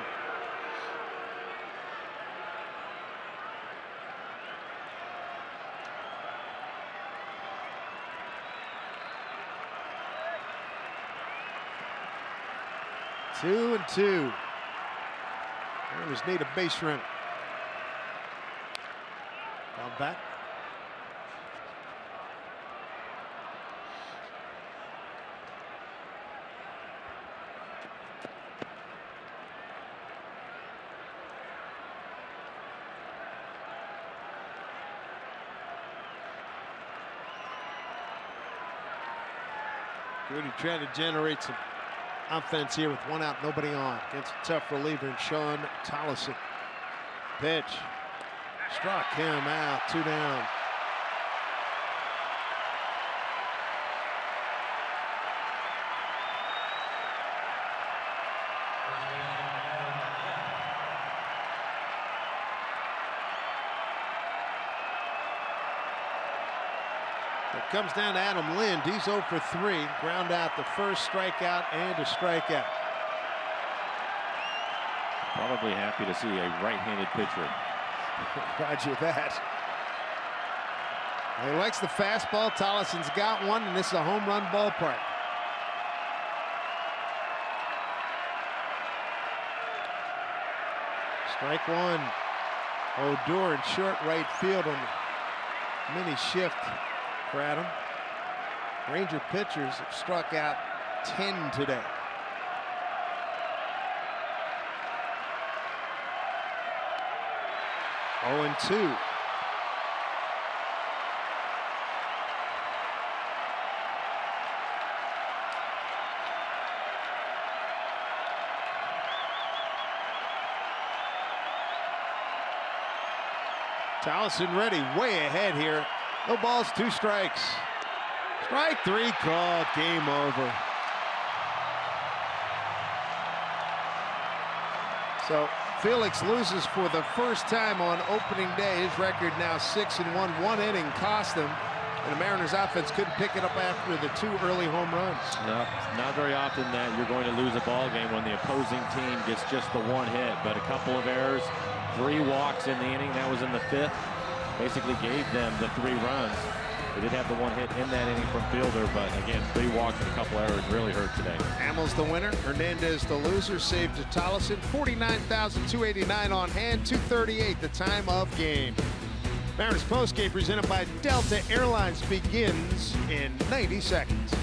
Two and two. Mariners need a base runner. Gone back. Goody trying to generate some offense here with 1 out, nobody on. Against a tough reliever in Sean Tolleson. Pitch. Struck him out. 2 down. It comes down to Adam Lind. He's 0 for 3. Ground out the first, strikeout, and a strikeout. Probably happy to see a right-handed pitcher. Roger that. He likes the fastball. Tolleson's got one, and this is a home run ballpark. Strike one. Odor in short right field on the mini shift for Adam. Ranger pitchers have struck out 10 today. Oh, and 2. Tolleson ready, way ahead here. No balls, 2 strikes. Strike 3 called, game over. So Felix loses for the first time on opening day. His record now 6-1. 1 inning cost him, and the Mariners offense couldn't pick it up after the 2 early home runs. No, not very often that you're going to lose a ball game when the opposing team gets just the 1 hit, but a couple of errors, 3 walks in the inning. That was in the 5th. Basically gave them the 3 runs. They did have the 1 hit in that inning from Fielder, but again, 3 walks and a couple errors really hurt today. Hamels the winner, Hernandez the loser, saved to Tolleson. 49,289 on hand, 2:38 the time of game. Mariners postgame presented by Delta Airlines begins in 90 seconds.